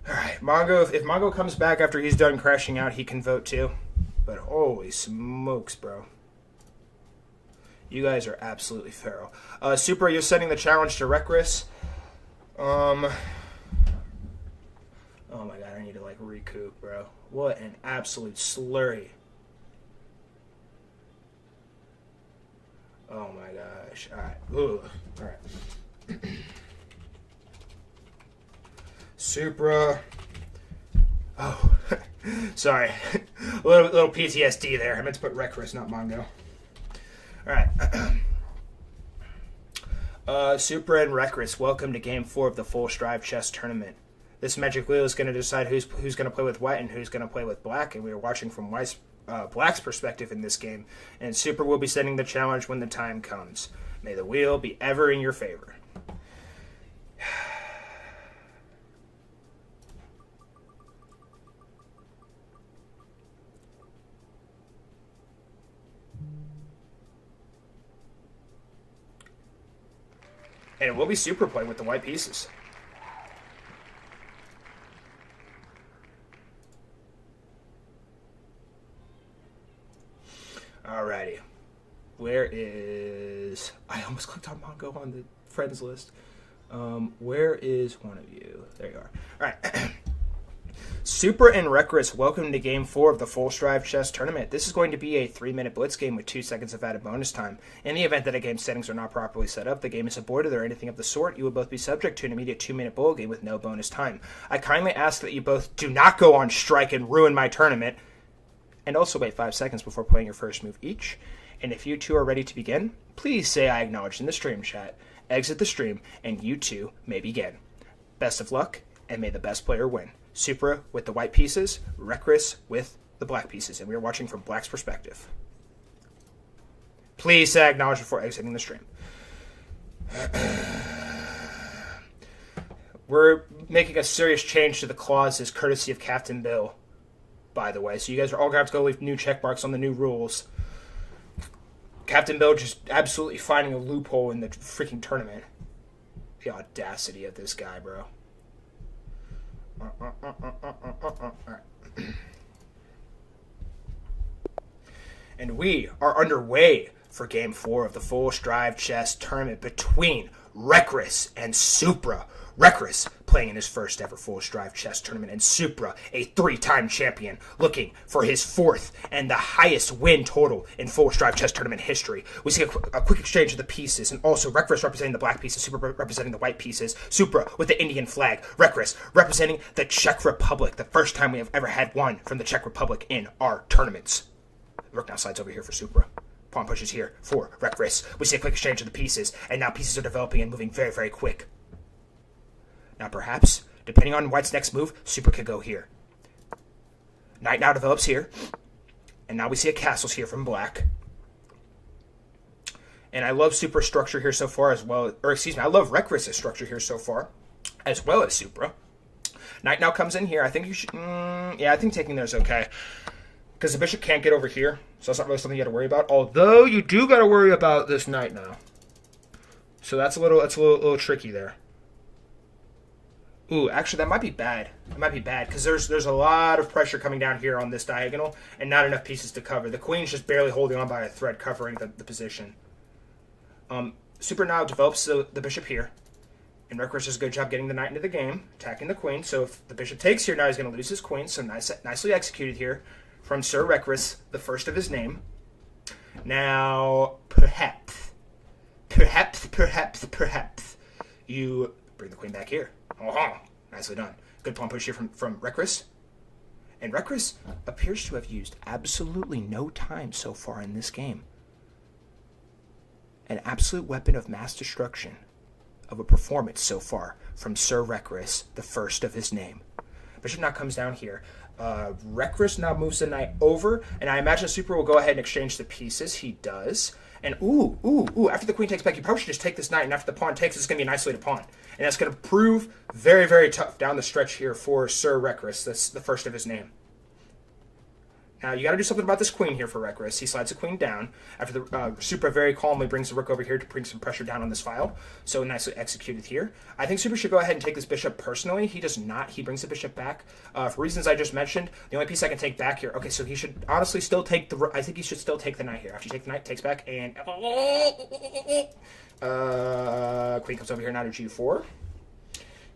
Alright, Mongo, if Mongo comes back after he's done crashing out, he can vote too. But holy smokes, bro. You guys are absolutely feral. Super, you're sending the challenge to Reckless. Oh my god, I need to like recoup, bro. What an absolute slurry. Oh my gosh. Alright. Alright. Supra. Oh. Sorry. a little PTSD there. I meant to put Reckless, not Mongo. Alright. Supra and Reckless, welcome to Game 4 of the Full Strive Chess Tournament. This magic wheel is going to decide who's going to play with white and who's going to play with black, and we are watching from black's perspective in this game, and Super will be setting the challenge when the time comes. May the wheel be ever in your favor. And it will be Super playing with the white pieces. Alrighty. Where is... I almost clicked on Mongo on the friends list. Where is one of you? There you are. Alright. Super and Reckless, welcome to Game 4 of the Full Strive Chess Tournament. This is going to be a 3-minute blitz game with 2 seconds of added bonus time. In the event that a game's settings are not properly set up, the game is aborted, or anything of the sort, you will both be subject to an immediate 2-minute bull game with no bonus time. I kindly ask that you both do not go on strike and ruin my tournament, and also wait 5 seconds before playing your first move each. And if you two are ready to begin, please say I acknowledge in the stream chat, exit the stream, and you two may begin. Best of luck, and may the best player win. Supra with the white pieces, Reckless with the black pieces, and we are watching from Black's perspective. Please say acknowledge before exiting the stream. We're making a serious change to the clauses courtesy of Captain Bill, by the way, so you guys are all going to have to go leave new check marks on the new rules. Captain Bill just absolutely finding a loophole in the freaking tournament. The audacity of this guy, bro. Alright. And we are underway for Game 4 of the Full Strive Chess Tournament between Reckless and Supra. Reckless playing in his first ever Full Strive Chess Tournament, and Supra, a 3-time champion, looking for his 4th and the highest win total in Full Strive Chess Tournament history. We see a quick exchange of the pieces, and also Reckless representing the black pieces, Supra representing the white pieces, Supra with the Indian flag, Reckless representing the Czech Republic, the first time we have ever had one from the Czech Republic in our tournaments. Rook now slides over here for Supra. Pawn pushes here for Reckless. We see a quick exchange of the pieces, and now pieces are developing and moving very, very quick. Now perhaps, depending on White's next move, Supra could go here. Knight now develops here. And now we see a castles here from Black. And I love Supra's structure here so far as well. Or excuse me, I love Reckless's structure here so far, as well as Supra. Knight now comes in here. I think you should... yeah, I think taking there is okay. Because the bishop can't get over here. So that's not really something you got to worry about. Although you do got to worry about this knight now. So that's a little tricky there. Ooh, actually, that might be bad. It might be bad, because there's a lot of pressure coming down here on this diagonal, and not enough pieces to cover. The queen's just barely holding on by a thread, covering the position. Supra now develops the bishop here, and Reckless does a good job getting the knight into the game, attacking the queen. So if the bishop takes here, now he's going to lose his queen, so nicely executed here from Sir Reckless, the first of his name. Now, perhaps, you bring the queen back here. Oh, nicely done. Good pawn push here from Reckless. And Reckless appears to have used absolutely no time so far in this game. An absolute weapon of mass destruction of a performance so far from Sir Reckless, the first of his name. Bishop now comes down here. Reckless now moves the knight over, and I imagine Supra will go ahead and exchange the pieces. He does. And ooh, after the queen takes back, you probably should just take this knight, and after the pawn takes, it's going to be an isolated pawn. And that's going to prove very, very tough down the stretch here for Sir Reckless. That's the first of his name. Now, you got to do something about this queen here for Reckless. He slides the queen down. After the Supra very calmly brings the rook over here to bring some pressure down on this file. So nicely executed here. I think Supra should go ahead and take this bishop personally. He does not. He brings the bishop back. For reasons I just mentioned, the only piece I can take back here. Okay, so he should honestly still take the... I think he should still take the knight here. After you take the knight, takes back, and... queen comes over here now to g4.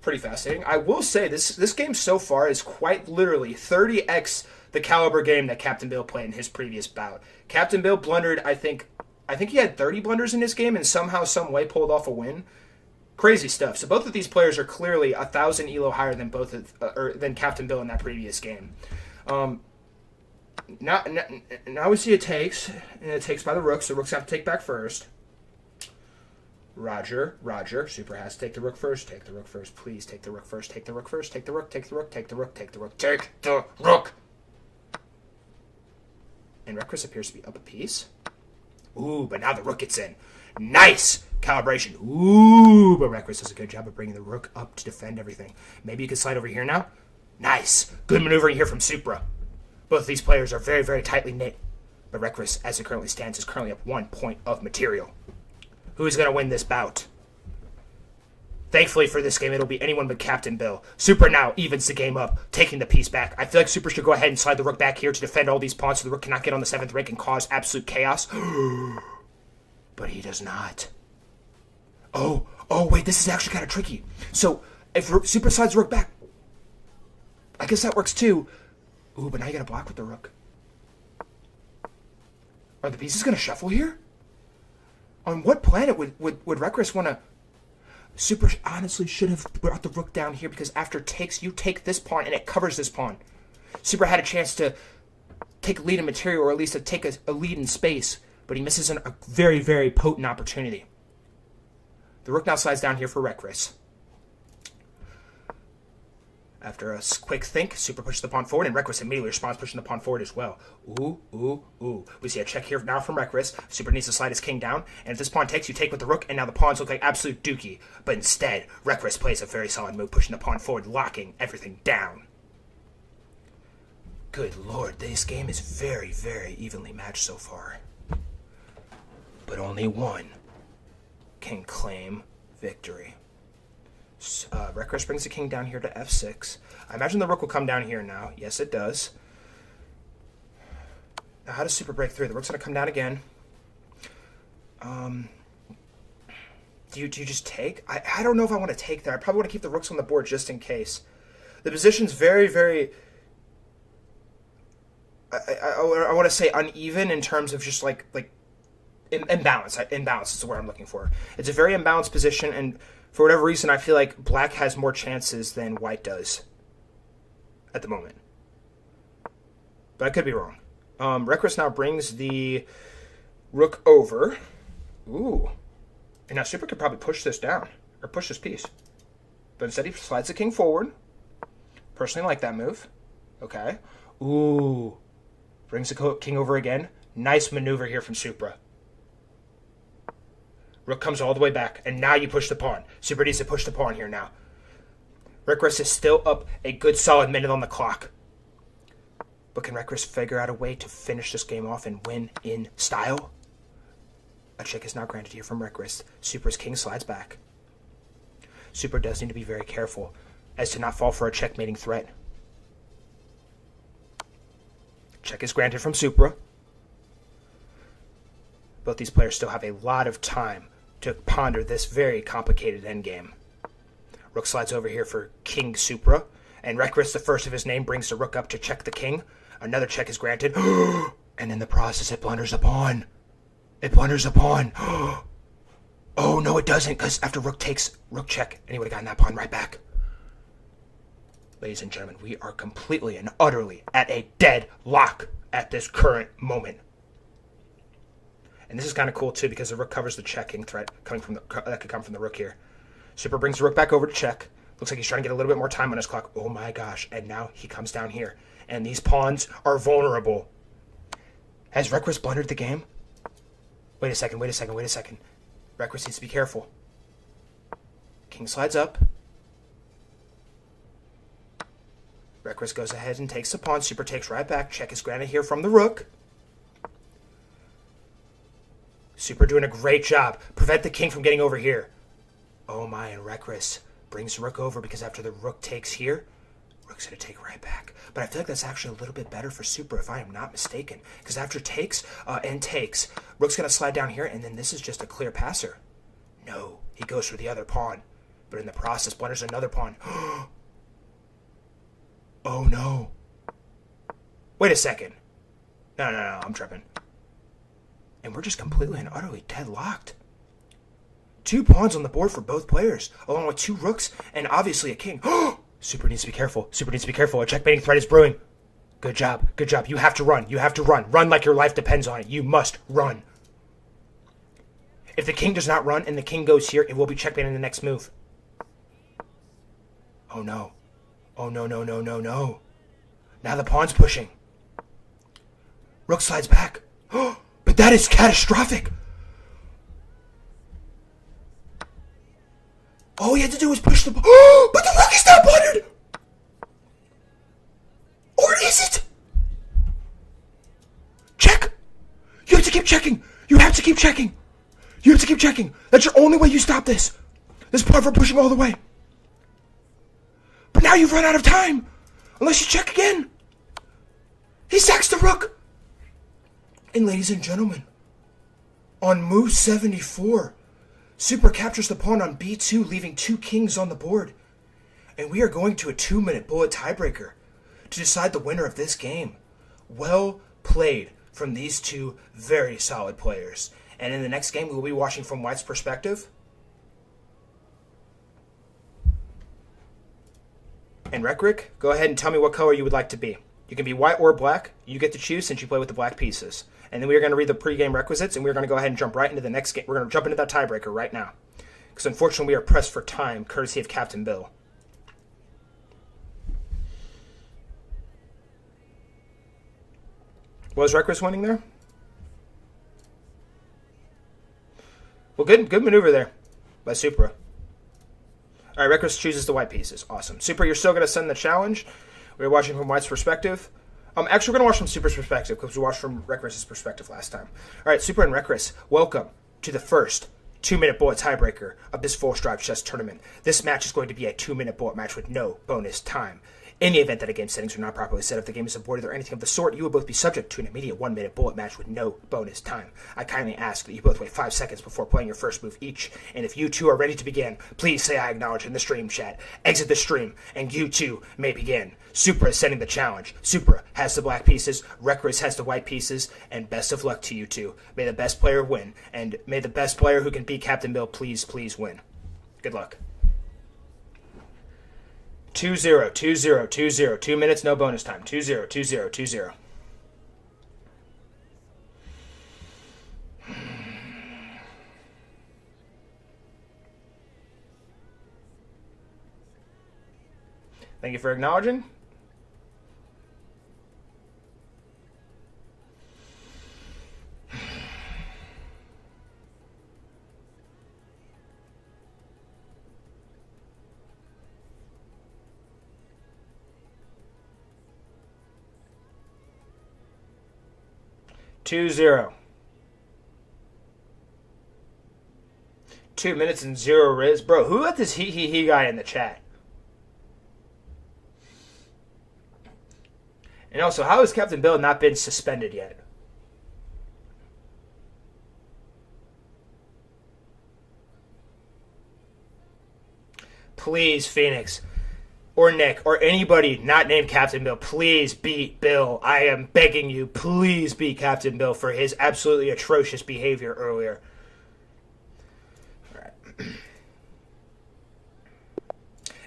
Pretty fascinating. I will say, this game so far is quite literally 30x... the caliber game that Captain Bill played in his previous bout. Captain Bill blundered, I think he had 30 blunders in this game and somehow, some way pulled off a win. Crazy stuff. So both of these players are clearly 1,000 elo higher than than Captain Bill in that previous game. Now we see it takes, and it takes by the rook, so rook's have to take back first. Roger. Supra has to take the rook first. Take the rook first, please. Take the rook first. Take the rook first. Take the rook. Take the rook. Take the rook. Take the rook. Take the rook. And Reckless appears to be up a piece. Ooh, but now the rook gets in. Nice calibration. Ooh, but Reckless does a good job of bringing the rook up to defend everything. Maybe you can slide over here now. Nice. Good maneuvering here from Supra. Both of these players are very, very tightly knit. But Reckless, as it currently stands, is currently up 1 point of material. Who's going to win this bout? Thankfully for this game, it'll be anyone but Captain Bill. Supra now evens the game up, taking the piece back. I feel like Supra should go ahead and slide the rook back here to defend all these pawns so the rook cannot get on the 7th rank and cause absolute chaos. But he does not. Oh, wait, this is actually kind of tricky. So, if Supra slides the rook back... I guess that works too. Ooh, but now you gotta block with the rook. Are the pieces gonna shuffle here? On what planet would Rekrus want to... Super honestly should have brought the rook down here, because after takes, you take this pawn and it covers this pawn. Super had a chance to take a lead in material, or at least to take a lead in space, but he misses a very, very potent opportunity. The rook now slides down here for Rekrus. After a quick think, Super pushes the pawn forward, and Rekrus immediately responds, pushing the pawn forward as well. Ooh, ooh, ooh. We see a check here now from Rekrus. Super needs to slide his king down, and if this pawn takes, you take with the rook, and now the pawns look like absolute dookie. But instead, Rekrus plays a very solid move, pushing the pawn forward, locking everything down. Good lord, this game is very, very evenly matched so far. But only one can claim victory. Rekrus brings the king down here to f6. I imagine the rook will come down here now. Yes, it does. Now, how does Super break through? The rook's going to come down again. Do you just take? I don't know if I want to take there. I probably want to keep the rooks on the board just in case. The position's very, very... I want to say uneven in terms of just like imbalance. Imbalance is the word I'm looking for. It's a very imbalanced position, and for whatever reason, I feel like black has more chances than white does at the moment. But I could be wrong. Rekrus now brings the rook over. Ooh. And now Super could probably push this down, or push this piece. But instead he slides the king forward. Personally like that move. Okay. Ooh. Brings the king over again. Nice maneuver here from Supra. Rook comes all the way back, and now you push the pawn. Super needs to push the pawn here now. Rekrus is still up a good solid minute on the clock. But can Rekrus figure out a way to finish this game off and win in style? A check is now granted here from Rekrus. Super's king slides back. Super does need to be very careful as to not fall for a checkmating threat. Check is granted from Supra. Both these players still have a lot of time to ponder this very complicated endgame. Rook slides over here for King Supra, and Rekrus, the first of his name, brings the rook up to check the king. Another check is granted, and in the process it blunders the pawn. It blunders the pawn. Oh, no, it doesn't, because after rook takes, rook check, and he would have gotten that pawn right back. Ladies and gentlemen, we are completely and utterly at a deadlock at this current moment. And this is kind of cool, too, because the rook covers the checking threat coming from that could come from the rook here. Super brings the rook back over to check. Looks like he's trying to get a little bit more time on his clock. Oh, my gosh. And now he comes down here. And these pawns are vulnerable. Has Rekrus blundered the game? Wait a second. Rekrus needs to be careful. King slides up. Rekrus goes ahead and takes the pawn. Super takes right back. Check is granted here from the rook. Super doing a great job. Prevent the king from getting over here. Oh my, and Rekrus brings the rook over because after the rook takes here, rook's going to take right back. But I feel like that's actually a little bit better for Super if I am not mistaken. Because after takes and takes, rook's going to slide down here, and then this is just a clear passer. No, he goes for the other pawn. But in the process, blunders another pawn. Oh no. Wait a second. No, I'm tripping. And we're just completely and utterly deadlocked. 2 pawns on the board for both players, along with 2 rooks and obviously a king. Super needs to be careful. A checkmating threat is brewing. Good job. You have to run. Run like your life depends on it. You must run. If the king does not run and the king goes here, it will be checkmate in the next move. Oh no. Now the pawn's pushing. Rook slides back. But that is catastrophic. All he had to do was push the ball. But the rook is not blundered. Or is it? Check. You have to keep checking. That's your only way you stop this. This pawn from pushing all the way. But now you've run out of time. Unless you check again. He sacks the rook. And ladies and gentlemen, on move 74, Super captures the pawn on b2, leaving 2 kings on the board. And we are going to a 2-minute bullet tiebreaker. to decide the winner of this game. Well played from these two very solid players. And in the next game, we will be watching from White's perspective. And Rekrik, go ahead and tell me what color you would like to be. You can be white or black. You get to choose since you play with the black pieces. And then we are going to read the pregame requisites, and we're going to go ahead and jump right into the next game. We're going to jump into that tiebreaker right now. Because unfortunately, we are pressed for time, courtesy of Captain Bill. Was Rekris winning there? Well, good maneuver there by Supra. All right, Rekris chooses the white pieces. Awesome. Supra, you're still going to send the challenge. We're watching from White's perspective. Actually, we're going to watch from Supra's perspective because we watched from Rekris' perspective last time. All right, Supra and Rekris, welcome to the first 2-minute bullet tiebreaker of this full stripe chess tournament. This match is going to be a 2-minute bullet match with no bonus time. In the event that a game settings are not properly set, if the game is aborted or anything of the sort, you will both be subject to an immediate 1-minute bullet match with no bonus time. I kindly ask that you both wait 5 seconds before playing your first move each, and if you two are ready to begin, please say I acknowledge in the stream chat. Exit the stream, and you two may begin. Supra is setting the challenge. Supra has the black pieces, Rekris has the white pieces, and best of luck to you two. May the best player win, and may the best player who can beat Captain Bill please win. Good luck. 2-0, 2-0, 2-0. 2 minutes, no bonus time. 2-0, 2-0, 2-0. Thank you for acknowledging. Two 2 minutes and 0 Riz. Bro, who let this he guy in the chat? And also, how has Captain Bill not been suspended yet? Please, Phoenix. Or Nick, or anybody not named Captain Bill, please beat Bill. I am begging you, please beat Captain Bill for his absolutely atrocious behavior earlier. All right.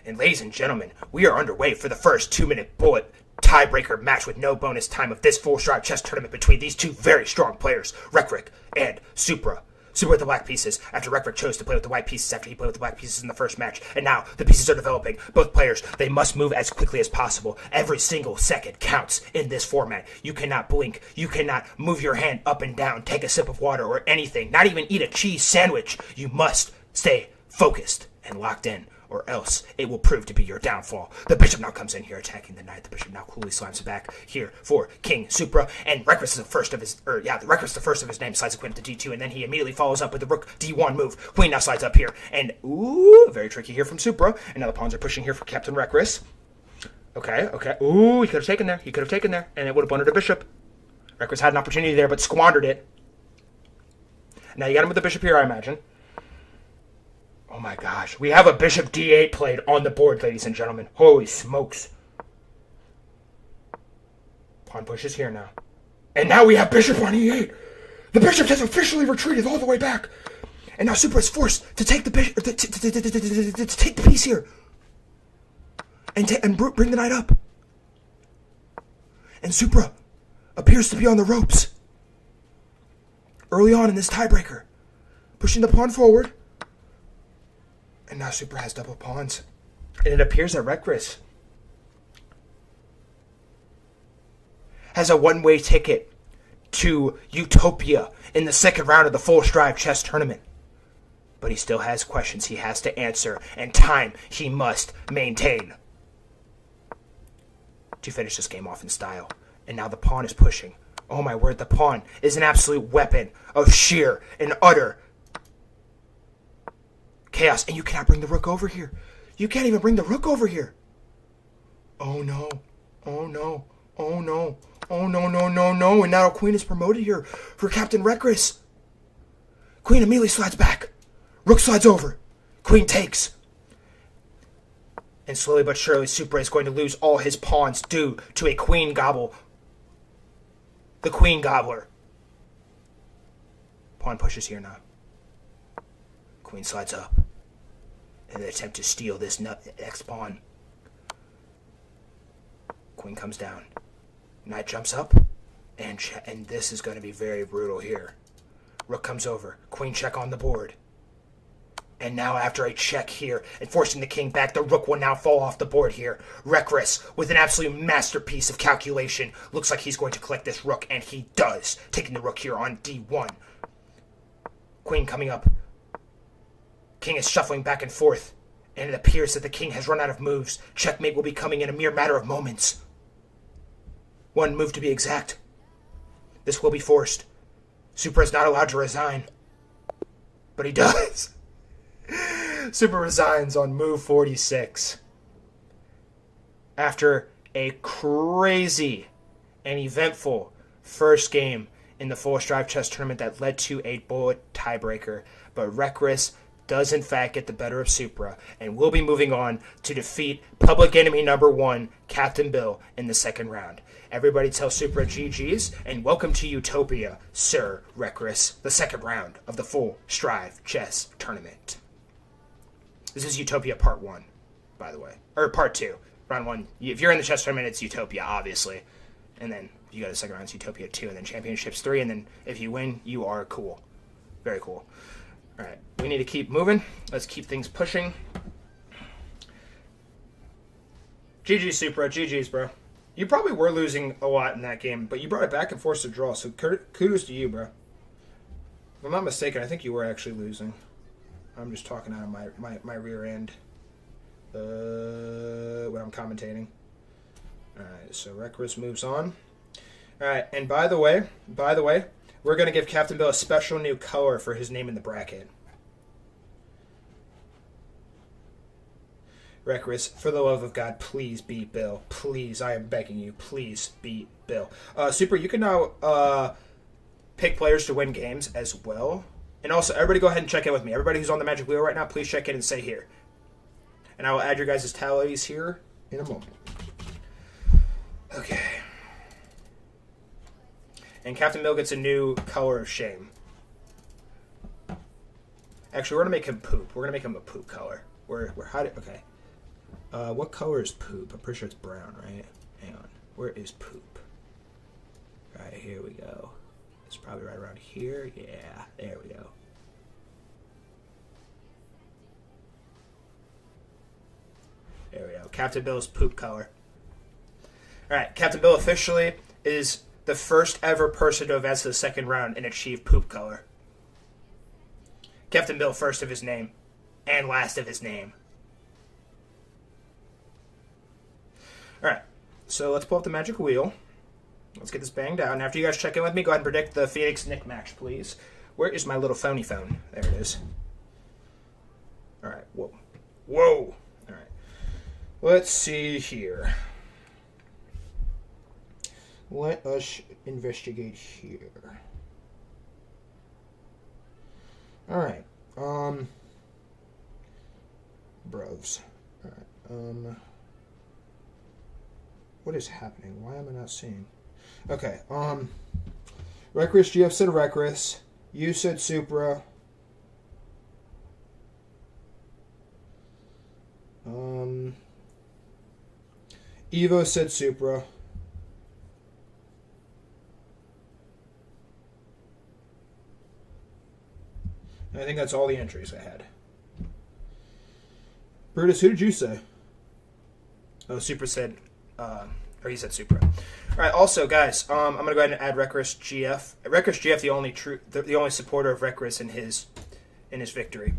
And ladies and gentlemen, we are underway for the first 2-minute bullet tiebreaker match with no bonus time of this full stripe chess tournament between these two very strong players, Rekrik and Supra. Supra with the black pieces after Rekrik chose to play with the white pieces after he played with the black pieces in the first match. And now the pieces are developing. Both players, they must move as quickly as possible. Every single second counts in this format. You cannot blink. You cannot move your hand up and down, take a sip of water or anything. Not even eat a cheese sandwich. You must stay focused and locked in, or else it will prove to be your downfall. The bishop now comes in here attacking the knight. The bishop now coolly slams back here for King Supra, and Rekris is the first of his, Rekris the first of his name, slides the queen to d2, and then he immediately follows up with the rook d1 move. Queen now slides up here, and ooh, very tricky here from Supra, and now the pawns are pushing here for Captain Rekris. Okay, ooh, he could have taken there, and it would have blundered a bishop. Rekris had an opportunity there, but squandered it. Now you got him with the bishop here, I imagine. Oh my gosh. We have a bishop d8 played on the board, ladies and gentlemen. Holy smokes. Pawn pushes here now. And now we have bishop on e8. The bishop has officially retreated all the way back. And now Supra is forced to take the bishop, to take the piece here. And bring the knight up. And Supra appears to be on the ropes. Early on in this tiebreaker. Pushing the pawn forward. And now Supra has double pawns. And it appears that Rekris has a one-way ticket to Utopia in the second round of the full stripe chess tournament. But he still has questions he has to answer, and time he must maintain to finish this game off in style. And now the pawn is pushing. Oh my word, the pawn is an absolute weapon of sheer and utter chaos, and you cannot bring the rook over here. You can't even bring the rook over here. Oh no. Oh no. Oh no. Oh no, no, no, no. And now queen is promoted here for Captain Rekris. Queen immediately slides back. Rook slides over. Queen takes. And slowly but surely, Supra is going to lose all his pawns due to a queen gobble. The queen gobbler. Pawn pushes here now. Queen slides up. In an attempt to steal this next pawn. Queen comes down. Knight jumps up. And this is going to be very brutal here. Rook comes over. Queen check on the board. And now after a check here and forcing the king back, the rook will now fall off the board here. Rekris, with an absolute masterpiece of calculation, looks like he's going to collect this rook, and he does, taking the rook here on d1. Queen coming up. King is shuffling back and forth, and it appears that the king has run out of moves. Checkmate will be coming in a mere matter of moments. One move to be exact. This will be forced. Supra is not allowed to resign. But he does. Supra resigns on move 46. After a crazy and eventful first game in the Full Strive Chess Tournament that led to a bullet tiebreaker. But Rekris does in fact get the better of Supra and will be moving on to defeat public enemy number 1, Captain Bill, in the second round. Everybody tell Supra GG's and welcome to Utopia, Sir Rekris, the second round of the Full Strive Chess Tournament. This is Utopia Part 1, by the way. Or Part 2. Round 1. If you're in the chess tournament, it's Utopia, obviously. And then if you go to the second round, it's Utopia 2. And then Championships 3. And then if you win, you are cool. Very cool. Alright, we need to keep moving. Let's keep things pushing. GG's, Supra. GG's, bro. You probably were losing a lot in that game, but you brought it back and forced a draw. So kudos to you, bro. If I'm not mistaken, I think you were actually losing. I'm just talking out of my rear end when I'm commentating. Alright, so Rekris moves on. Alright, and by the way, we're going to give Captain Bill a special new color for his name in the bracket. Rekris, for the love of God, please beat Bill. Please, I am begging you, please beat Bill. Super, you can now pick players to win games as well. And also, everybody go ahead and check in with me. Everybody who's on the Magic Wheel right now, please check in and say here. And I will add your guys' tallies here in a moment. Okay. And Captain Bill gets a new color of shame. Actually, we're going to make him poop. We're going to make him a poop color. Okay. What color is poop? I'm pretty sure it's brown, right? Hang on. Where is poop? Alright, here we go. It's probably right around here. Yeah, there we go. There we go. Captain Bill's poop color. Alright, Captain Bill officially is the first ever person to advance to the second round and achieve poop color. Captain Bill, first of his name, and last of his name. Alright, so let's pull up the Magic Wheel. Let's get this banged out. And after you guys check in with me, go ahead and predict the Phoenix-Nick match, please. Where is my little phony phone? There it is. Alright, whoa. Whoa! Alright. Let's see here. Let us investigate here. Alright. Bros. Alright. What is happening? Why am I not seeing? Okay, Rekris, GF said Rekris. You said Supra. Evo said Supra. I think that's all the entries I had. Brutus, who did you say? Oh, Supra said, or he said Supra. All right. Also, guys, I'm gonna go ahead and add Rekris GF. Rekris GF, the only supporter of Rekris in his victory.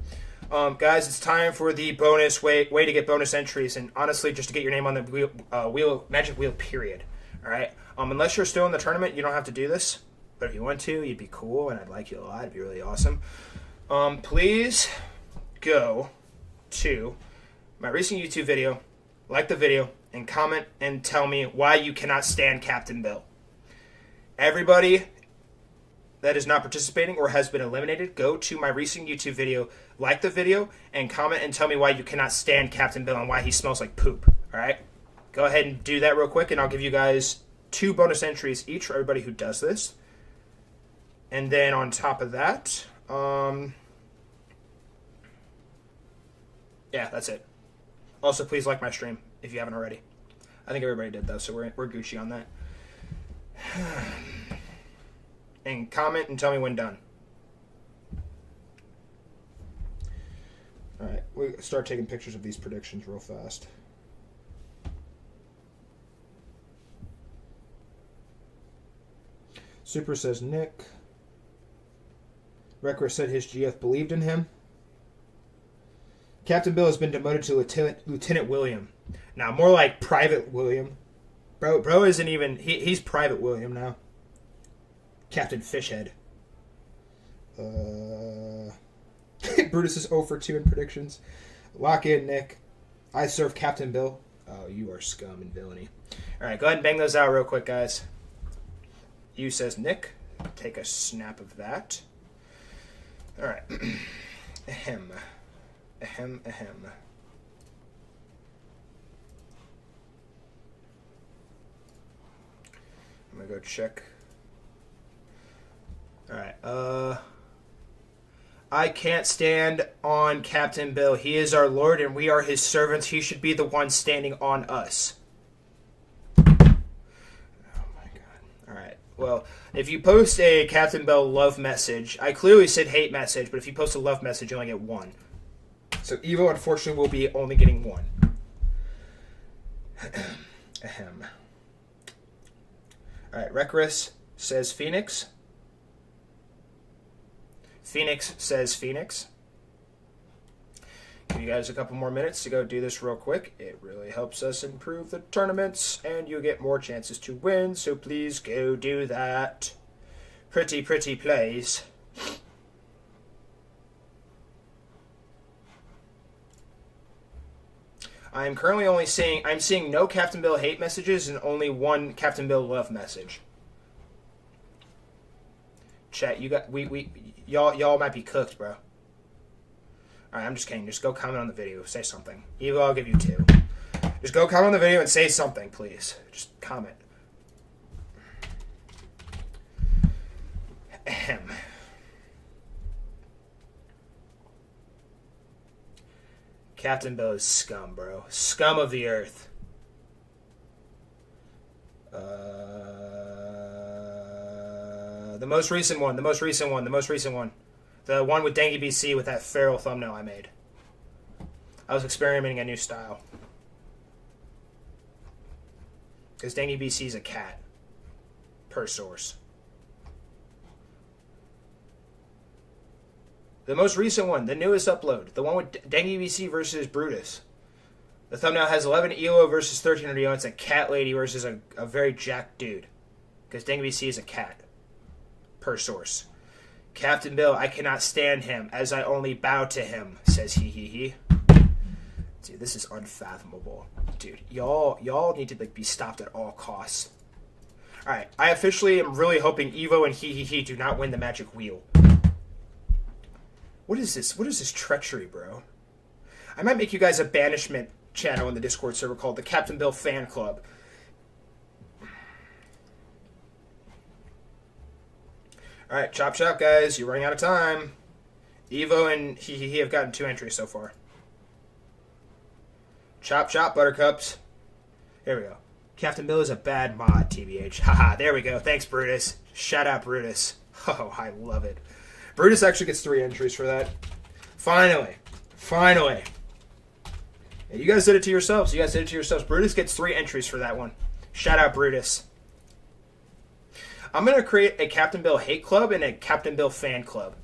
Guys, it's time for the bonus way to get bonus entries, and honestly, just to get your name on the Magic Wheel. Period. All right. Unless you're still in the tournament, you don't have to do this. But if you want to, you'd be cool, and I'd like you a lot. It'd be really awesome. Please go to my recent YouTube video, like the video, and comment and tell me why you cannot stand Captain Bill. Everybody that is not participating or has been eliminated, go to my recent YouTube video, like the video, and comment and tell me why you cannot stand Captain Bill and why he smells like poop. All right? Go ahead and do that real quick, and I'll give you guys 2 bonus entries each for everybody who does this. And then on top of that, yeah, that's it. Also, please like my stream if you haven't already. I think everybody did, though, so we're Gucci on that. And comment and tell me when done. All right, we start taking pictures of these predictions real fast. Super says Nick. Wrecker said his GF believed in him. Captain Bill has been demoted to Lieutenant William. Now, more like Private William. Bro isn't even... He's Private William now. Captain Fishhead. Brutus is 0 for 2 in predictions. Lock in, Nick. I serve Captain Bill. Oh, you are scum and villainy. Alright, go ahead and bang those out real quick, guys. You says Nick. Take a snap of that. Alright. Ahem. Ahem, ahem. I'm gonna go check. Alright, I can't stand on Captain Bill. He is our Lord and we are his servants. He should be the one standing on us. Oh my god. Alright, well, if you post a Captain Bill love message, I clearly said hate message, but if you post a love message, you only get 1. So Evo, unfortunately, will be only getting 1. Ahem. Alright, Reckless says Phoenix. Phoenix says Phoenix. Give you guys a couple more minutes to go do this real quick. It really helps us improve the tournaments, and you get more chances to win, so please go do that. Pretty please. I'm currently only seeing... I'm seeing no Captain Bill hate messages and only 1 Captain Bill love message. Chat, you got... Y'all might be cooked, bro. Alright, I'm just kidding. Just go comment on the video. Say something. Evo, I'll give you 2. Just go comment on the video and say something, please. Just comment. Ahem. Captain Bill is scum, bro. Scum of the earth. The most recent one. The one with Dengue BC with that feral thumbnail I made. I was experimenting a new style. Because Dengue BC is a cat. Per source. The most recent one, the newest upload. The one with Dengue BC versus Brutus. The thumbnail has 11 ELO versus 1300 ELO. It's a cat lady versus a very jacked dude. Because Dengue BC is a cat. Per source. Captain Bill, I cannot stand him, as I only bow to him, says he. Dude, this is unfathomable. Dude, y'all need to be stopped at all costs. Alright, I officially am really hoping Evo and he do not win the magic wheel. What is this? What is this treachery, bro? I might make you guys a banishment channel in the Discord server called the Captain Bill Fan Club. Alright, chop, guys. You're running out of time. Evo and he have gotten 2 entries so far. Chop, buttercups. Here we go. Captain Bill is a bad mod, TBH. Haha, there we go. Thanks, Brutus. Shout out, Brutus. Oh, I love it. Brutus actually gets 3 entries for that. Finally. Yeah, you guys did it to yourselves. Brutus gets 3 entries for that one. Shout out, Brutus. I'm going to create a Captain Bill hate club and a Captain Bill fan club.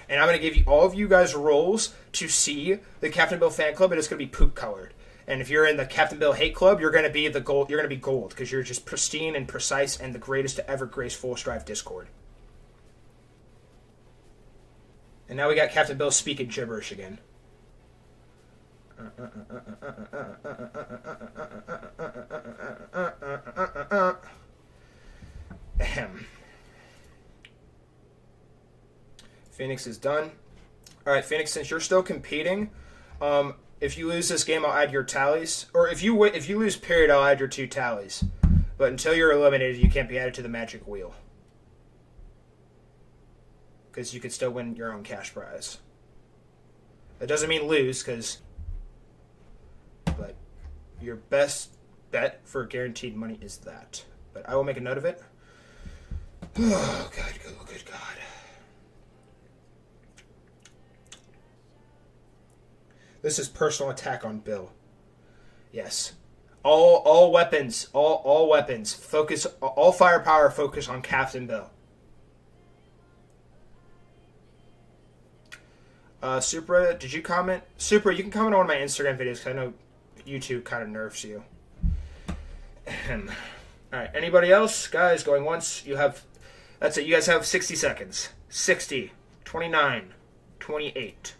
And I'm going to give you all of you guys roles to see the Captain Bill fan club, and it's going to be poop colored. And if you're in the Captain Bill hate club, you're going to be the gold. You're going to be gold because you're just pristine and precise and the greatest to ever grace Full Strive Discord. And now we got Captain Bill speaking gibberish again. Ahem. Phoenix is done. All right, Phoenix, since you're still competing, if you lose this game, I'll add your tallies. Or if you lose, period, I'll add your 2 tallies. But until you're eliminated, you can't be added to the magic wheel. Because you could still win your own cash prize. That doesn't mean lose, but your best bet for guaranteed money is that. But I will make a note of it. Oh, good God. This is personal attack on Bill. Yes. All weapons, all weapons. Focus, all firepower focus on Captain Bill. Supra, did you comment? Supra, you can comment on one of my Instagram videos because I know YouTube kind of nerfs you. Alright, anybody else? Guys, going once. That's it. You guys have 60 seconds. 60, 29, 28.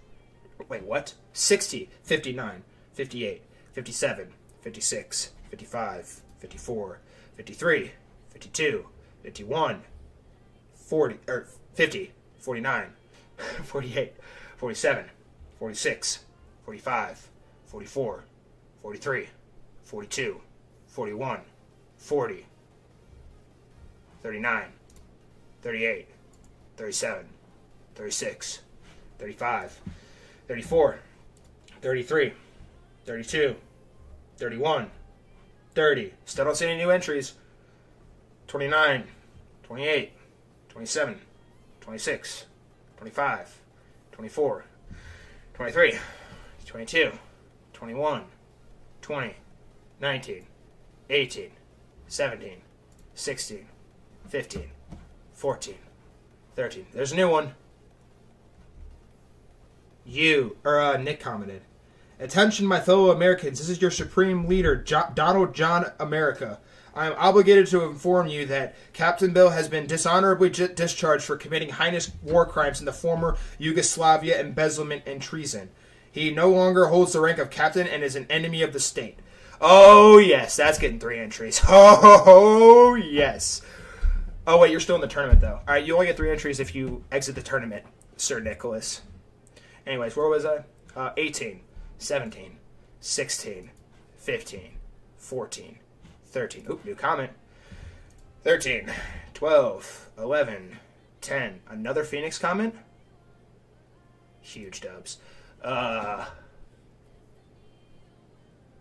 Wait, what? 60, 59, 58, 57, 56, 55, 54, 53, 52, 51, 40, 50, 49, 48, 47, 46, 45, 44, 43, 42, 41, 40, 39, 38, 37, 36, 35, 34, 33, 32, 31, 30. Still don't see any new entries. 29, 28, 27, 26, 25, 24, 23, 22, 21, 20, 19, 18, 17, 16, 15, 14, 13. There's a new one. Nick commented. Attention, my fellow Americans. This is your supreme leader, Donald John America. I am obligated to inform you that Captain Bill has been dishonorably discharged for committing heinous war crimes in the former Yugoslavia, embezzlement, and treason. He no longer holds the rank of captain and is an enemy of the state. Oh, yes. That's getting 3 entries. Oh, yes. Oh, wait. You're still in the tournament, though. All right. You only get 3 entries if you exit the tournament, Sir Nicholas. Anyways, where was I? 18, 17, 16, 15, 14, 13. Oop, new comment. 13, 12, 11, 10. Another Phoenix comment? Huge dubs.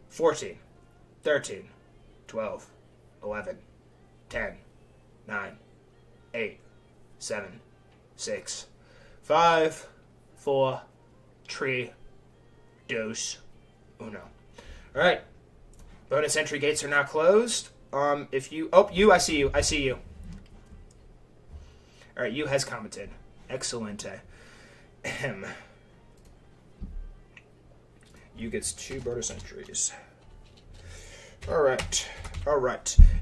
14, 13, 12, 11, 10, 9, 8, 7, 6, 5, 4, 3, 2, 1. Alright. Bonus entry gates are now closed. I see you. Alright, you has commented. Excelente. You gets 2 bonus entries. Alright.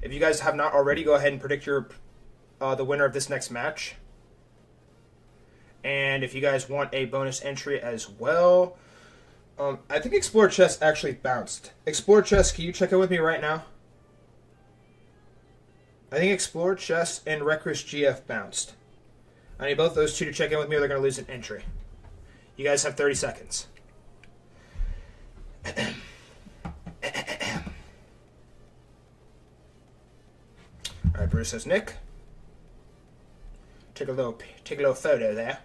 If you guys have not already, go ahead and predict your the winner of this next match. And if you guys want a bonus entry as well, I think Explore Chest actually bounced. Explore Chest, can you check in with me right now? I think Explore Chest and Reckless GF bounced. I need both those 2 to check in with me or they're going to lose an entry. You guys have 30 seconds. Alright, Bruce says Nick. Take a little photo there.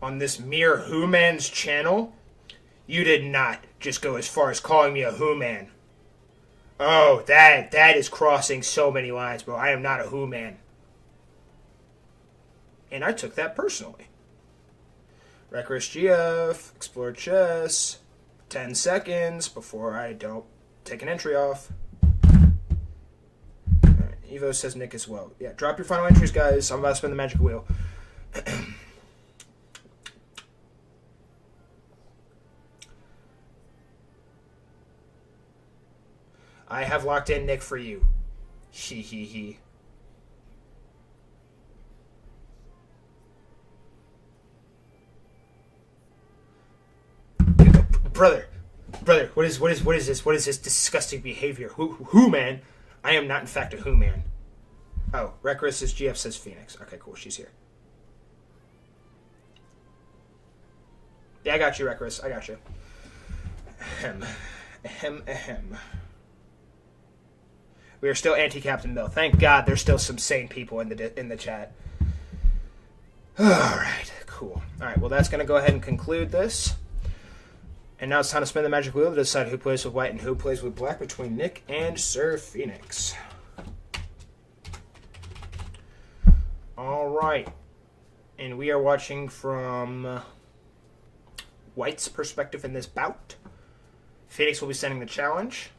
On this mere Who Man's channel, you did not just go as far as calling me a Who Man. Oh, that is crossing so many lines, bro. I am not a Who Man. And I took that personally. Reckless GF, Explore Chess, 10 seconds before I don't take an entry off. Right, Evo says Nick as well. Yeah, drop your final entries, guys. I'm about to spin the magic wheel. I have locked in Nick for you. He. Brother, what is this? What is this disgusting behavior? Who man? I am not, in fact, a who man. Oh, Reckless is GF says Phoenix. Okay, cool. She's here. Yeah, I got you, Reckless. I got you. Ahem. Ahem, ahem. We are still anti-Captain Bill. Thank God there's still some sane people in the chat. All right, cool. All right, well, that's going to go ahead and conclude this. And now it's time to spin the magic wheel to decide who plays with white and who plays with black between Nick and Sir Phoenix. All right. And we are watching from White's perspective in this bout. Phoenix will be sending the challenge.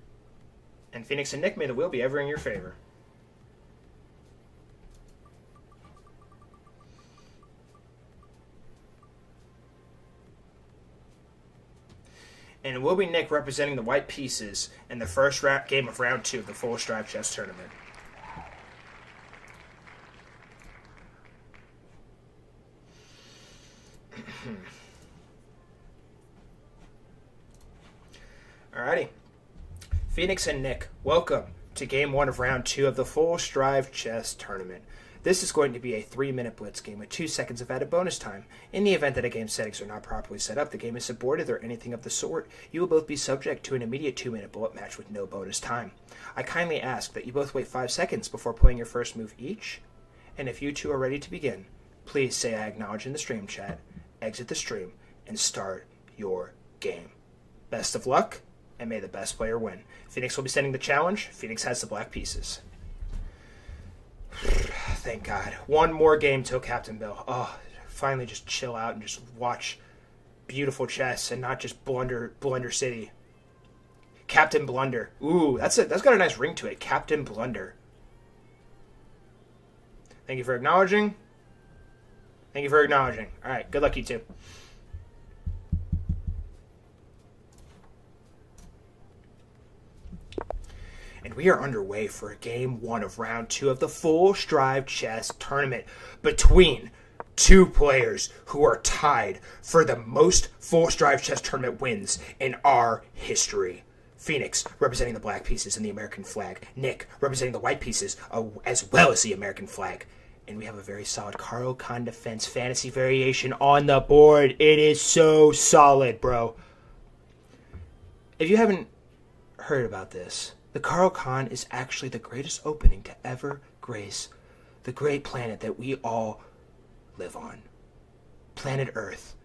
And Phoenix and Nick, may the wheel be ever in your favor. And it will be Nick representing the white pieces in the first game of round 2 of the Full Strive Chess Tournament. Alrighty. Phoenix and Nick, welcome to Game 1 of Round 2 of the Full Strive Chess Tournament. This is going to be a 3-minute blitz game with 2 seconds of added bonus time. In the event that a game's settings are not properly set up, the game is aborted, or anything of the sort, you will both be subject to an immediate 2-minute bullet match with no bonus time. I kindly ask that you both wait 5 seconds before playing your first move each, and if you two are ready to begin, please say I acknowledge in the stream chat, exit the stream, and start your game. Best of luck, and may the best player win. Phoenix will be sending the challenge. Phoenix has the black pieces. Thank God. One more game till Captain Bill. Oh, finally just chill out and just watch beautiful chess and not just Blunder City. Captain Blunder. Ooh, that's got a nice ring to it. Captain Blunder. Thank you for acknowledging. Thank you for acknowledging. All right, good luck, you two. And we are underway for Game 1 of Round 2 of the Full Strive Chess Tournament between two players who are tied for the most Full Strive Chess Tournament wins in our history. Phoenix, representing the black pieces and the American flag. Nick, representing the white pieces as well as the American flag. And we have a very solid Carl Khan Defense fantasy variation on the board. It is so solid, bro. If you haven't heard about this, the Carl Khan is actually the greatest opening to ever grace the great planet that we all live on. Planet Earth.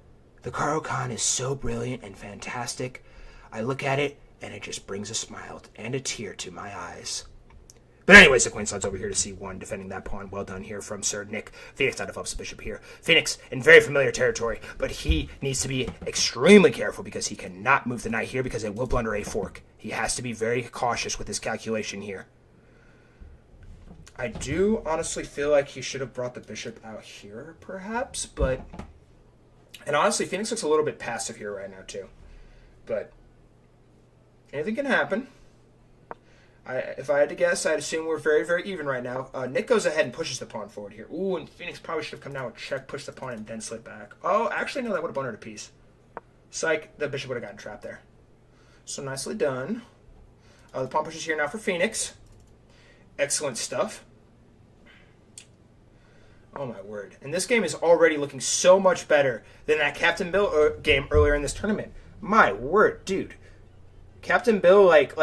The Carl Khan is so brilliant and fantastic. I look at it and it just brings a smile and a tear to my eyes. But anyways, the queen slides over here to c1, defending that pawn. Well done here from Sir Nick. Phoenix now develops the bishop here. Phoenix in very familiar territory, but he needs to be extremely careful because he cannot move the knight here because it will blunder a fork. He has to be very cautious with his calculation here. I do honestly feel like he should have brought the bishop out here, perhaps, but... And honestly, Phoenix looks a little bit passive here right now, too. But anything can happen. If I had to guess, I'd assume we're very, very even right now. Nick goes ahead and pushes the pawn forward here. Ooh, and Phoenix probably should have come down with check, push the pawn, and then slid back. Oh, actually, no, that would have blundered a piece. Psych, the bishop would have gotten trapped there. So nicely done. The pawn pushes here now for Phoenix. Excellent stuff. Oh, my word. And this game is already looking so much better than that Captain Bill game earlier in this tournament. My word, dude. Captain Bill like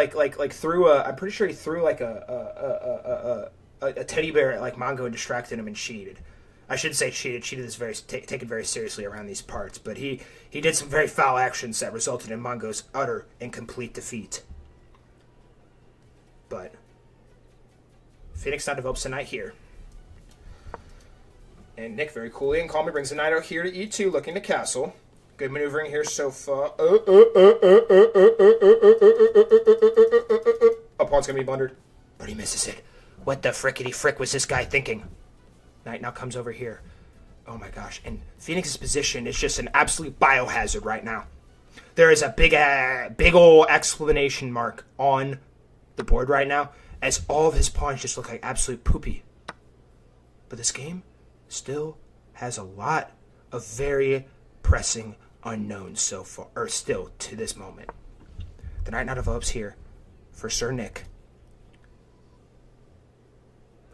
threw a. I'm pretty sure he threw like a teddy bear at like Mongo and distracted him and cheated. I shouldn't say cheated. Cheated is very taken very seriously around these parts, but he did some very foul actions that resulted in Mongo's utter and complete defeat. But Phoenix now develops a knight here, and Nick very coolly and calmly brings the knight out here to e2, looking to castle. Good maneuvering here so far. A pawn's gonna be blundered, but he misses it. What the frickety frick was this guy thinking? Knight now comes over here. Oh my gosh. And Phoenix's position is just an absolute biohazard right now. There is a big ol' exclamation mark on the board right now, as all of his pawns just look like absolute poopy. But this game still has a lot of very pressing unknowns so far, or still to this moment. The knight now develops here for Sir Nick.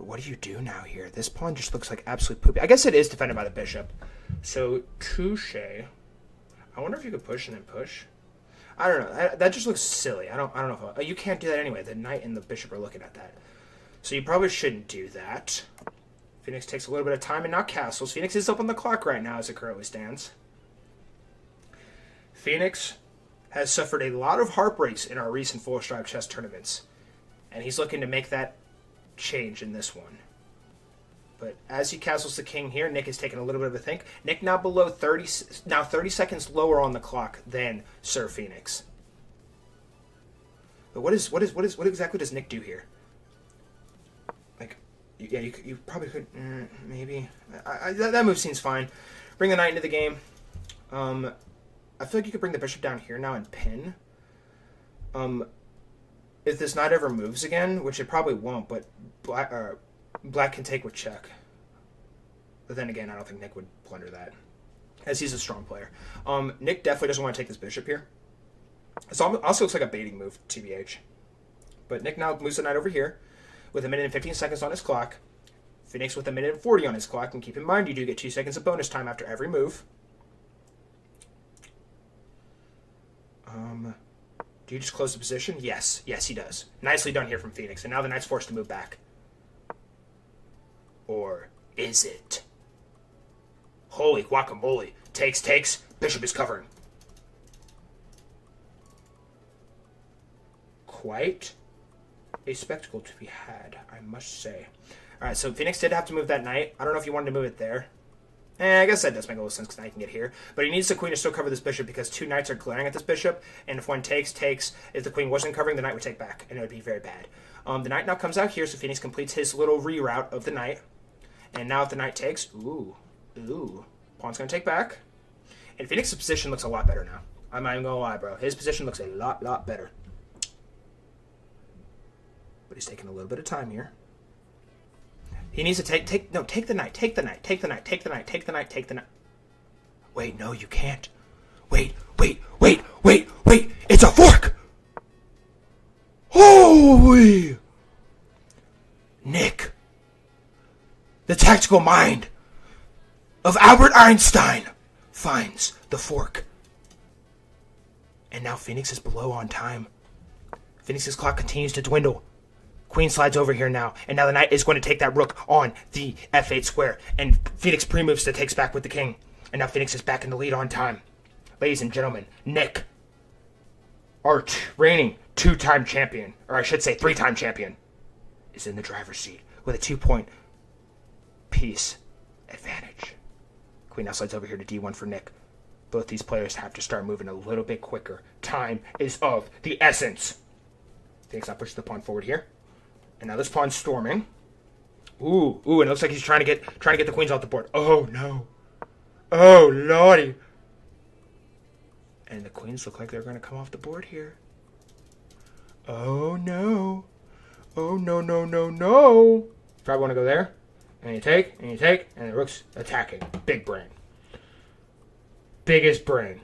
But what do you do now here? This pawn just looks like absolute poopy. I guess it is defended by the bishop. So, touche. I wonder if you could push and then push. I don't know. That just looks silly. I don't know if you can't do that anyway. The knight and the bishop are looking at that. So you probably shouldn't do that. Phoenix takes a little bit of time and now castles. Phoenix is up on the clock right now as it currently stands. Phoenix has suffered a lot of heartbreaks in our recent full stripe chess tournaments. And he's looking to make that change in this one. But as he castles the king here, Nick is taking a little bit of a think. Nick now below 30 seconds lower on the clock than Sir Phoenix. But what exactly does Nick do here? Like, yeah, you probably could maybe that move seems fine. Bring the knight into the game. I feel like you could bring the bishop down here now and pin. If this knight ever moves again, which it probably won't, but Black can take with check. But then again, I don't think Nick would plunder that, as he's a strong player. Nick definitely doesn't want to take this bishop here. It also looks like a baiting move, TBH. But Nick now moves the knight over here with 1 minute and 15 seconds on his clock. Phoenix with 1 minute and 40 on his clock. And keep in mind, you do get 2 seconds of bonus time after every move. Do you just close the position? Yes. Yes, he does. Nicely done here from Phoenix. And now the knight's forced to move back. Or is it? Holy guacamole. Takes. Bishop is covering. Quite a spectacle to be had, I must say. Alright, so Phoenix did have to move that knight. I don't know if you wanted to move it there. I guess that does make a little sense because now he can get here. But he needs the queen to still cover this bishop because 2 knights are glaring at this bishop. And if one takes. If the queen wasn't covering, the knight would take back. And it would be very bad. The knight now comes out here, so Phoenix completes his little reroute of the knight. And now if the knight takes, pawn's going to take back. And Phoenix's position looks a lot better now. I'm not even going to lie, bro. His position looks a lot better. But he's taking a little bit of time here. He needs to take the knight. Wait, no, you can't. Wait. It's a fork! Holy! Nick. The tactical mind of Albert Einstein finds the fork. And now Phoenix is below on time. Phoenix's clock continues to dwindle. Queen slides over here now, and now the knight is going to take that rook on the f8 square, and Phoenix pre-moves to takes back with the king, and now Phoenix is back in the lead on time. Ladies and gentlemen, Nick, our reigning 2-time champion, or I should say 3-time champion, is in the driver's seat with a 2-point piece advantage. Queen now slides over here to d1 for Nick. Both these players have to start moving a little bit quicker. Time is of the essence. Phoenix now pushes the pawn forward here. And now this pawn's storming. And it looks like he's trying to get the queens off the board. Oh no. Oh lordy. And the queens look like they're gonna come off the board here. Oh no. Oh no. Probably wanna go there. And you take, and the rook's attacking. Big brain. Biggest brain.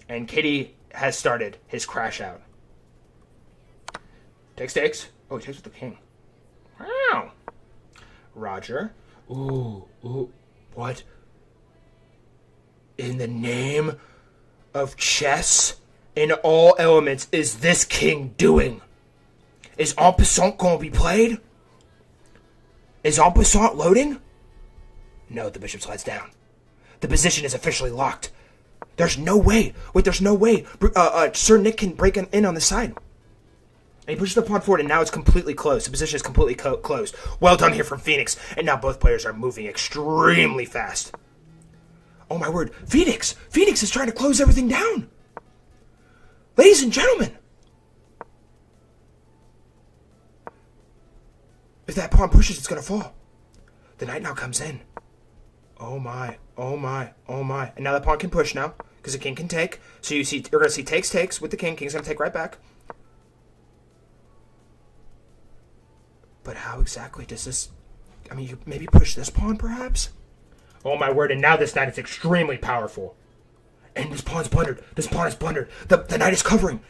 And Kitty has started his crash out. Takes. Oh, he takes with the king. Wow. Roger. Ooh. What in the name of chess in all elements is this king doing? Is en passant going to be played? Is en passant loading? No, the bishop slides down. The position is officially locked. There's no way. Sir Nick can break in on the side. And he pushes the pawn forward, and now it's completely closed. The position is completely closed. Well done here from Phoenix. And now both players are moving extremely fast. Oh my word. Phoenix is trying to close everything down. Ladies and gentlemen. If that pawn pushes, it's going to fall. The knight now comes in. Oh my. And now the pawn can push now, because the king can take. So you're going to see takes with the king. King's going to take right back. But how exactly does this... you maybe push this pawn, perhaps? Oh my word, and now this knight is extremely powerful. And this pawn is blundered. The knight is covering.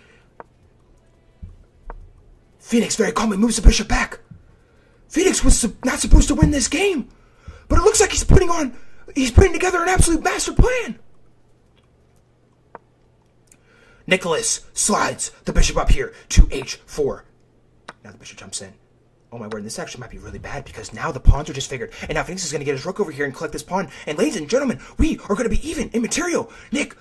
Phoenix very calmly moves the bishop back. Phoenix was not supposed to win this game, but it looks like he's putting together an absolute master plan. Nicholas slides the bishop up here to h4. Now the bishop jumps in. Oh my word, this actually might be really bad because now the pawns are disfigured. And now Phoenix is going to get his rook over here and collect this pawn. And ladies and gentlemen, we are going to be even in material. Nick.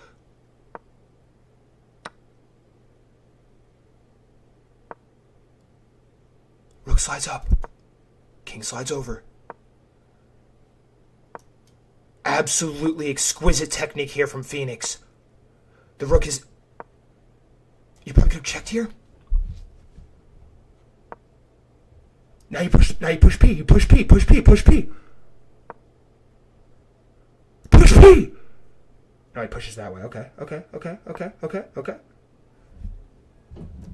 Rook slides up. King slides over. Absolutely exquisite technique here from Phoenix. The rook is... You probably could have checked here. Now you push P. You push P. Push P. Push P. Push P. No, he pushes that way. Okay.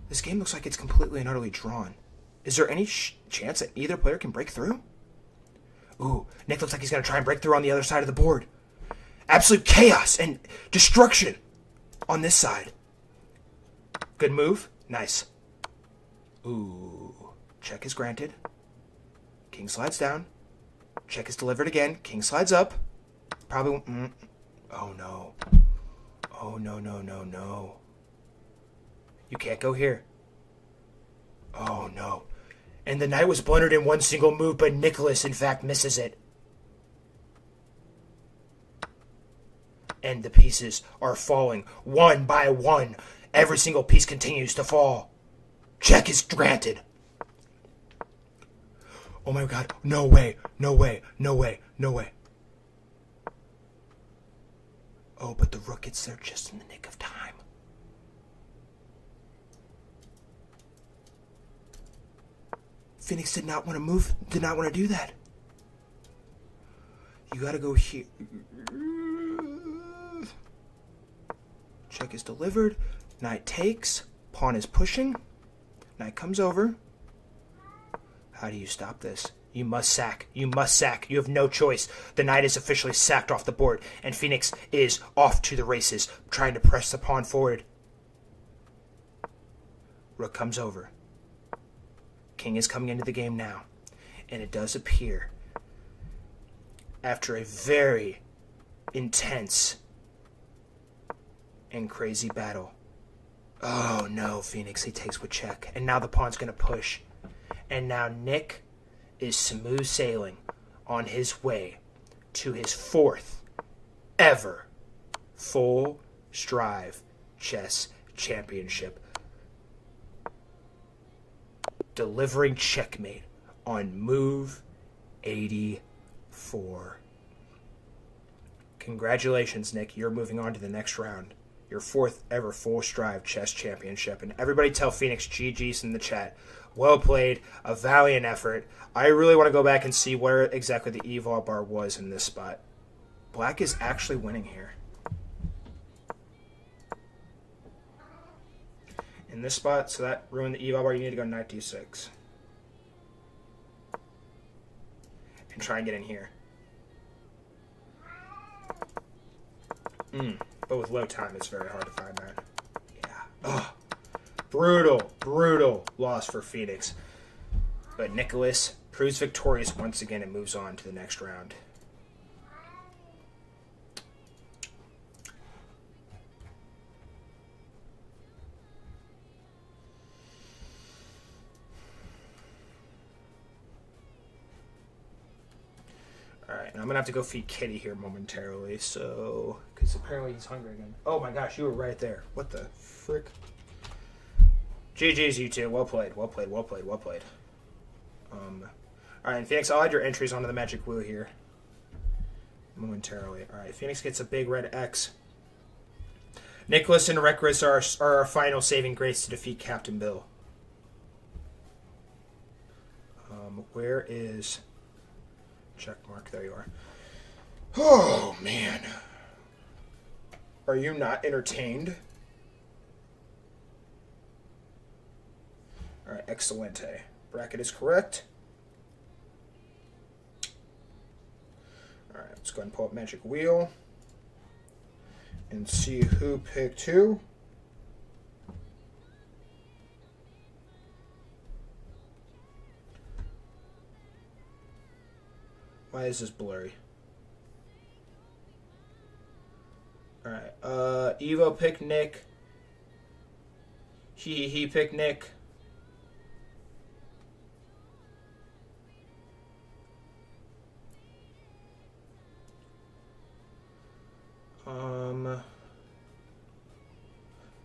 This game looks like it's completely and utterly drawn. Is there any chance that either player can break through? Ooh, Nick looks like he's going to try and break through on the other side of the board. Absolute chaos and destruction on this side. Good move. Nice. Ooh. Check is granted. King slides down. Check is delivered again. King slides up. Probably... Oh, no. Oh, no. You can't go here. Oh, no. And the knight was blundered in one single move, but Nicholas, in fact, misses it. And the pieces are falling one by one. Every single piece continues to fall. Check is granted. Oh my god. No way. Oh, but the rook gets there just in the nick of time. Phoenix did not want to move, did not want to do that. You gotta go here. Check is delivered. Knight takes. Pawn is pushing. Knight comes over. How do you stop this? You must sack. You have no choice. The knight is officially sacked off the board, and Phoenix is off to the races, trying to press the pawn forward. Rook comes over. King is coming into the game now, and it does appear, after a very intense and crazy battle. Oh no, Phoenix, he takes with check, and now the pawn's going to push. And now Nick is smooth sailing on his way to his 4th ever full strive chess championship, delivering checkmate on move 84. Congratulations, Nick. You're moving on to the next round. Your 4th ever full strive chess championship. And everybody tell Phoenix GG's in the chat. Well played. A valiant effort. I really want to go back and see where exactly the eval bar was in this spot. Black is actually winning here. In this spot, so that ruined the eval bar. You need to go knight d6. And try and get in here. But with low time, it's very hard to find that. Yeah. Ugh. Brutal loss for Phoenix. But Nicholas proves victorious once again and moves on to the next round. Alright, and I'm going to have to go feed Kitty here momentarily, so... Because apparently he's hungry again. Oh my gosh, you were right there. What the frick? GG's, you two. Well played. Alright, and Phoenix, I'll add your entries onto the magic wheel here momentarily. Alright, Phoenix gets a big red X. Nicholas and Rekris are our final saving grace to defeat Captain Bill. Where is... Check mark, there you are. Oh, man. Are you not entertained? Alright, excelente. Bracket is correct. Alright, let's go ahead and pull up Magic Wheel and see who picked who. Why is this blurry? Alright, Evo picked Nick. He picked Nick.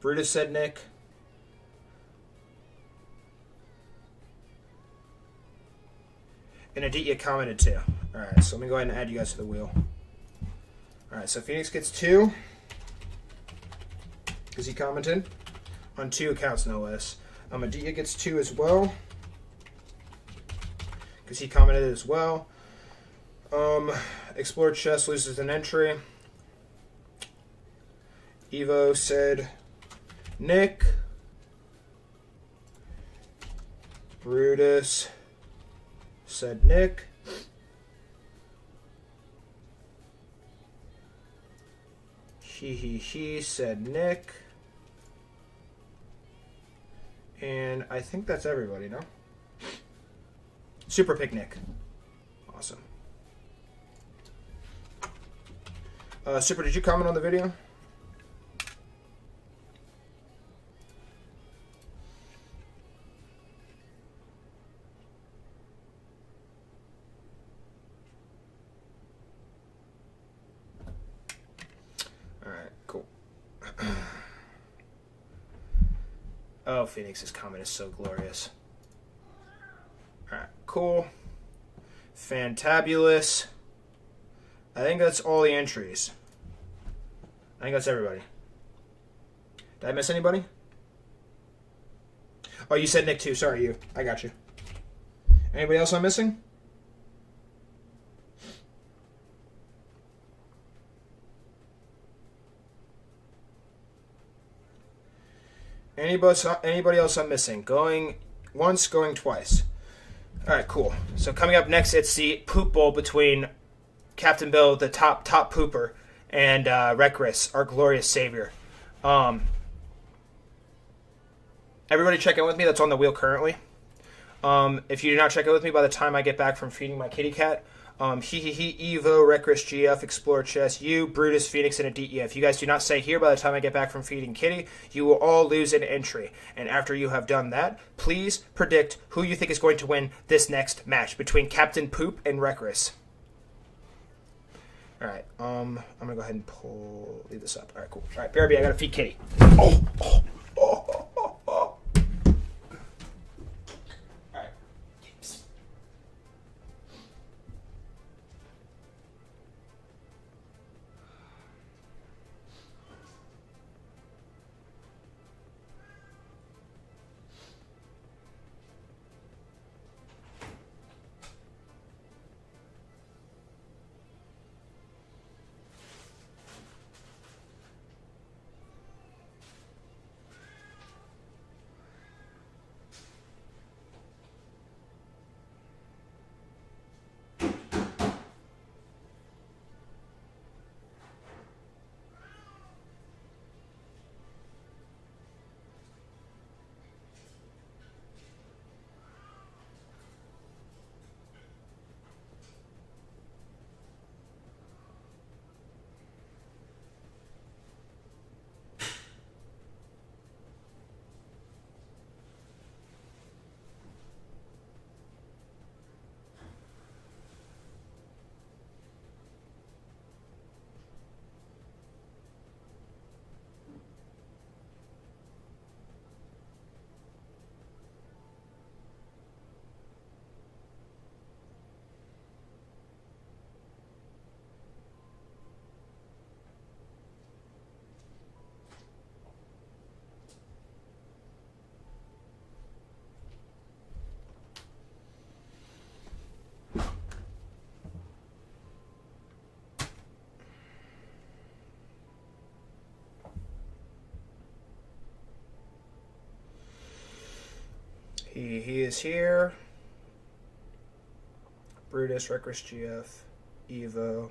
Brutus said Nick. And Aditya commented too. Alright, so let me go ahead and add you guys to the wheel. Alright, so Phoenix gets 2. Because he commented. On 2 accounts, no less. Aditya gets 2 as well. Because he commented as well. Explore Chess loses an entry. Evo said Nick. Brutus said Nick. He said Nick. And I think that's everybody, no? Super Picnic. Awesome. Super, did you comment on the video? Alright, cool. Oh, Phoenix's comment is so glorious. Alright, cool. Fantabulous. I think that's all the entries. I think that's everybody. Did I miss anybody? Oh, you said Nick too. Sorry, you. I got you. Anybody else I'm missing? Anybody else I'm missing? Going once, going twice. All right, cool. So coming up next, it's the poop bowl between Captain Bill, the top pooper, and Recris, our glorious savior. Everybody check in with me that's on the wheel currently. If you do not check in with me by the time I get back from feeding my kitty cat, Evo, Recris, GF, Explore Chess, you, Brutus, Phoenix, and Aditya. If you guys do not stay here by the time I get back from feeding Kitty, you will all lose an entry. And after you have done that, please predict who you think is going to win this next match between Captain Poop and Recris. Alright, I'm gonna go ahead and leave this up. Alright, cool. Alright, BRB, I gotta feed Kitty. Oh. He is here. Brutus, Recris, GF, Evo,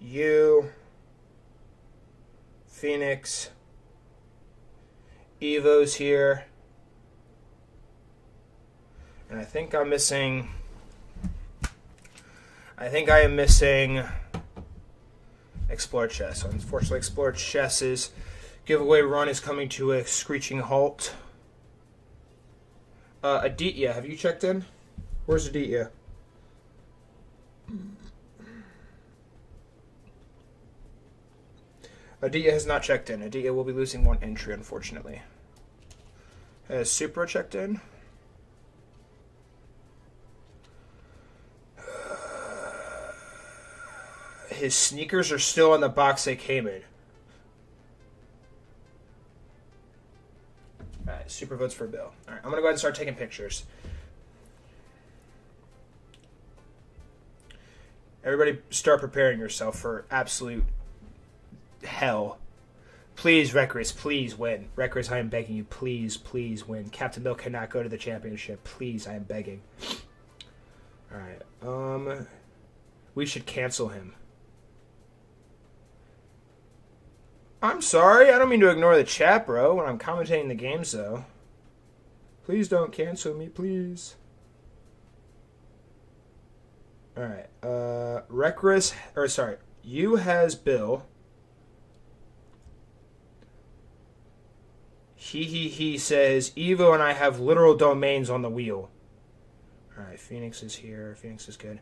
you, Phoenix, Evo's here, and I think I'm missing I think I am missing Explore Chess. So unfortunately, Explore Chess's giveaway run is coming to a screeching halt. Aditya, have you checked in? Where's Aditya? Aditya has not checked in. Aditya will be losing one entry, unfortunately. Has Supra checked in? His sneakers are still in the box they came in. Alright, Super votes for Bill. Alright, I'm going to go ahead and start taking pictures. Everybody start preparing yourself for absolute hell. Please, Reckless, please win. Reckless, I am begging you, please, please win. Captain Bill cannot go to the championship. Please, I am begging. Alright, we should cancel him. I'm sorry, I don't mean to ignore the chat, bro, when I'm commentating the games, though. Please don't cancel me, please. Alright, Reckless, or sorry, you has Bill. He says, Evo and I have literal domains on the wheel. Alright, Phoenix is here. Phoenix is good.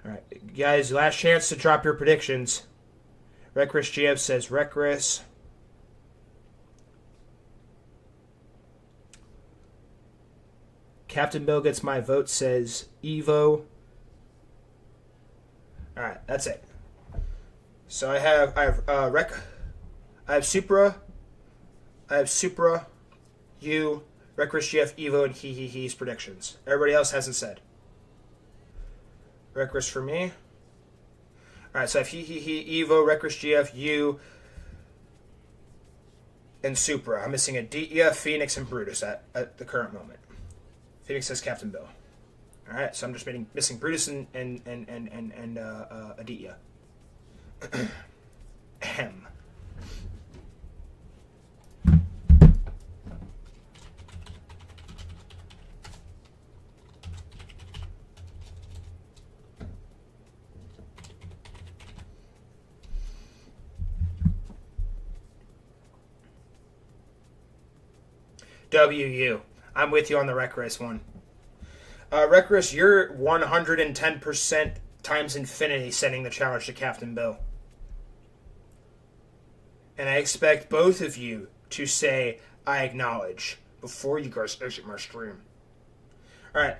Alright, guys, last chance to drop your predictions. Reckless GF says Reckless. Captain Bill gets my vote, says Evo. Alright, that's it. So I have Supra, you, Reckless GF, Evo, and he's predictions. Everybody else hasn't said. Reckless for me. Alright, so I have Evo, Reckless GF, you, and Supra. I'm missing Aditya, Phoenix, and Brutus at the current moment. Phoenix says Captain Bill. Alright, so I'm just missing Brutus and Aditya. Ahem. WU. I'm with you on the Reckless one. Reckless, you're 110% times infinity sending the challenge to Captain Bill. And I expect both of you to say, I acknowledge, before you guys exit my stream. Alright.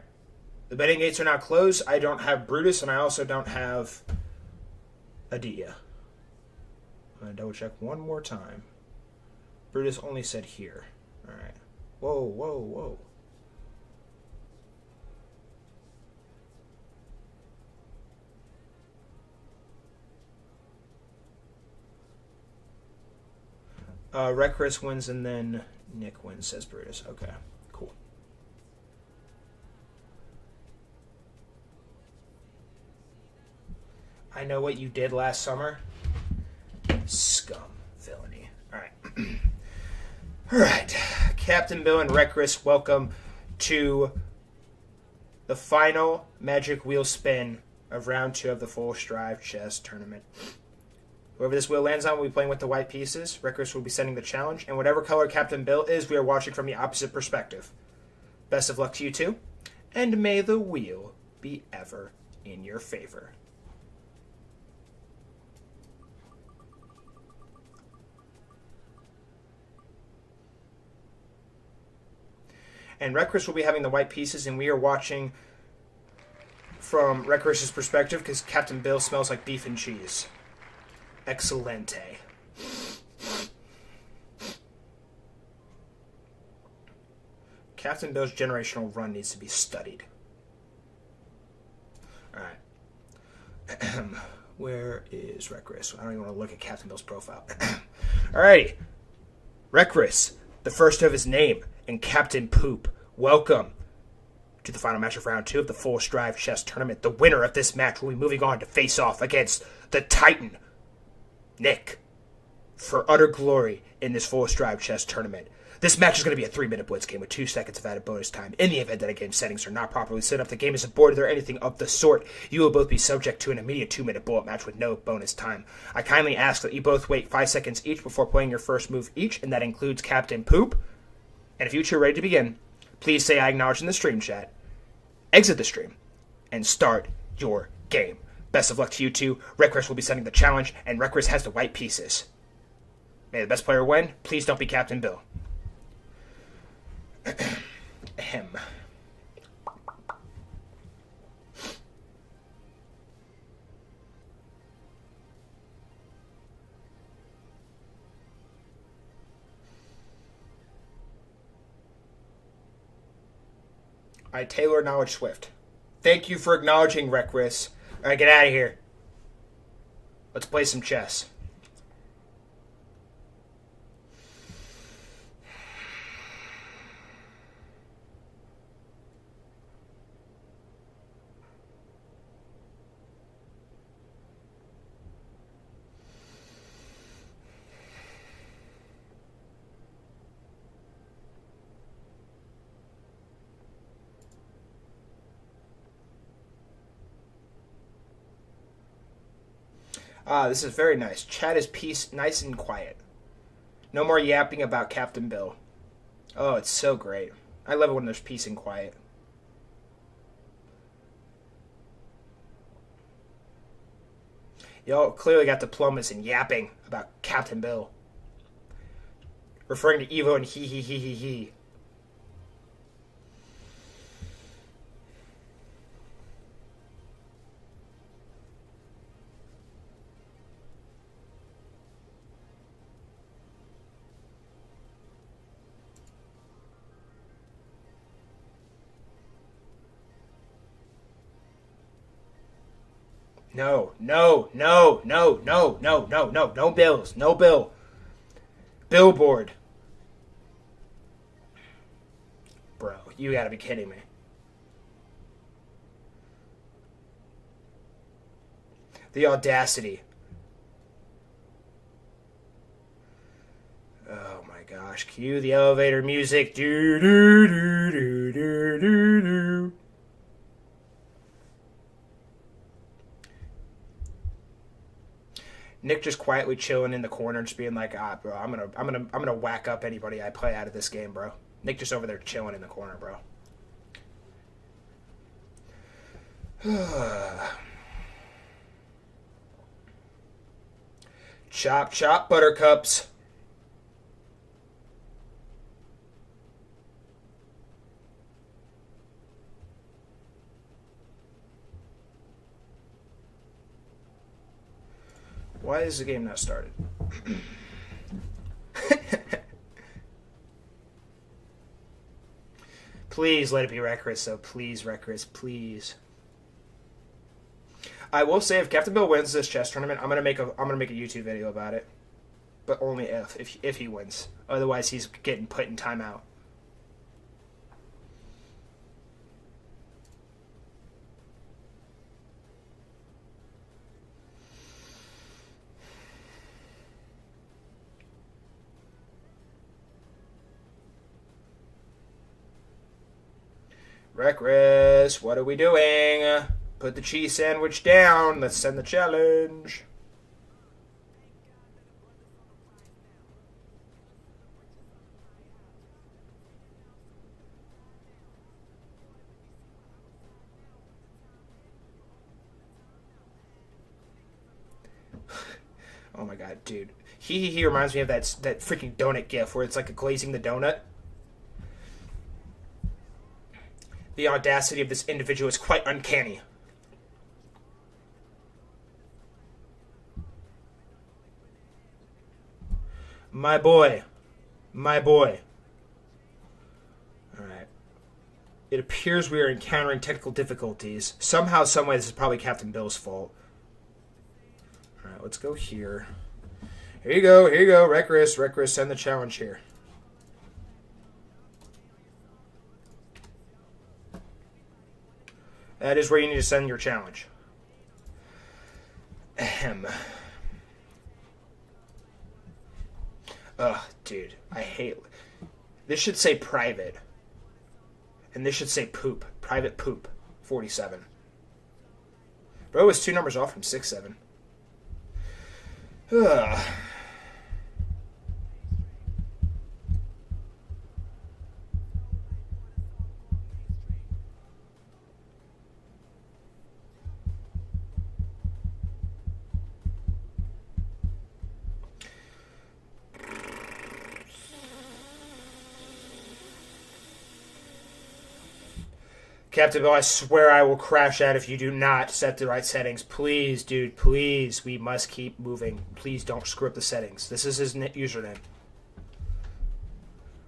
The betting gates are now closed. I don't have Brutus, and I also don't have Aditya. I'm going to double check one more time. Brutus only said here. Alright. Whoa, whoa, whoa. Reckless wins and then Nick wins, says Brutus. Okay, cool. I know what you did last summer. Scum. Villainy. Alright. Alright. Captain Bill and Reckless, welcome to the final Magic Wheel spin of round 2 of the Full Strive Chess Tournament. Whoever this wheel lands on will be playing with the white pieces. Reckless will be sending the challenge, and whatever color Captain Bill is, we are watching from the opposite perspective. Best of luck to you two, and may the wheel be ever in your favor. And Reckless will be having the white pieces, and we are watching from Reckless's perspective because Captain Bill smells like beef and cheese. Excelente. Captain Bill's generational run needs to be studied. Alright. Where is Reckless? I don't even want to look at Captain Bill's profile. Alrighty. Reckless, the first of his name, and Captain Poop, welcome to the final match of round 2 of the Full Strive Chess Tournament. The winner of this match will be moving on to face off against the Titan, Nick, for utter glory in this full strive chess tournament. This match is going to be a 3-minute blitz game with 2 seconds of added bonus time. In the event that a game's settings are not properly set up, the game is aborted, or anything of the sort, you will both be subject to an immediate 2-minute bullet match with no bonus time. I kindly ask that you both wait 5 seconds each before playing your first move each, and that includes Captain Poop. And if you two are ready to begin, please say I acknowledge in the stream chat, exit the stream, and start your game. Best of luck to you two. Request will be setting the challenge, and Request has the white pieces. May the best player win. Please don't be Captain Bill. Ahem. I Taylor acknowledge Swift. Thank you for acknowledging Requis. Alright, get out of here. Let's play some chess. This is very nice. Chat is peace, nice and quiet. No more yapping about Captain Bill. Oh, it's so great. I love it when there's peace and quiet. Y'all clearly got diplomas in yapping about Captain Bill. Referring to Evo and he. No bills. No bill. Billboard. Bro, you gotta be kidding me. The audacity. Oh my gosh. Cue the elevator music. Do do do do do do do. Nick just quietly chilling in the corner, just being like, bro, I'm gonna whack up anybody I play out of this game, bro. Nick just over there chilling in the corner, bro. Chop, chop, buttercups. Why is the game not started? Please let it be Recris, so please, Recris, please. I will say, if Captain Bill wins this chess tournament, I'm gonna make a YouTube video about it, but only if he wins. Otherwise, he's getting put in timeout. Recris, what are we doing? Put the cheese sandwich down. Let's send the challenge. Oh my god, dude. He reminds me of that freaking donut gif where it's like a glazing the donut. The audacity of this individual is quite uncanny. My boy. My boy. Alright. It appears we are encountering technical difficulties. Somehow, someway, this is probably Captain Bill's fault. Alright, let's go here. Here you go, Recris, send the challenge here. That is where you need to send your challenge. Ahem. Ugh, dude, I hate... This should say private. And this should say poop. Private poop. 47. Bro was 2 numbers off from 6-7. Ugh. Captain Bill, I swear I will crash out if you do not set the right settings. Please, dude, please. We must keep moving. Please don't screw up the settings. This is his username.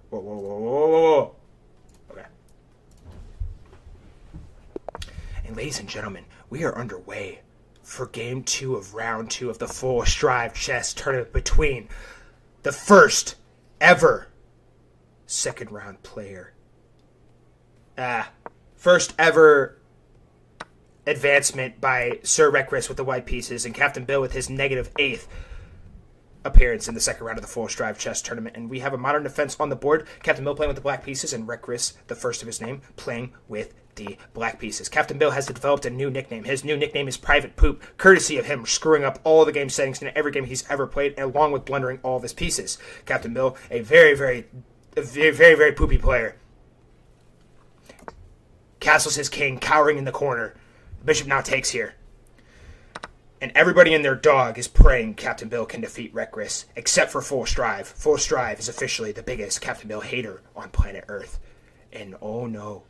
Whoa, whoa, whoa, whoa, whoa, whoa. Okay. And ladies and gentlemen, we are underway for Game 2 of Round 2 of the Full Strive Chess Tournament between the first ever second round player. First ever advancement by Sir Reckless with the white pieces and Captain Bill with his -8th appearance in the second round of the Full Strive Chess Tournament. And we have a modern defense on the board. Captain Bill playing with the black pieces and Reckless, the first of his name, playing with the black pieces. Captain Bill has developed a new nickname. His new nickname is Private Poop, courtesy of him screwing up all the game settings in every game he's ever played, along with blundering all of his pieces. Captain Bill, a very, very poopy player. Castles his king, cowering in the corner. Bishop now takes here. And everybody and their dog is praying Captain Bill can defeat Reckless, except for Full Strive. Full Strive is officially the biggest Captain Bill hater on planet Earth. And oh no,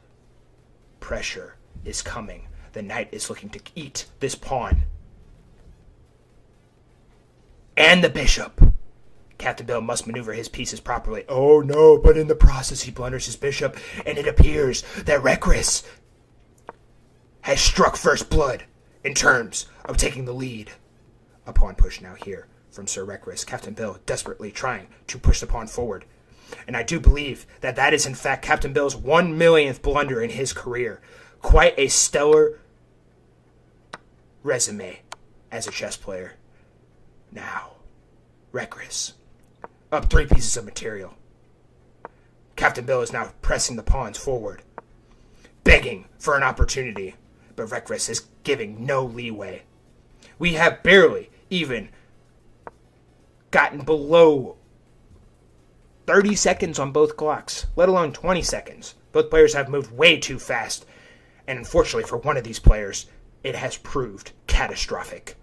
pressure is coming. The knight is looking to eat this pawn. And the bishop. Captain Bill must maneuver his pieces properly. Oh no, but in the process he blunders his bishop, and it appears that Reckless has struck first blood in terms of taking the lead. A pawn push now here from Sir Reckless. Captain Bill desperately trying to push the pawn forward. And I do believe that that is in fact Captain Bill's 1,000,000th blunder in his career. Quite a stellar resume as a chess player. Now, Reckless up 3 pieces of material. Captain Bill is now pressing the pawns forward, begging for an opportunity, but Reckless is giving no leeway. We have barely even gotten below 30 seconds on both clocks, let alone 20 seconds. Both players have moved way too fast, and unfortunately for one of these players, it has proved catastrophic.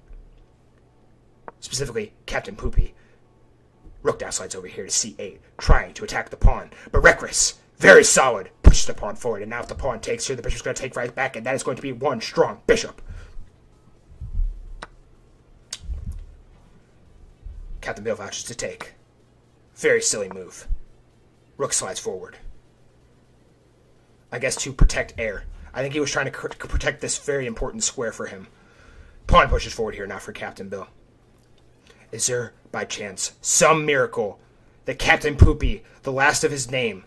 Specifically, Captain Poopy. Rook now slides over here to c8, trying to attack the pawn. But Reckless, very solid, pushes the pawn forward. And now if the pawn takes here, the bishop's going to take right back. And that is going to be one strong bishop. Captain Bill vouches to take. Very silly move. Rook slides forward. I guess to protect heir. I think he was trying to protect this very important square for him. Pawn pushes forward here now for Captain Bill. Is there, by chance, some miracle that Captain Poopy, the last of his name,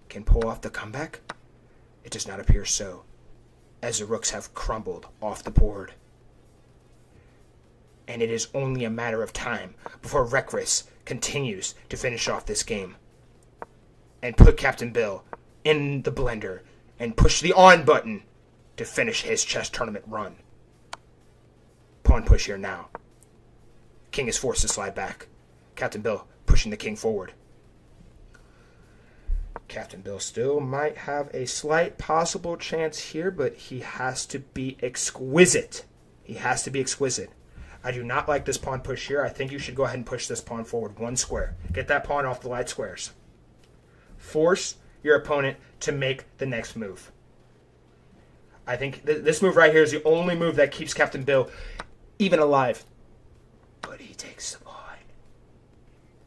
can pull off the comeback? It does not appear so, as the rooks have crumbled off the board. And it is only a matter of time before Reckless continues to finish off this game and put Captain Bill in the blender and push the on button to finish his chess tournament run. Pawn push here now. King is forced to slide back. Captain Bill pushing the king forward. Captain Bill still might have a slight possible chance here, but he has to be exquisite. He has to be exquisite. I do not like this pawn push here. I think you should go ahead and push this pawn forward 1 square. Get that pawn off the light squares. Force your opponent to make the next move. I think this move right here is the only move that keeps Captain Bill even alive. But he takes the pawn.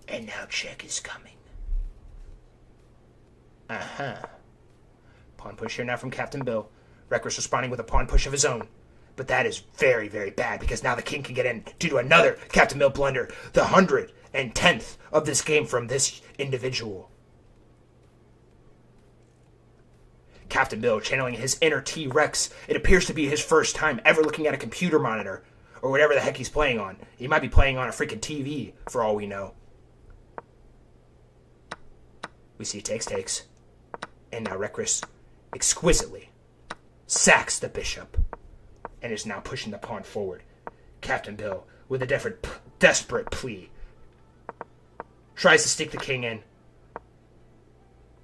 And now check is coming. Pawn push here now from Captain Bill. Reckless responding with a pawn push of his own. But that is very, very bad because now the king can get in due to another Captain Bill blunder. The 110th of this game from this individual. Captain Bill channeling his inner T-Rex. It appears to be his first time ever looking at a computer monitor or whatever the heck he's playing on. He might be playing on a freaking TV for all we know. We see takes. And now Reckless exquisitely sacks the bishop and is now pushing the pawn forward. Captain Bill, with a desperate plea, tries to stick the king in,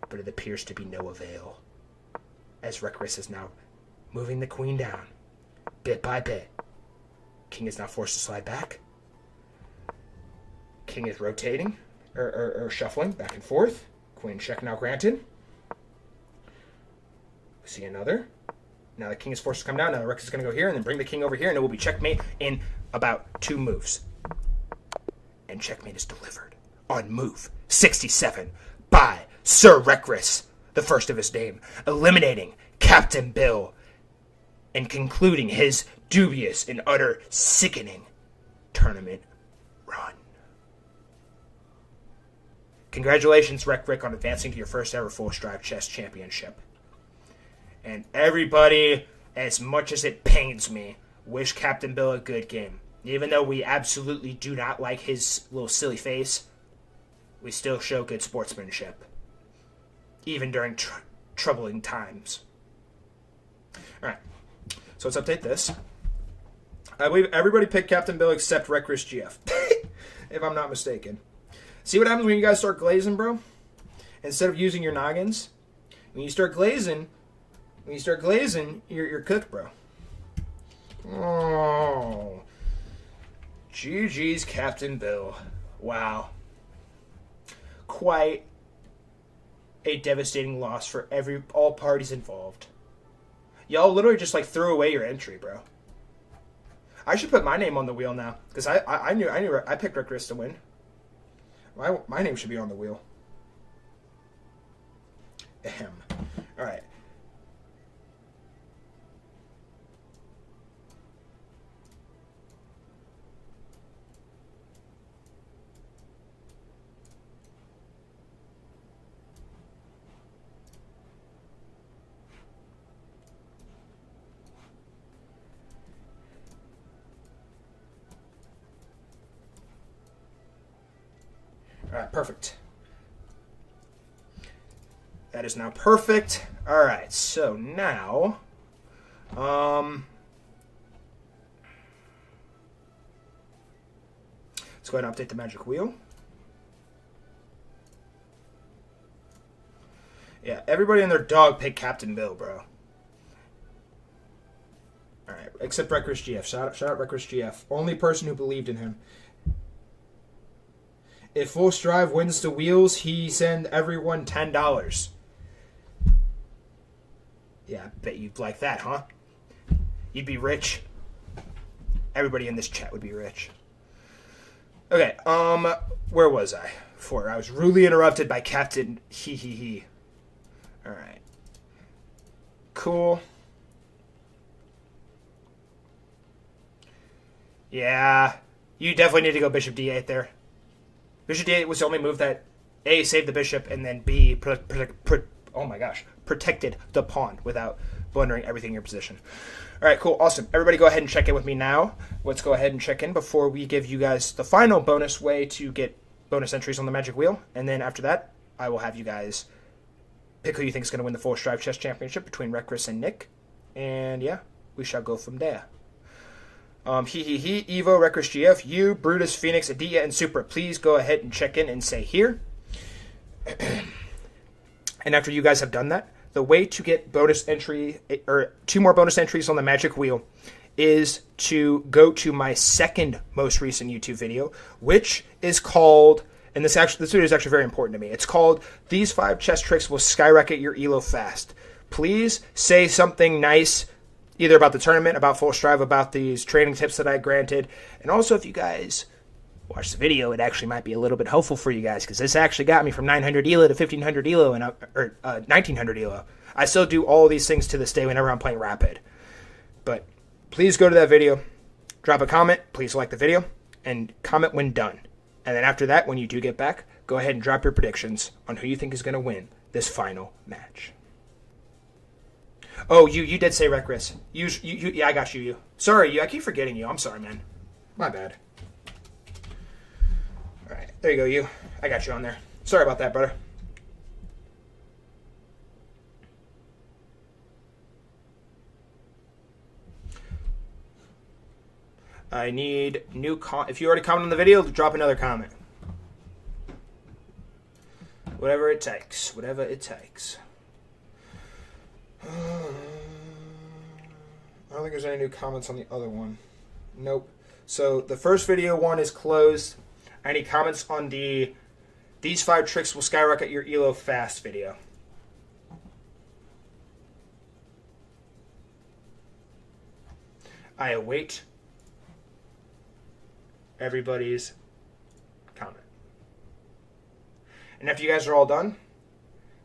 but it appears to be no avail, as Reckless is now moving the queen down, bit by bit. King is now forced to slide back. King is rotating, or shuffling back and forth. Queen check now granted. We see another. Now the king is forced to come down. Now the Reckless is going to go here and then bring the king over here, and it will be checkmate in about 2 moves. And checkmate is delivered on move 67 by Sir Reckless, the first of his name, eliminating Captain Bill and concluding his dubious and utter sickening tournament run. Congratulations, Rick, on advancing to your first ever Full Strive Chess Championship. And everybody, as much as it pains me, wish Captain Bill a good game. Even though we absolutely do not like his little silly face, we still show good sportsmanship. Even during troubling times. Alright, so let's update this. I believe everybody picked Captain Bill except Reckless GF. If I'm not mistaken. See what happens when you guys start glazing, bro? Instead of using your noggins, when you start glazing, you're cooked, bro. Oh. GG's Captain Bill. Wow. Quite a devastating loss for all parties involved. Y'all literally just like threw away your entry, bro. I should put my name on the wheel now, because I knew I picked Rick Riss to win. My name should be on the wheel. Ahem. All right. Alright, perfect. That is now perfect. Alright, so now... let's go ahead and update the magic wheel. Yeah, everybody and their dog picked Captain Bill, bro. Alright, except Reckless GF. Shout out Reckless GF. Only person who believed in him. If Full Strive wins the wheels, he send everyone $10. Yeah, I bet you'd like that, huh? You'd be rich. Everybody in this chat would be rich. Okay, where was I? I was rudely interrupted by Captain He. Alright. Cool. Yeah, you definitely need to go Bishop D8 there. Bishop D8 was the only move that A, saved the bishop, and then B, protected the pawn without blundering everything in your position. All right, cool, awesome. Everybody go ahead and check in with me now. Let's go ahead and check in before we give you guys the final bonus way to get bonus entries on the Magic Wheel. And then after that, I will have you guys pick who you think is going to win the Full Strive Chess Championship between Reckless and Nick. And yeah, we shall go from there. Evo, Reckless GF, you, Brutus, Phoenix, Adia, and Supra, please go ahead and check in and say here. And after you guys have done that, the way to get bonus entry, or 2 more bonus entries on the Magic Wheel, is to go to my second most recent YouTube video, which is called, and this video is actually very important to me, it's called, These 5 Chess Tricks Will Skyrocket Your ELO Fast. Please say something nice, either about the tournament, about Full Strive, about these training tips that I granted. And also, if you guys watch the video, it actually might be a little bit helpful for you guys, because this actually got me from 900 ELO to 1500 ELO, or 1900 ELO. I still do all these things to this day whenever I'm playing Rapid. But please go to that video, drop a comment, please like the video, and comment when done. And then after that, when you do get back, go ahead and drop your predictions on who you think is going to win this final match. Oh, you did say Reckless. Yeah, I got you. Sorry, I keep forgetting you. I'm sorry, man. My bad. All right, there you go, you. I got you on there. Sorry about that, brother. I need new if you already commented on the video, drop another comment. Whatever it takes. Whatever it takes. I don't think there's any new comments on the other one. Nope. So the first video one is closed. I need comments on the "These 5 tricks will skyrocket your ELO fast" video. I await everybody's comment. And after you guys are all done,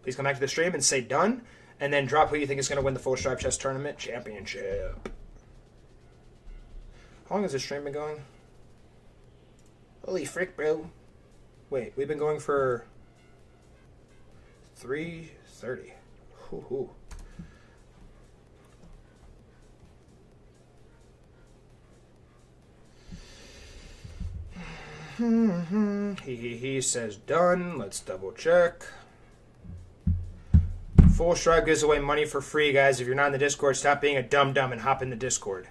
please come back to the stream and say done, and then drop who you think is going to win the Full Stripe Chess Tournament Championship. How long has this stream been going? Holy frick, bro. Wait, we've been going for 3:30. Hoo-hoo. He says done. Let's double check. Full Stripe gives away money for free, guys. If you're not in the Discord, stop being a dum-dum and hop in the Discord.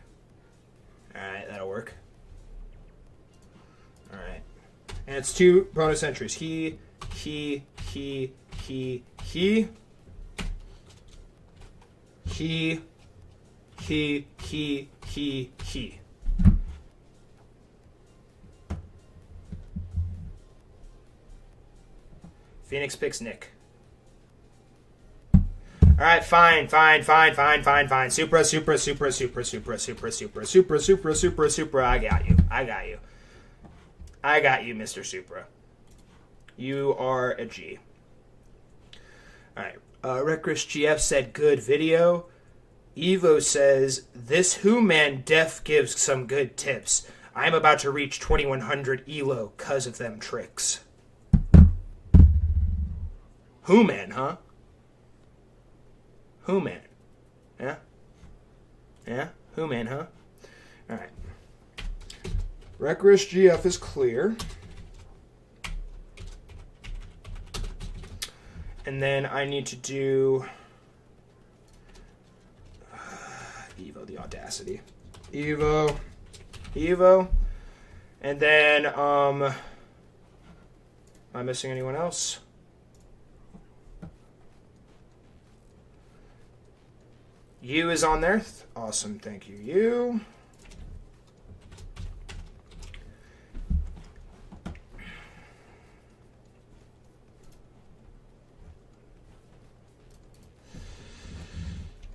Alright, that'll work. Alright. And it's 2 bonus entries. He. Phoenix picks Nick. Alright, fine. Supra. I got you, Mr. Supra. You are a G. Alright. Reckless GF said good video. Evo says, this Who Man def gives some good tips. I'm about to reach 2100 ELO cause of them tricks. Who Man, huh? Who Man? Yeah? Yeah? Who Man, huh? Alright. Reckless GF is clear. And then I need to do Evo, the audacity. Evo. And then, am I missing anyone else? You is on there. Awesome, thank you. You.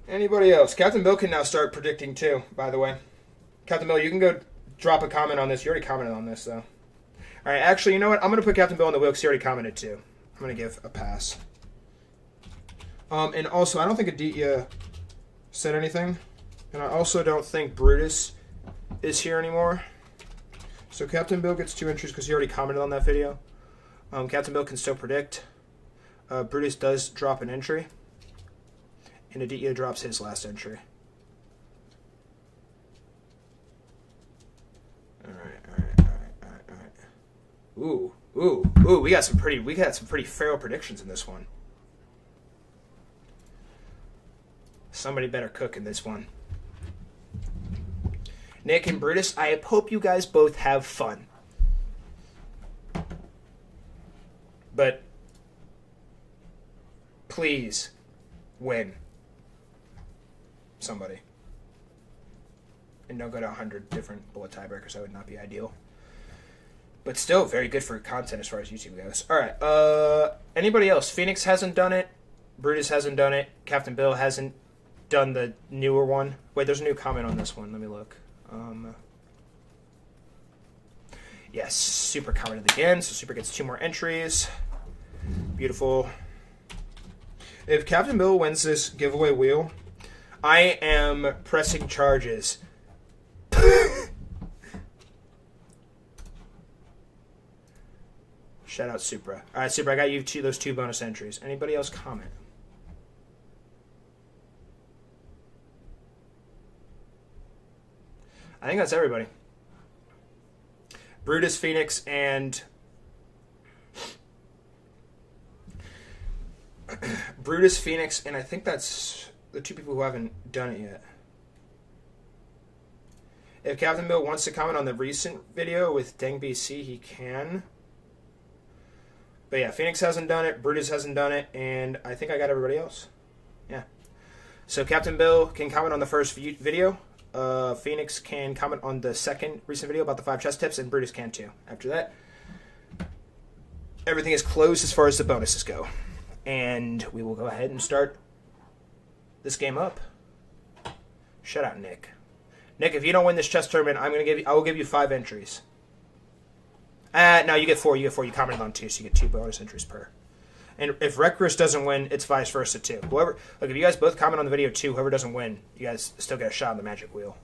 Anybody else? Captain Bill can now start predicting too, by the way. Captain Bill, you can go drop a comment on this. You already commented on this, though. Alright, actually, you know what? I'm going to put Captain Bill on the wheel because he already commented too. I'm going to give a pass. And also, I don't think Aditya said anything. And I also don't think Brutus is here anymore. So Captain Bill gets 2 entries because he already commented on that video. Captain Bill can still predict. Brutus does drop an entry. And Aditya drops his last entry. Alright. Ooh, we got some pretty feral predictions in this one. Somebody better cook in this one. Nick and Brutus, I hope you guys both have fun. But please win. Somebody. And don't go to 100 different bullet tiebreakers. That would not be ideal. But still very good for content as far as YouTube goes. Alright, anybody else? Phoenix hasn't done it. Brutus hasn't done it. Captain Bill hasn't done the newer one. Wait, there's a new comment on this one. Let me look. Yes, Super commented again, so Super gets 2 more entries. Beautiful. If Captain Bill wins this giveaway wheel, I am pressing charges. Shout out Supra. Alright, Supra, I got you those 2 bonus entries. Anybody else comment? I think that's everybody. Brutus, Phoenix, and Brutus, Phoenix, and I think that's the 2 people who haven't done it yet. If Captain Bill wants to comment on the recent video with Deng BC, he can. But yeah, Phoenix hasn't done it, Brutus hasn't done it, and I think I got everybody else. Yeah. So Captain Bill can comment on the first video. Phoenix can comment on the second recent video about the 5 chess tips, and Brutus can too. After that, everything is closed as far as the bonuses go. And we will go ahead and start this game up. Shut out, Nick. Nick, if you don't win this chess tournament, I will give you 5 entries. No, you get 4. You commented on 2, so you get 2 bonus entries per. And if Reckless doesn't win, it's vice versa too. Whoever, if you guys both comment on the video too, whoever doesn't win, you guys still get a shot on the magic wheel.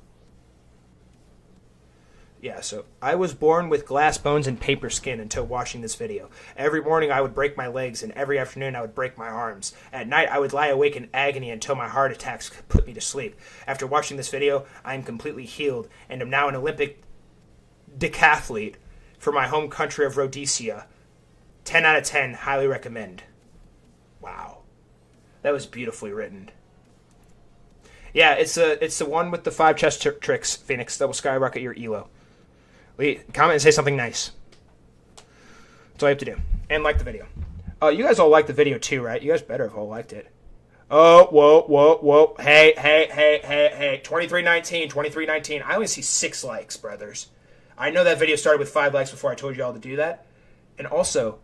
Yeah, so I was born with glass bones and paper skin until watching this video. Every morning I would break my legs, and every afternoon I would break my arms. At night I would lie awake in agony until my heart attacks put me to sleep. After watching this video, I am completely healed, and am now an Olympic decathlete for my home country of Rhodesia. 10 out of 10, highly recommend. Wow. That was beautifully written. Yeah, it's the one with the 5 chess tricks, Phoenix, that will skyrocket your elo. Comment and say something nice. That's all you have to do. And like the video. You guys all liked the video too, right? You guys better have all liked it. Oh, whoa. Hey. 2319. I only see 6 likes, brothers. I know that video started with 5 likes before I told you all to do that. And also,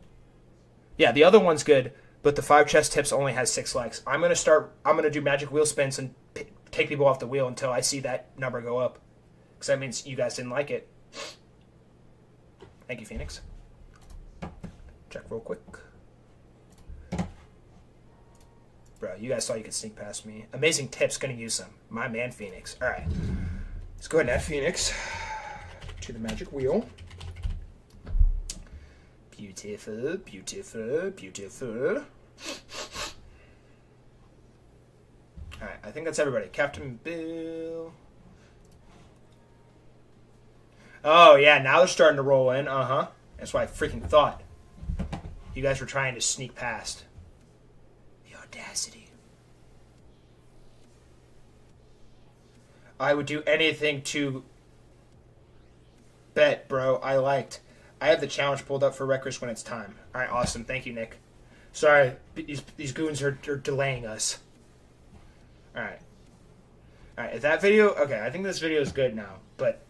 yeah, the other one's good, but the 5 chess tips only has 6 likes. I'm going to do magic wheel spins and take people off the wheel until I see that number go up. Because that means you guys didn't like it. Thank you, Phoenix. Check real quick. Bro, you guys saw you could sneak past me. Amazing tips, gonna use them. My man, Phoenix. Alright. Let's go ahead and add Phoenix to the magic wheel. Beautiful. Alright, I think that's everybody. Captain Bill. Oh, yeah, now they're starting to roll in. Uh-huh. That's what I freaking thought. You guys were trying to sneak past. The audacity. I would do anything to bet, bro. I have the challenge pulled up for Reckless when it's time. All right, awesome. Thank you, Nick. Sorry, these goons are delaying us. All right. All right, if that video... Okay, I think this video is good now, but...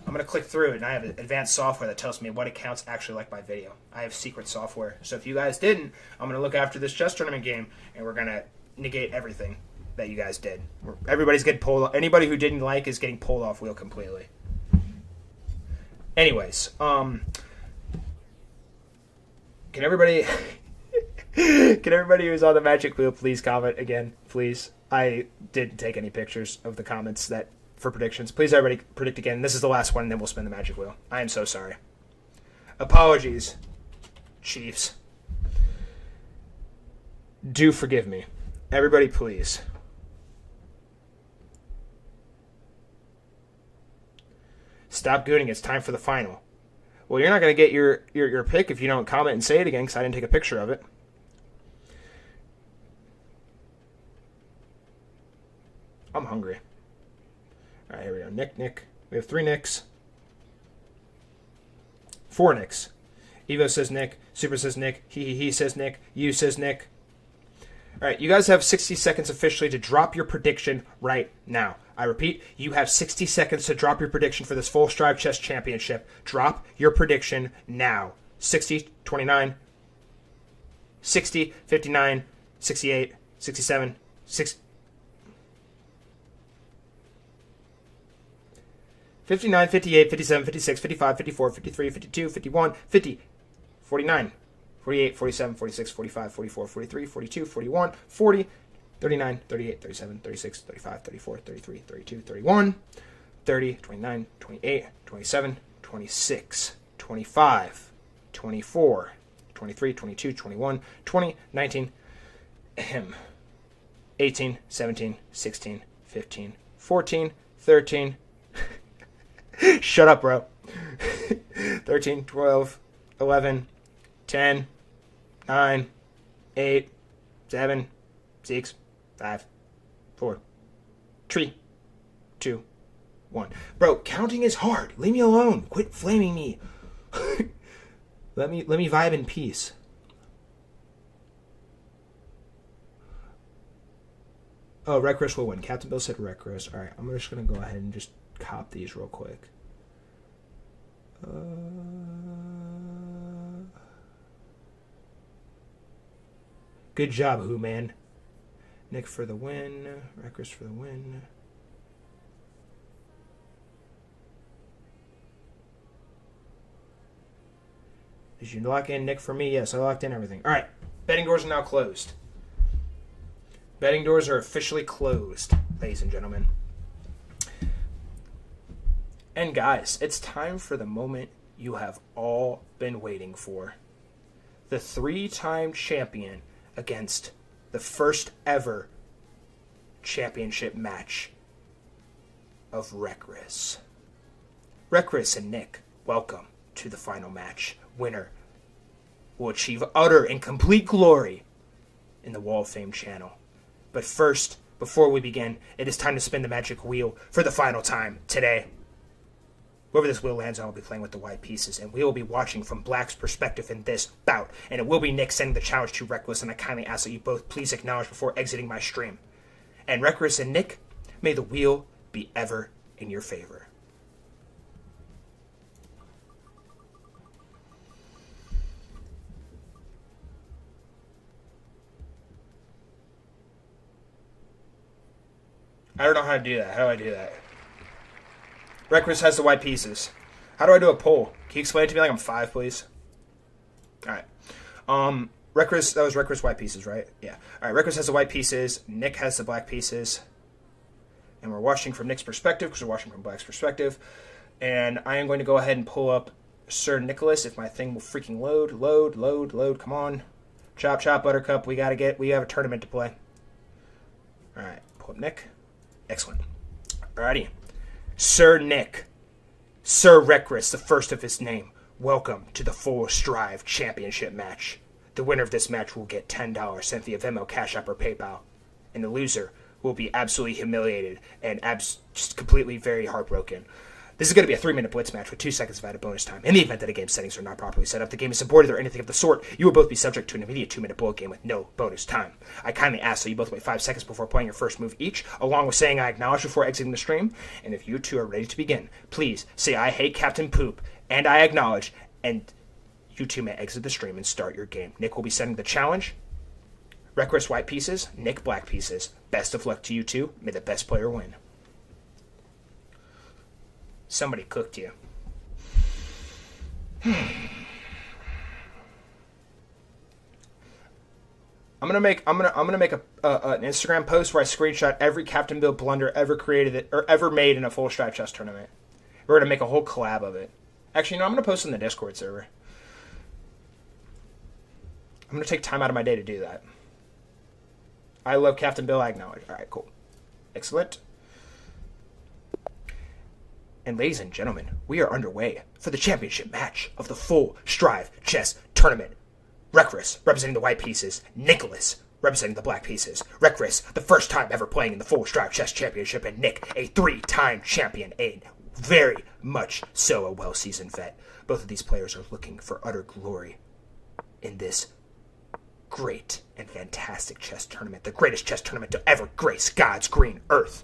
I'm going to click through it, and I have advanced software that tells me what accounts actually like my video. I have secret software. So if you guys didn't, I'm going to look after this chess tournament game, and we're going to negate everything that you guys did. Everybody's getting pulled. Anybody who didn't like is getting pulled off wheel completely. Anyways, can everybody who's on the magic wheel please comment again, please? I didn't take any pictures of the comments that for predictions. Please, everybody, predict again. This is the last one, and then we'll spin the magic wheel. I am so sorry. Apologies, Chiefs. Do forgive me. Everybody, please. Stop gooning. It's time for the final. Well, you're not going to get your pick if you don't comment and say it again, because I didn't take a picture of it. I'm hungry. All right, here we go. Nick. We have 3 Nicks. 4 Nicks. Evo says Nick. Super says Nick. He says Nick. You says Nick. All right, you guys have 60 seconds officially to drop your prediction right now. I repeat, you have 60 seconds to drop your prediction for this Full Strive Chess Championship. Drop your prediction now. 60, 29, 60, 59, 68, 67, 60. 59, 58, 57, 56, 55, 54, 53, 52, 51, 50, 49, 48, 47, 46, 45, 44, 43, 42, 41, 40, 39, 38, 37, 36, 35, 34, 33, 32, 31, 30, 29, 28, 27, 26, 25, 24, 23, 22, 21, 20, 19, 18, 17, 16, 15, 14, 13, shut up, bro. 13, 12, 11, 10, 9, 8, 7, 6, 5, 4, 3, 2, 1. Bro, counting is hard. Leave me alone. Quit flaming me. Let me vibe in peace. Oh, Reckless will win. Captain Bill said Reckless. All right, I'm just going to go ahead and just cop these real quick. Good job, Who Man. Nick for the win. Reckless for the win. Did you lock in Nick for me? Yes, I locked in everything. All right, betting doors are now closed. Betting doors are officially closed, ladies and gentlemen. And guys, it's time for the moment you have all been waiting for. The 3-time champion against the first ever championship match of Reckless. Reckless and Nick, welcome to the final match. Winner will achieve utter and complete glory in the Wall of Fame channel. But first, before we begin, it is time to spin the magic wheel for the final time today. Whoever this wheel lands on will be playing with the white pieces, and we will be watching from Black's perspective in this bout. And it will be Nick sending the challenge to Reckless, and I kindly ask that you both please acknowledge before exiting my stream. And Reckless and Nick, may the wheel be ever in your favor. I don't know how to do that. How do I do that? Reckless has the white pieces. How do I do a poll? Can you explain it to me like I'm 5, please? Alright. Reckless, that was Reckless white pieces, right? Yeah. Alright, Reckless has the white pieces. Nick has the black pieces. And we're watching from Nick's perspective because we're watching from Black's perspective. And I am going to go ahead and pull up Sir Nicholas if my thing will freaking load. Come on. Chop, Buttercup. We have a tournament to play. Alright, pull up Nick. Excellent. Alrighty. Sir Nick. Sir Reckless, the first of his name. Welcome to the Full Strive Championship match. The winner of this match will get $10 sent via Venmo, Cash App, or PayPal. And the loser will be absolutely humiliated and just completely very heartbroken. This is going to be a 3-minute blitz match with 2 seconds of added bonus time. In the event that the game settings are not properly set up, the game is aborted or anything of the sort, you will both be subject to an immediate 2-minute bullet game with no bonus time. I kindly ask that you both wait 5 seconds before playing your first move each, along with saying I acknowledge before exiting the stream. And if you two are ready to begin, please say I hate Captain Poop, and I acknowledge, and you two may exit the stream and start your game. Nick will be setting the challenge. Reckless white pieces, Nick black pieces. Best of luck to you two. May the best player win. Somebody cooked you. I'm gonna make an Instagram post where I screenshot every Captain Bill blunder ever created or ever made in a full stripe chess tournament. We're gonna make a whole collab of it. Actually, no, I'm gonna post it in the Discord server. I'm gonna take time out of my day to do that. I love Captain Bill. I acknowledge. All right, cool, excellent. And ladies and gentlemen, we are underway for the championship match of the Full Strive Chess Tournament. Reckless, representing the white pieces. Nicholas, representing the black pieces. Reckless, the first time ever playing in the Full Strive Chess Championship, and Nick, a 3-time champion, a very much so a well-seasoned vet. Both of these players are looking for utter glory in this great and fantastic chess tournament, the greatest chess tournament to ever grace God's green earth.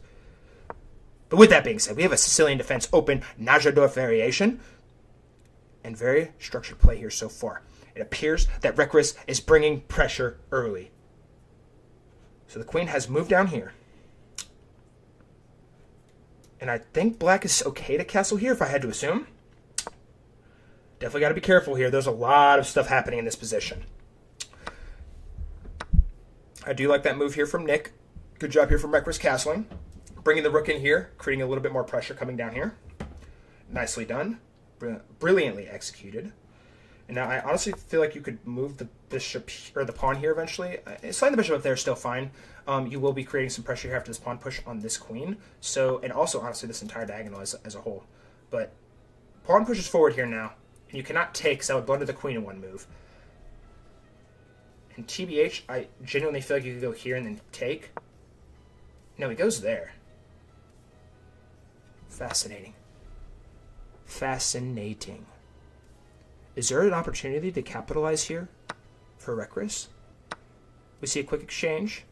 But with that being said, we have a Sicilian defense open Najador variation and very structured play here so far. It appears that Reckless is bringing pressure early. So the queen has moved down here. And I think black is okay to castle here if I had to assume. Definitely got to be careful here. There's a lot of stuff happening in this position. I do like that move here from Nick. Good job here from Reckless castling. Bringing the rook in here, creating a little bit more pressure coming down here. Nicely done. Brilliantly executed. And now I honestly feel like you could move the bishop or the pawn here eventually. Sliding the bishop up there is still fine. You will be creating some pressure here after this pawn push on this queen. So, and also honestly this entire diagonal as a whole. But pawn pushes forward here now. And you cannot take, because that would blunder the queen in one move. And TBH, I genuinely feel like you could go here and then take. No, he goes there. Fascinating. Fascinating. Is there an opportunity to capitalize here for Rekris? We see a quick exchange.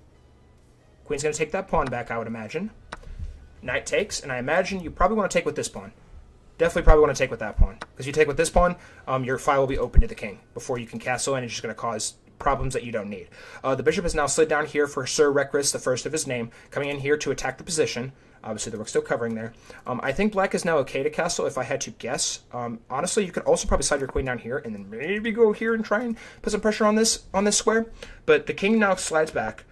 Queen's going to take that pawn back, I would imagine. Knight takes, and I imagine you probably want to take with this pawn. Definitely probably want to take with that pawn. Because you take with this pawn, your file will be open to the king before you can castle, and it's just going to cause problems that you don't need. The bishop has now slid down here for Sir Rekris, the first of his name, coming in here to attack the position. Obviously, the rook's still covering there. I think black is now okay to castle, if I had to guess. Honestly, you could also probably slide your queen down here, and then maybe go here and try and put some pressure on this square. But the king now slides back.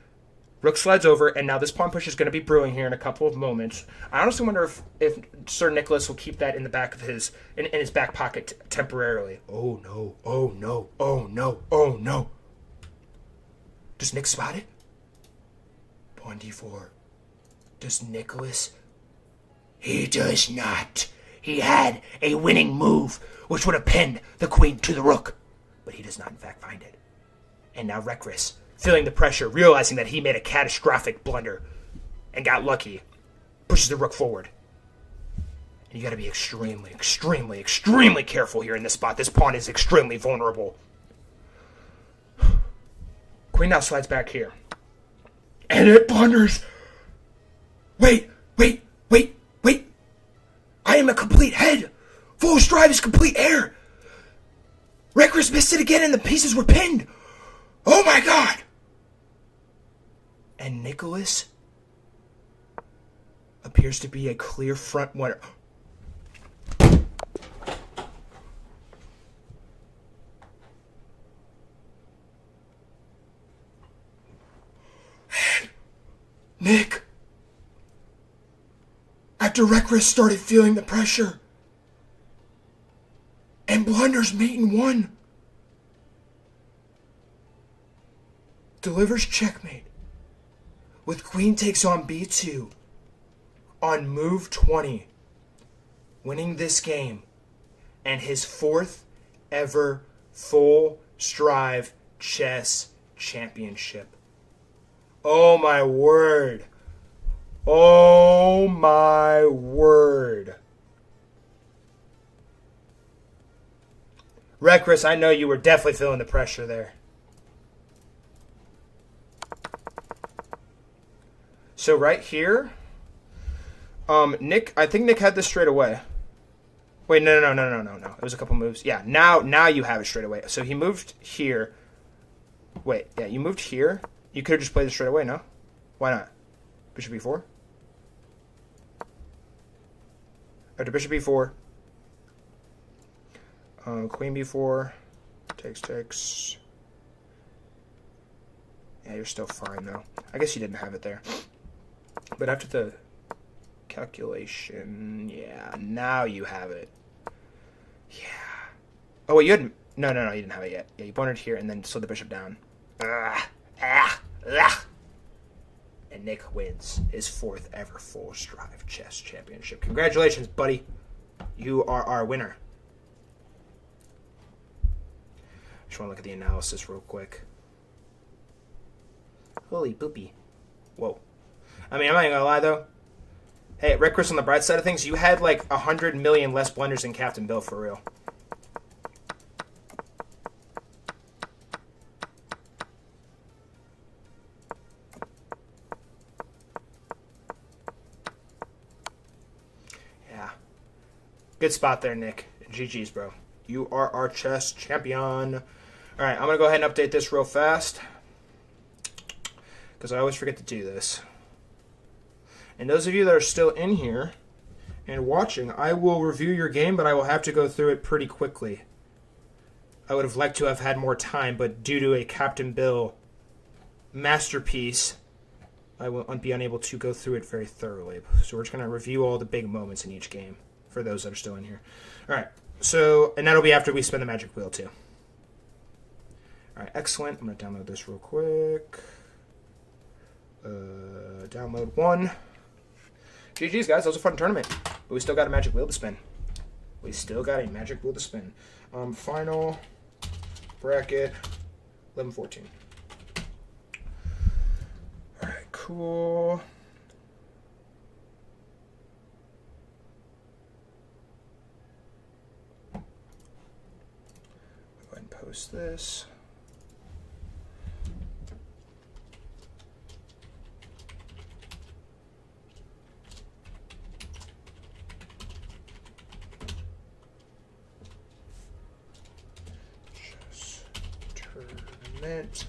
Rook slides over, and now this pawn push is going to be brewing here in a couple of moments. I honestly wonder if Sir Nicholas will keep that in the back of his in his back pocket temporarily. Oh no! Oh no! Oh no! Oh no! Does Nick spot it? Pawn d4. Does Nicholas? He does not. He had a winning move, which would have pinned the queen to the rook, but he does not in fact find it. And now Rekris, feeling the pressure, realizing that he made a catastrophic blunder and got lucky, pushes the rook forward. And you got to be extremely, extremely, extremely careful here in this spot. This pawn is extremely vulnerable. Queen now slides back here. And it blunders. Wait. I am a complete head. Fool's drive is complete air. Rekris missed it again and the pieces were pinned. Oh my god. And Nicholas appears to be a clear front winner. Nick, after Rekris started feeling the pressure and blunders mate in one, delivers checkmate with queen takes on b2 on move 20, winning this game and his 4th ever full strive chess championship. Oh my word. Oh my word. Rekris, I know you were definitely feeling the pressure there. So right here, Nick, I think Nick had this straight away. Wait, no. It was a couple moves. Yeah, now you have it straight away. So he moved here. Wait, yeah, you moved here. You could have just played this straight away, no? Why not? Bishop e4. After bishop e4. Queen b4. Takes. Yeah, you're still fine, though. I guess you didn't have it there. But after the calculation, yeah, now you have it. Yeah. Oh, wait, you hadn't... No, you didn't have it yet. Yeah, you blundered here and then slid the bishop down. And Nick wins his 4th ever full strive chess championship. Congratulations, buddy. You are our winner. Just want to look at the analysis real quick. Holy poopy. Whoa. I mean, I'm not even gonna lie, though. Hey, Rekris, on the bright side of things, you had like 100 million less blunders than Captain Bill, for real. Yeah. Good spot there, Nick. GG's, bro. You are our chess champion. All right, I'm going to go ahead and update this real fast, because I always forget to do this. And those of you that are still in here and watching, I will review your game, but I will have to go through it pretty quickly. I would have liked to have had more time, but due to a Captain Bill masterpiece, I will be unable to go through it very thoroughly. So we're just going to review all the big moments in each game for those that are still in here. All right, so, and that'll be after we spin the magic wheel too. All right, excellent. I'm going to download this real quick. Download 1. GG's, guys. That was a fun tournament. But we still got a magic wheel to spin. Final bracket 11-14. All right, cool. post this. Chess tournament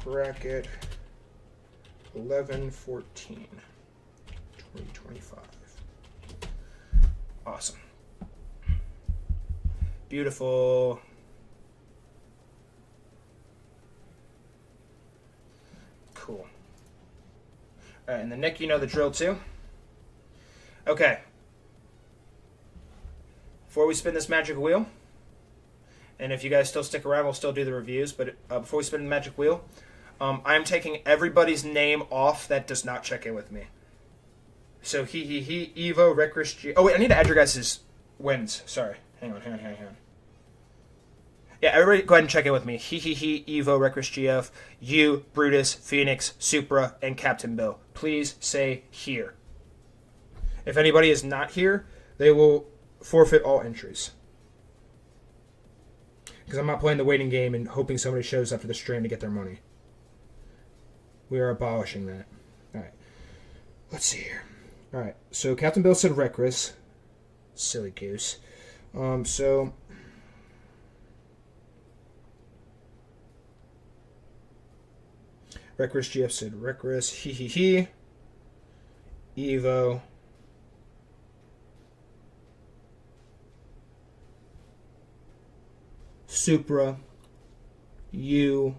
bracket 11/14, 2025. Awesome. Beautiful. Cool. All right, and then Nick, you know the drill too. Okay. Before we spin this magic wheel, and if you guys still stick around, we'll still do the reviews, but before we spin the magic wheel, I'm taking everybody's name off that does not check in with me. So he, Evo, Reckless G. Oh wait, I need to add your guys' wins. Sorry. Hang on. Yeah, everybody go ahead and check in with me. He, Evo, Reckless GF, you, Brutus, Phoenix, Supra, and Captain Bill. Please say here. If anybody is not here, they will forfeit all entries. Because I'm not playing the waiting game and hoping somebody shows up to the stream to get their money. We are abolishing that. Alright. Let's see here. Alright, so Captain Bill said Reckless. Silly goose. So Reckless GF said Reckless. He. Evo. Supra. You.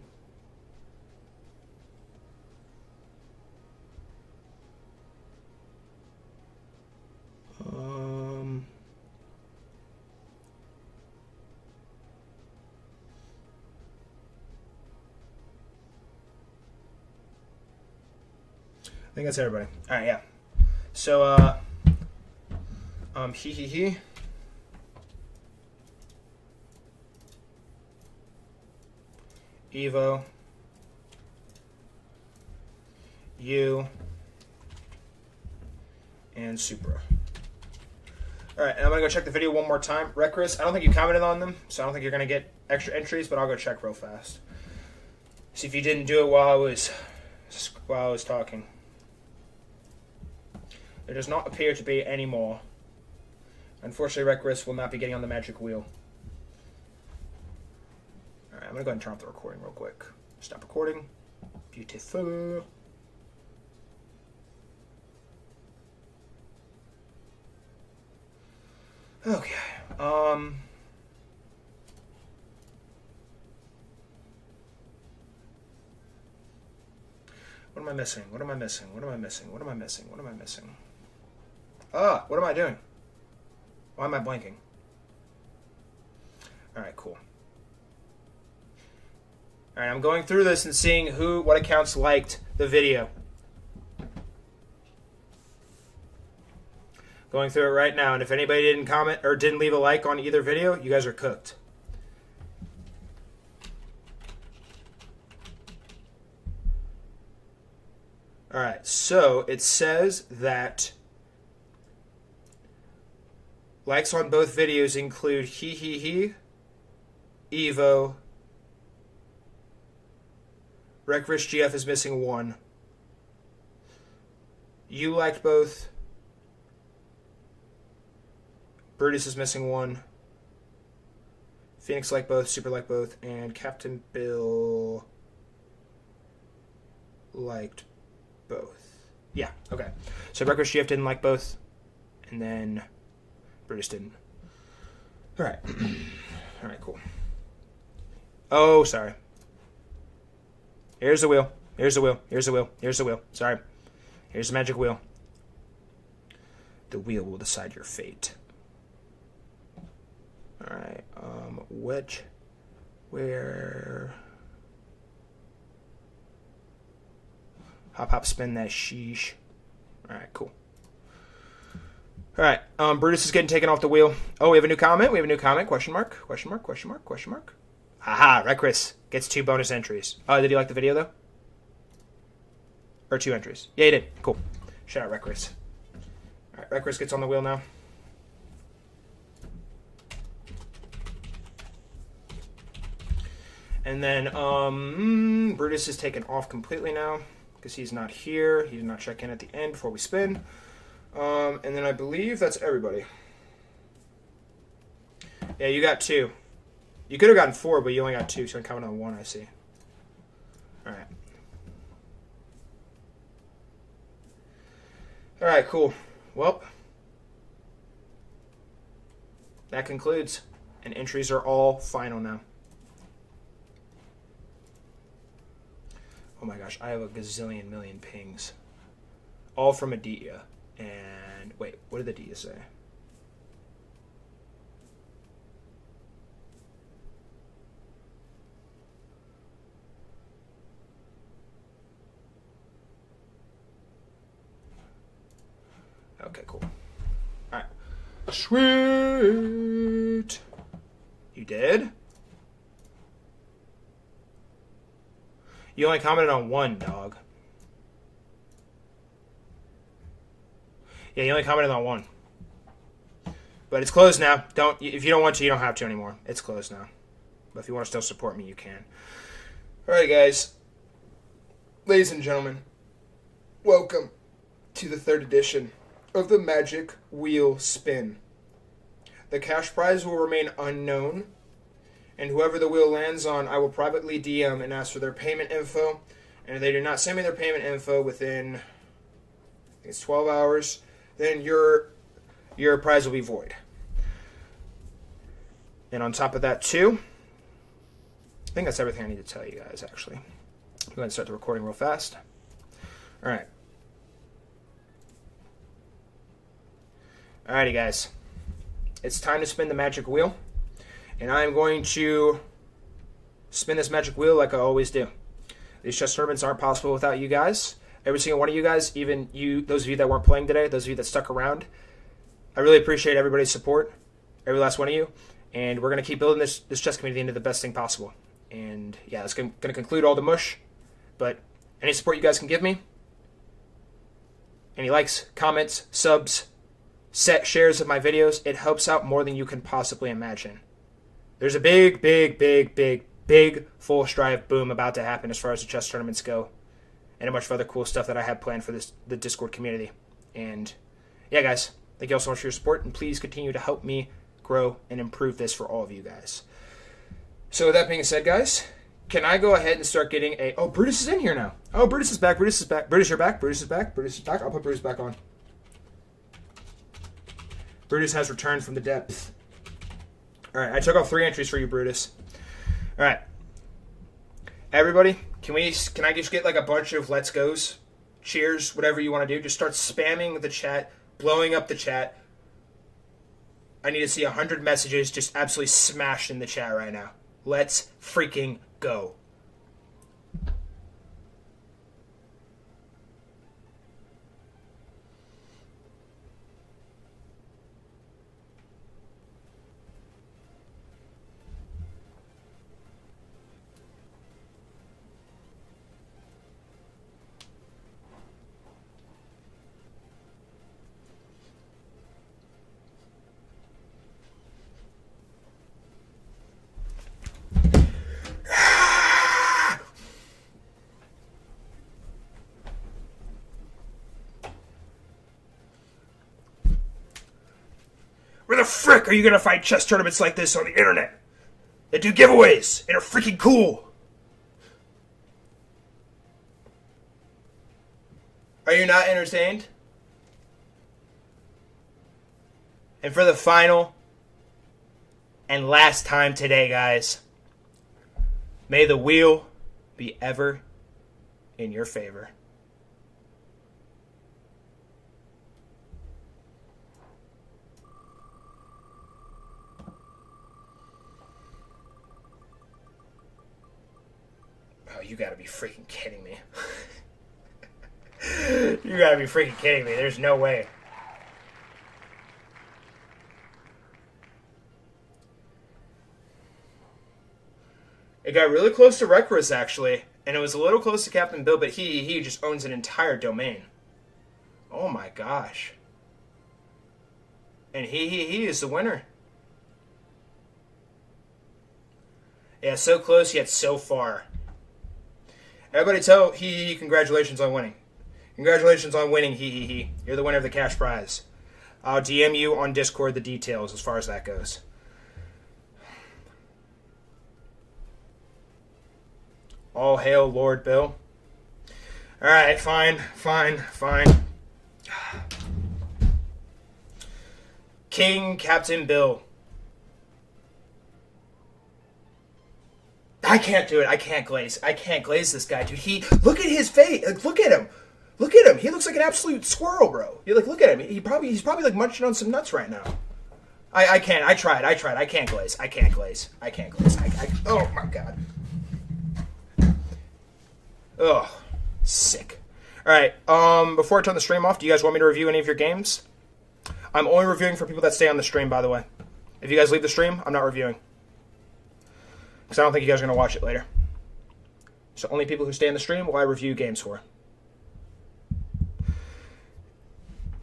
I think that's everybody. All right, yeah. So, he. Evo. You. And Supra. Alright, and I'm going to go check the video one more time. Reckless, I don't think you commented on them, so I don't think you're going to get extra entries, but I'll go check real fast. See if you didn't do it while I was talking. There does not appear to be any more. Unfortunately, Reckless will not be getting on the magic wheel. Alright, I'm going to go ahead and turn off the recording real quick. Stop recording. Beautiful. Okay. What am I missing? What am I missing? What am I doing? Why am I blanking? Alright, cool. Alright, I'm going through this and seeing what accounts liked the video. Going through it right now, and if anybody didn't comment or didn't leave a like on either video, you guys are cooked. Alright, so it says that likes on both videos include he, Evo, Reckless GF is missing one. You liked both. Brutus is missing one. Phoenix liked both. Super liked both. And Captain Bill liked both. Yeah, okay. So Reckless GF didn't like both. And then Brutus didn't. Alright. Alright, cool. Oh, sorry. Here's the wheel. Sorry. Here's the magic wheel. The wheel will decide your fate. Alright, where? Hop, spin that sheesh. Alright, cool. Alright, Brutus is getting taken off the wheel. Oh, we have a new comment? Question mark? Haha, Reckless gets 2 bonus entries. Did you like the video, though? Or 2 entries? Yeah, he did. Cool. Shout out, Reckless. Alright, Reckless gets on the wheel now. And then Brutus is taken off completely now because he's not here. He did not check in at the end before we spin. And then I believe that's everybody. Yeah, you got 2. You could have gotten 4, but you only got 2, so I'm counting on 1, I see. All right. All right, cool. Well, that concludes. And entries are all final now. Oh my gosh, I have a gazillion million pings. All from Aditya. And wait, what did Aditya say? Okay, cool. Alright. Sweet. You did? You only commented on 1, dog. Yeah, you only commented on 1. But it's closed now. If you don't want to, you don't have to anymore. It's closed now. But if you want to still support me, you can. Alright, guys. Ladies and gentlemen, welcome to the 3rd edition of the Magic Wheel Spin. The cash prize will remain unknown, and whoever the wheel lands on, I will privately DM and ask for their payment info. And if they do not send me their payment info within, I think it's 12 hours, then your prize will be void. And on top of that, too, I think that's everything I need to tell you guys, actually. I'm going to start the recording real fast. All right. Alrighty, guys. It's time to spin the magic wheel. And I'm going to spin this magic wheel like I always do. These chess tournaments aren't possible without you guys. Every single one of you guys, even you, those of you that weren't playing today, those of you that stuck around. I really appreciate everybody's support, every last one of you. And we're going to keep building this chess community into the best thing possible. And yeah, that's going to conclude all the mush. But any support you guys can give me, any likes, comments, subs, shares of my videos, it helps out more than you can possibly imagine. There's a big full strive boom about to happen as far as the chess tournaments go, and a bunch of other cool stuff that I have planned for the Discord community. And yeah, guys, thank you all so much for your support, and please continue to help me grow and improve this for all of you guys. So with that being said, guys, can I go ahead and start getting a... Oh, Brutus is in here now. Oh, Brutus is back. Brutus, you're back. Brutus is back. I'll put Brutus back on. Brutus has returned from the depths. All right, I took off 3 entries for you, Brutus. All right. Everybody, can I just get like a bunch of let's goes, cheers, whatever you want to do? Just start spamming the chat, blowing up the chat. I need to see 100 messages just absolutely smashed in the chat right now. Let's freaking go. Where the frick are you gonna find chess tournaments like this on the internet? That do giveaways and are freaking cool. Are you not entertained? And for the final and last time today, guys, may the wheel be ever in your favor. Oh, you gotta be freaking kidding me. You gotta be freaking kidding me. There's no way. It got really close to Reckless, actually. And it was a little close to Captain Bill, but he just owns an entire domain. Oh my gosh. And he is the winner. Yeah, so close yet so far. Everybody tell he congratulations on winning. Congratulations on winning, he. You're the winner of the cash prize. I'll DM you on Discord the details as far as that goes. All hail Lord Bill. Alright, fine. King Captain Bill. I can't do it. I can't glaze this guy, dude. Look at his face. Look at him. He looks like an absolute squirrel, bro. You look at him. He's probably like munching on some nuts right now. I can't. I tried. I can't glaze. Oh my god. Ugh. Sick. Alright, before I turn the stream off, do you guys want me to review any of your games? I'm only reviewing for people that stay on the stream, by the way. If you guys leave the stream, I'm not reviewing. Because I don't think you guys are going to watch it later. So only people who stay in the stream will I review games for.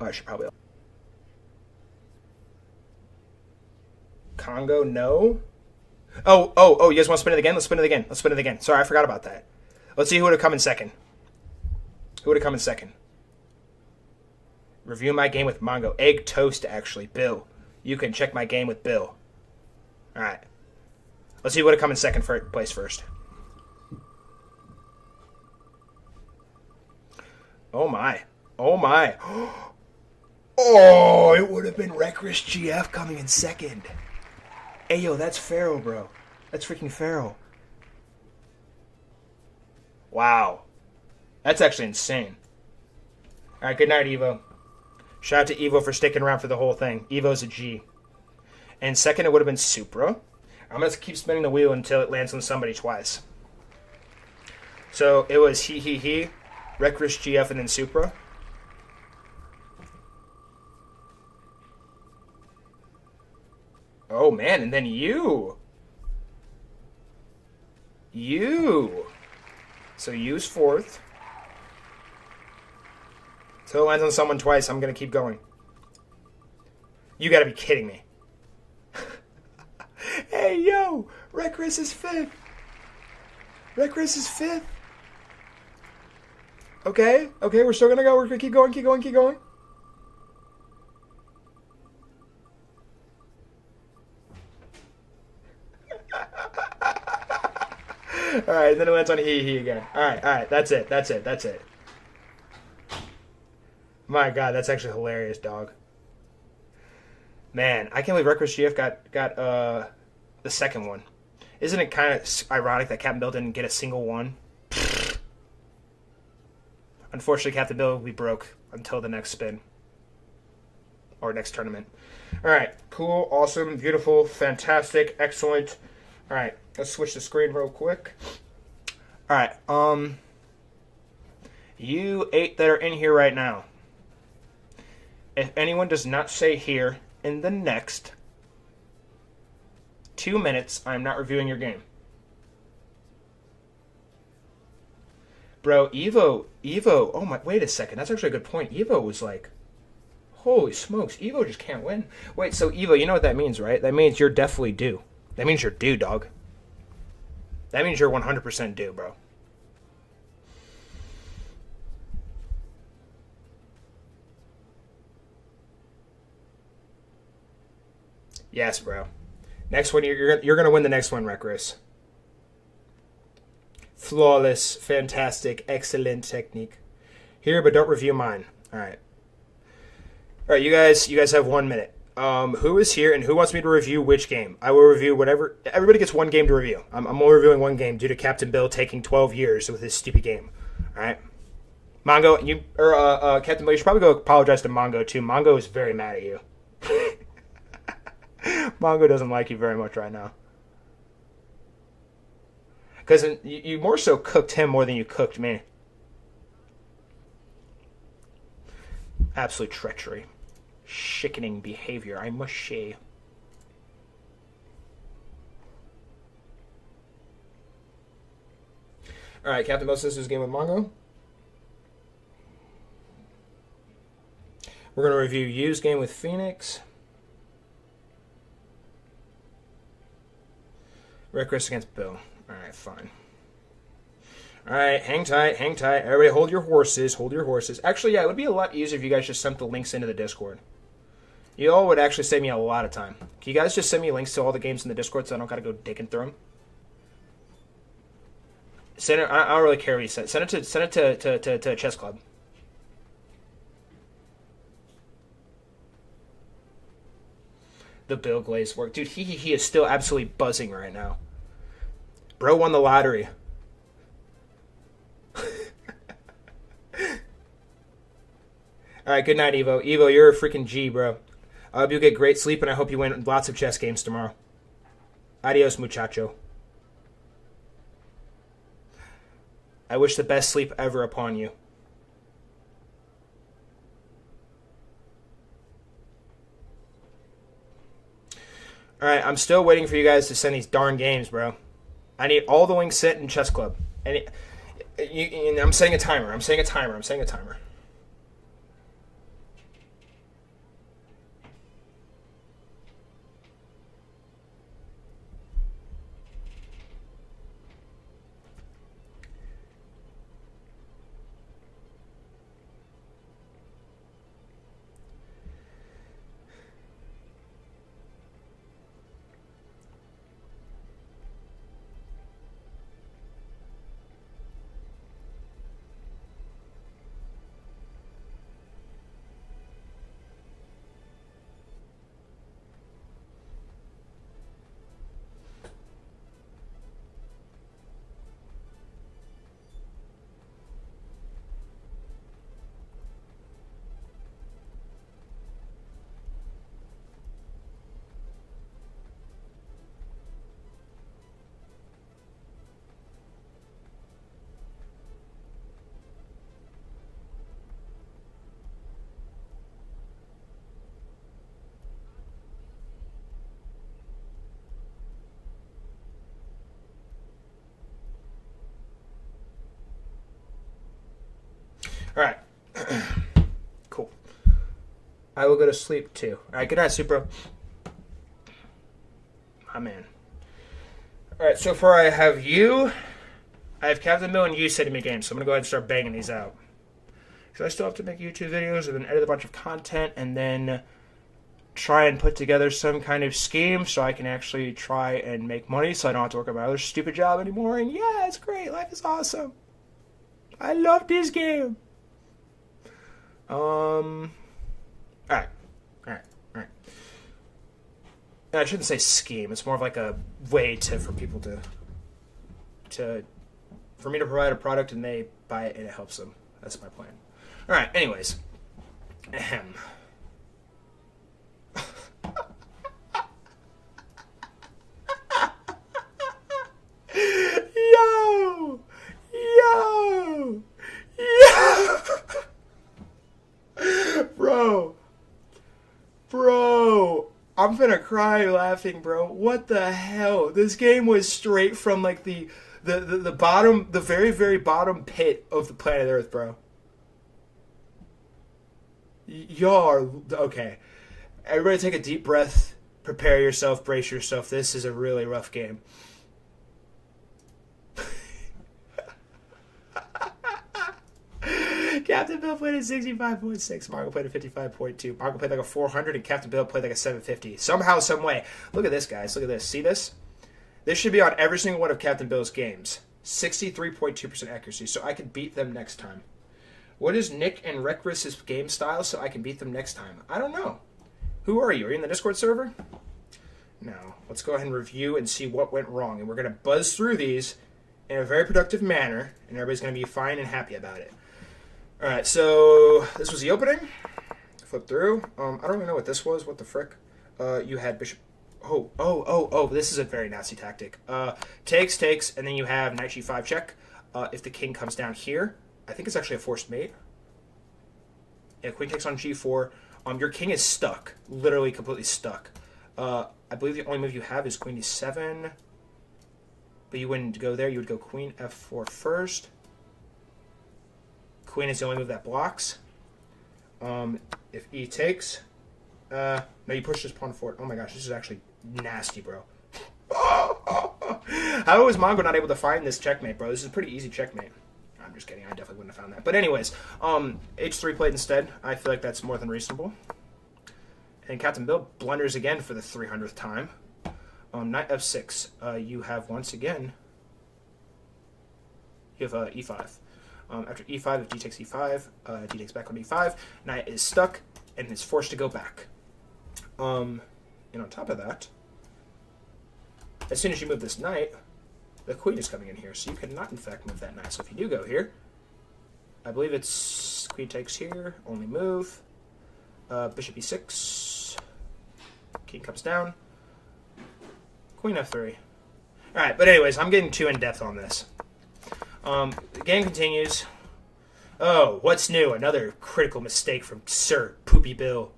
Oh, I should probably... Congo, no? Oh, you guys want to spin it again? Let's spin it again. Sorry, I forgot about that. Let's see who would have come in second. Review my game with Mongo. Egg toast, actually. Bill. You can check my game with Bill. Alright. Let's see who would have come in second place first. Oh my. Oh, it would have been Reckless GF coming in second. Hey, yo, that's Pharaoh, bro. That's freaking Pharaoh. Wow. That's actually insane. Alright, good night, Evo. Shout out to Evo for sticking around for the whole thing. Evo's a G. And second, it would have been Supra. I'm going to keep spinning the wheel until it lands on somebody twice. So, it was he, Reckless GF, and then Supra. Oh, man, and then you. So, you's fourth. Till it lands on someone twice, I'm going to keep going. You got to be kidding me. Hey, yo! Reckless is fifth. Okay, we're still going to go. We're going to keep going. Alright, then it lands on he again. Alright, that's it. My god, that's actually hilarious, dog. Man, I can't believe Reckless GF got the second one. Isn't it kind of ironic that Captain Bill didn't get a single one? Unfortunately, Captain Bill will be broke until the next spin. Or next tournament. Alright, cool, awesome, beautiful, fantastic, excellent. Alright, let's switch the screen real quick. Alright, you 8 that are in here right now. If anyone does not say here in the next 2 minutes, I'm not reviewing your game. Bro, Evo, oh my, wait a second, that's actually a good point. Evo was like, holy smokes, Evo just can't win. Wait, so Evo, you know what that means, right? That means you're definitely due. That means you're due, dog. That means you're 100% due, bro. Yes, bro. Next one, you're gonna win the next one, Reckless. Flawless, fantastic, excellent technique. Here, but don't review mine. All right, you guys have 1 minute. Who is here and who wants me to review which game? I will review whatever. Everybody gets one game to review. I'm only reviewing one game due to Captain Bill taking 12 years with his stupid game. All right, Mongo, Captain Bill, you should probably go apologize to Mongo too. Mongo is very mad at you. Mongo doesn't like you very much right now. Because you more so cooked him more than you cooked me. Absolute treachery. Sickening behavior, I must say. Alright, Captain Bill, this is game with Mongo. We're going to review Yu's game with Phoenix. Rick against Bill. Alright, fine. Alright, hang tight, hang tight. Everybody hold your horses, hold your horses. Actually, yeah, it would be a lot easier if you guys just sent the links into the Discord. You all would actually save me a lot of time. Can you guys just send me links to all the games in the Discord so I don't gotta go digging through them? Send it, I don't really care what you send. Send it to Chess Club. The Bill Glaze work. Dude, he is still absolutely buzzing right now. Bro won the lottery. Alright, good night, Evo. Evo, you're a freaking G, bro. I hope you get great sleep, and I hope you win lots of chess games tomorrow. Adios, muchacho. I wish the best sleep ever upon you. Alright, I'm still waiting for you guys to send these darn games, bro. I need all the links sent in Chess Club. And I'm setting a timer. I'm setting a timer. Alright. Cool. I will go to sleep too. Alright, good night, Supro. My man. Alright, so far I have you. I have Captain Bill and you sending me games, so I'm going to go ahead and start banging these out. So I still have to make YouTube videos and then edit a bunch of content and then try and put together some kind of scheme so I can actually try and make money so I don't have to work at my other stupid job anymore. And yeah, it's great. Life is awesome. I love this game. Alright. I shouldn't say scheme. It's more of like a way for people for me to provide a product and they buy it and it helps them. That's my plan. Alright, anyways. Ahem. Yo! Bro, I'm finna cry laughing, bro. What the hell? This game was straight from like the bottom, the very, very bottom pit of the planet Earth, bro. Y'all are, okay. Everybody take a deep breath, prepare yourself, brace yourself. This is a really rough game. Captain Bill played at 65.6. Marco played at 55.2. Marco played like a 400, and Captain Bill played like a 750. Somehow, some way. Look at this, guys. Look at this. See this? This should be on every single one of Captain Bill's games. 63.2% accuracy, so I can beat them next time. What is Nick and Reckless's game style so I can beat them next time? I don't know. Who are you? Are you in the Discord server? No. Let's go ahead and review and see what went wrong. And we're going to buzz through these in a very productive manner, and everybody's going to be fine and happy about it. Alright, so this was the opening. Flip through. I don't even know what this was. What the frick? You had Bishop... Oh, this is a very nasty tactic. Takes, and then you have Knight G5 check. If the king comes down here, I think it's actually a forced mate. Yeah, queen takes on G4. Your king is stuck. Literally completely stuck. I believe the only move you have is Queen D7. But you wouldn't go there. You would go Queen F4 first. Queen is the only move that blocks. If E takes... no, you push this pawn forward. Oh my gosh, this is actually nasty, bro. How was Mongo not able to find this checkmate, bro? This is a pretty easy checkmate. I'm just kidding. I definitely wouldn't have found that. But anyways, H3 played instead. I feel like that's more than reasonable. And Captain Bill blunders again for the 300th time. Knight F6. You have once again. You have E5. After E5, if D takes E5, D takes back on E5. Knight is stuck and is forced to go back. And on top of that, as soon as you move this knight, the queen is coming in here, so you cannot in fact move that knight. So if you do go here, I believe it's queen takes here, only move. Bishop E6. King comes down. Queen F3. Alright, but anyways, I'm getting too in-depth on this. The game continues. Oh, what's new? Another critical mistake from Sir Poopy Bill.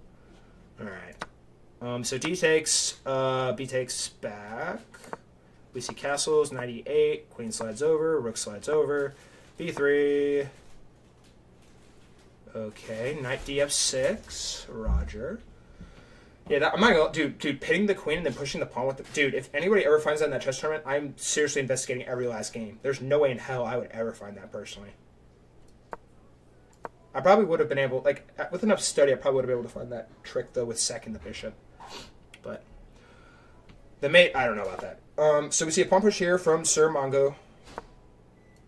Alright. So D takes, B takes back. We see castles, knight E8, queen slides over, rook slides over, B3. Okay, knight DF6, roger. Yeah, I'm not gonna, dude, pitting the queen and then pushing the pawn with the, dude, if anybody ever finds that in that chess tournament, I'm seriously investigating every last game. There's no way in hell I would ever find that personally. I probably would have been able, like, with enough study, I probably would have been able to find that trick, though, with sacking the bishop. But the mate, I don't know about that. So we see a pawn push here from Sir Mongo.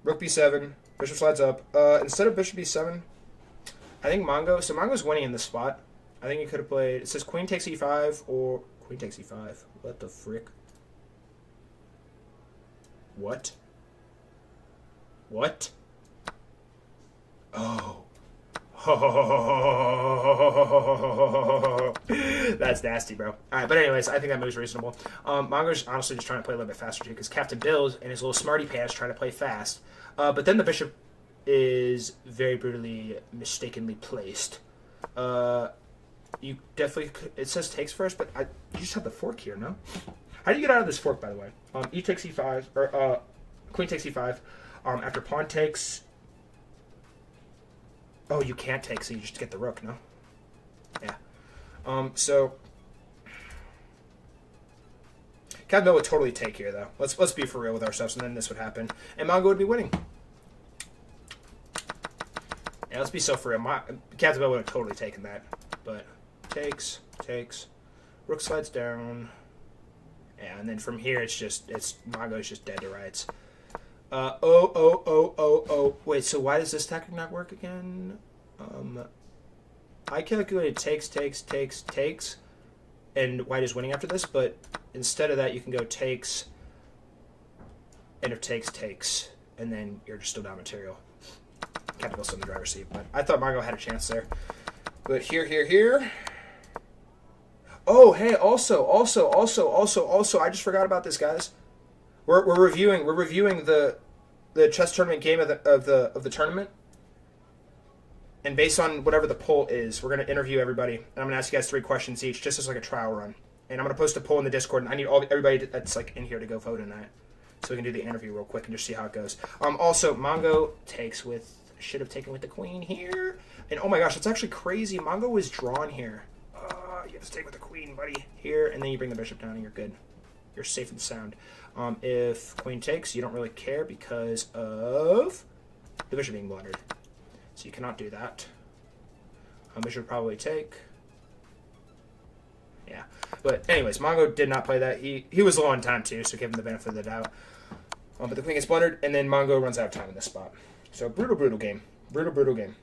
Rook B7, bishop slides up. Instead of bishop B7, I think so Mongo's winning in this spot. I think he could have played, it says queen takes E5 or queen takes E5. What the frick? What? What? Oh. That's nasty, bro. Alright, but anyways, I think that move's reasonable. Mongo's honestly just trying to play a little bit faster, too, because Captain Bill's and his little smarty pants trying to play fast. But then the bishop is very brutally, mistakenly placed. You definitely could, it says takes first, but you just have the fork here, no? How do you get out of this fork, by the way? E takes E5, or queen takes E5. After pawn takes... Oh, you can't take, so you just get the rook, no? Yeah. So... Captain Bill would totally take here, though. Let's be for real with ourselves, and then this would happen. And Mongo would be winning. Yeah, let's be so for real. Captain Bill would have totally taken that. But takes. Rook slides down. Yeah, and then from here, Mongo's just dead to rights. Wait, so why does this tactic not work again? I calculated takes, and white is winning after this, but instead of that, you can go takes, and if takes, and then you're just still down material. Captain Bill's in the driver's seat, but I thought Mongo had a chance there. But here. Oh, hey, also, I just forgot about this, guys. We're reviewing the chess tournament game of the tournament, and based on whatever the poll is, we're gonna interview everybody, and I'm gonna ask you guys 3 questions each, just as like a trial run. And I'm gonna post a poll in the Discord, and I need everybody that's like in here to go vote in that, so we can do the interview real quick and just see how it goes. Also, Mongo takes with, should have taken with the queen here, and oh my gosh, that's actually crazy. Mongo was drawn here. You have to take with the queen, buddy, here, and then you bring the bishop down, and you're good. You're safe and sound. If queen takes, you don't really care because of the bishop being blundered. So you cannot do that. Bishop would probably take. Yeah. But anyways, Mongo did not play that. He was low on time too, so give him the benefit of the doubt. But the queen gets blundered, and then Mongo runs out of time in this spot. So brutal game. Brutal game.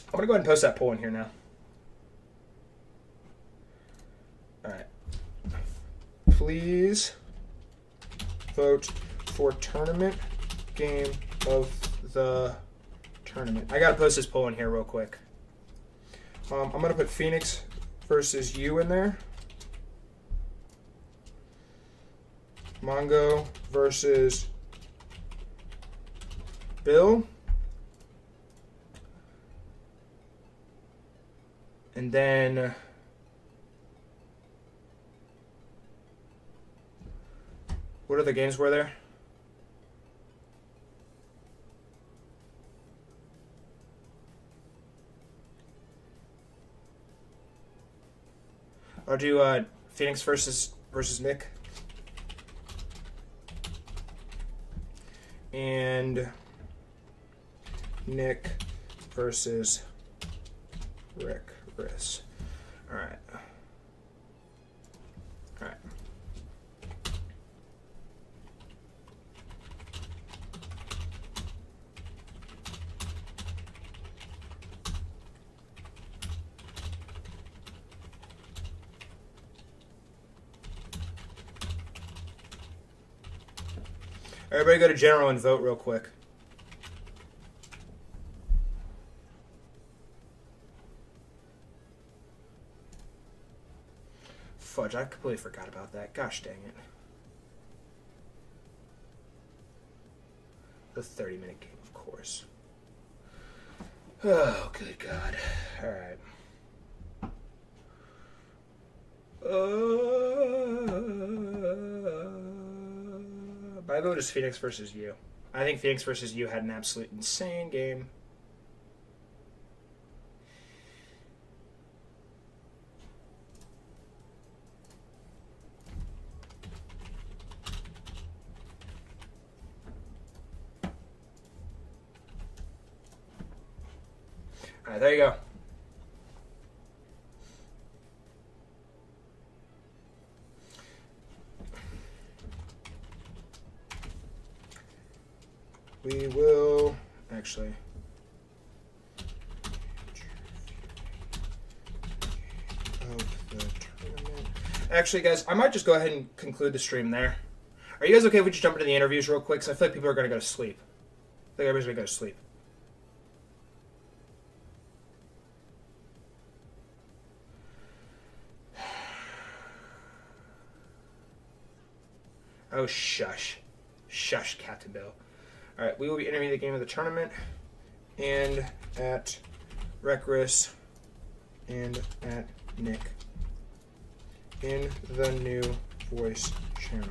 I'm going to go ahead and post that poll in here now. Alright. Please vote for tournament game of the tournament. I gotta post this poll in here real quick. I'm gonna put Phoenix versus you in there. Mongo versus Bill. And then what other games were there? I'll do Phoenix versus Nick. and Nick versus Rick Riss. All right. All right. Everybody go to general and vote real quick. Fudge, I completely forgot about that. Gosh dang it. The 30-minute game, of course. Oh, good God. All right. My vote is Phoenix versus you. I think Phoenix versus you had an absolute insane game. All right, there you go. We will actually. Actually, guys, I might just go ahead and conclude the stream there. Are you guys okay if we just jump into the interviews real quick? Because I feel like people are going to go to sleep. I think everybody's going to go to sleep. Oh, shush. Shush, Captain Bill. All right, we will be entering the game of the tournament and at Reckless and at Nick in the new voice channel.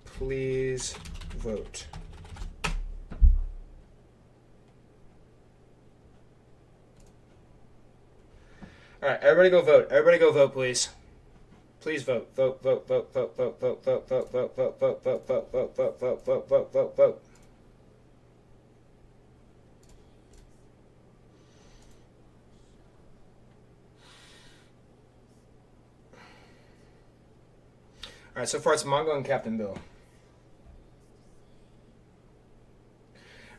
Please vote. All right, everybody go vote. Everybody go vote, please. Please vote. Vote, vote, vote, vote, vote, vote, vote, vote, vote, vote, vote, vote, vote, vote, vote, vote, vote, vote, vote, vote. All right, so far it's Mongo and Captain Bill.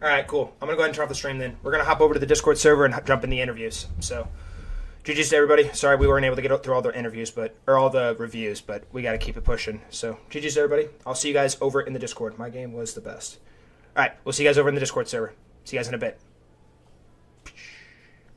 All right, cool. I'm going to go ahead and turn off the stream then. We're going to hop over to the Discord server and jump in the interviews. So, GG's to everybody. Sorry we weren't able to get through all the interviews, or all the reviews, but we got to keep it pushing. So, GG's to everybody. I'll see you guys over in the Discord. My game was the best. All right, we'll see you guys over in the Discord server. See you guys in a bit.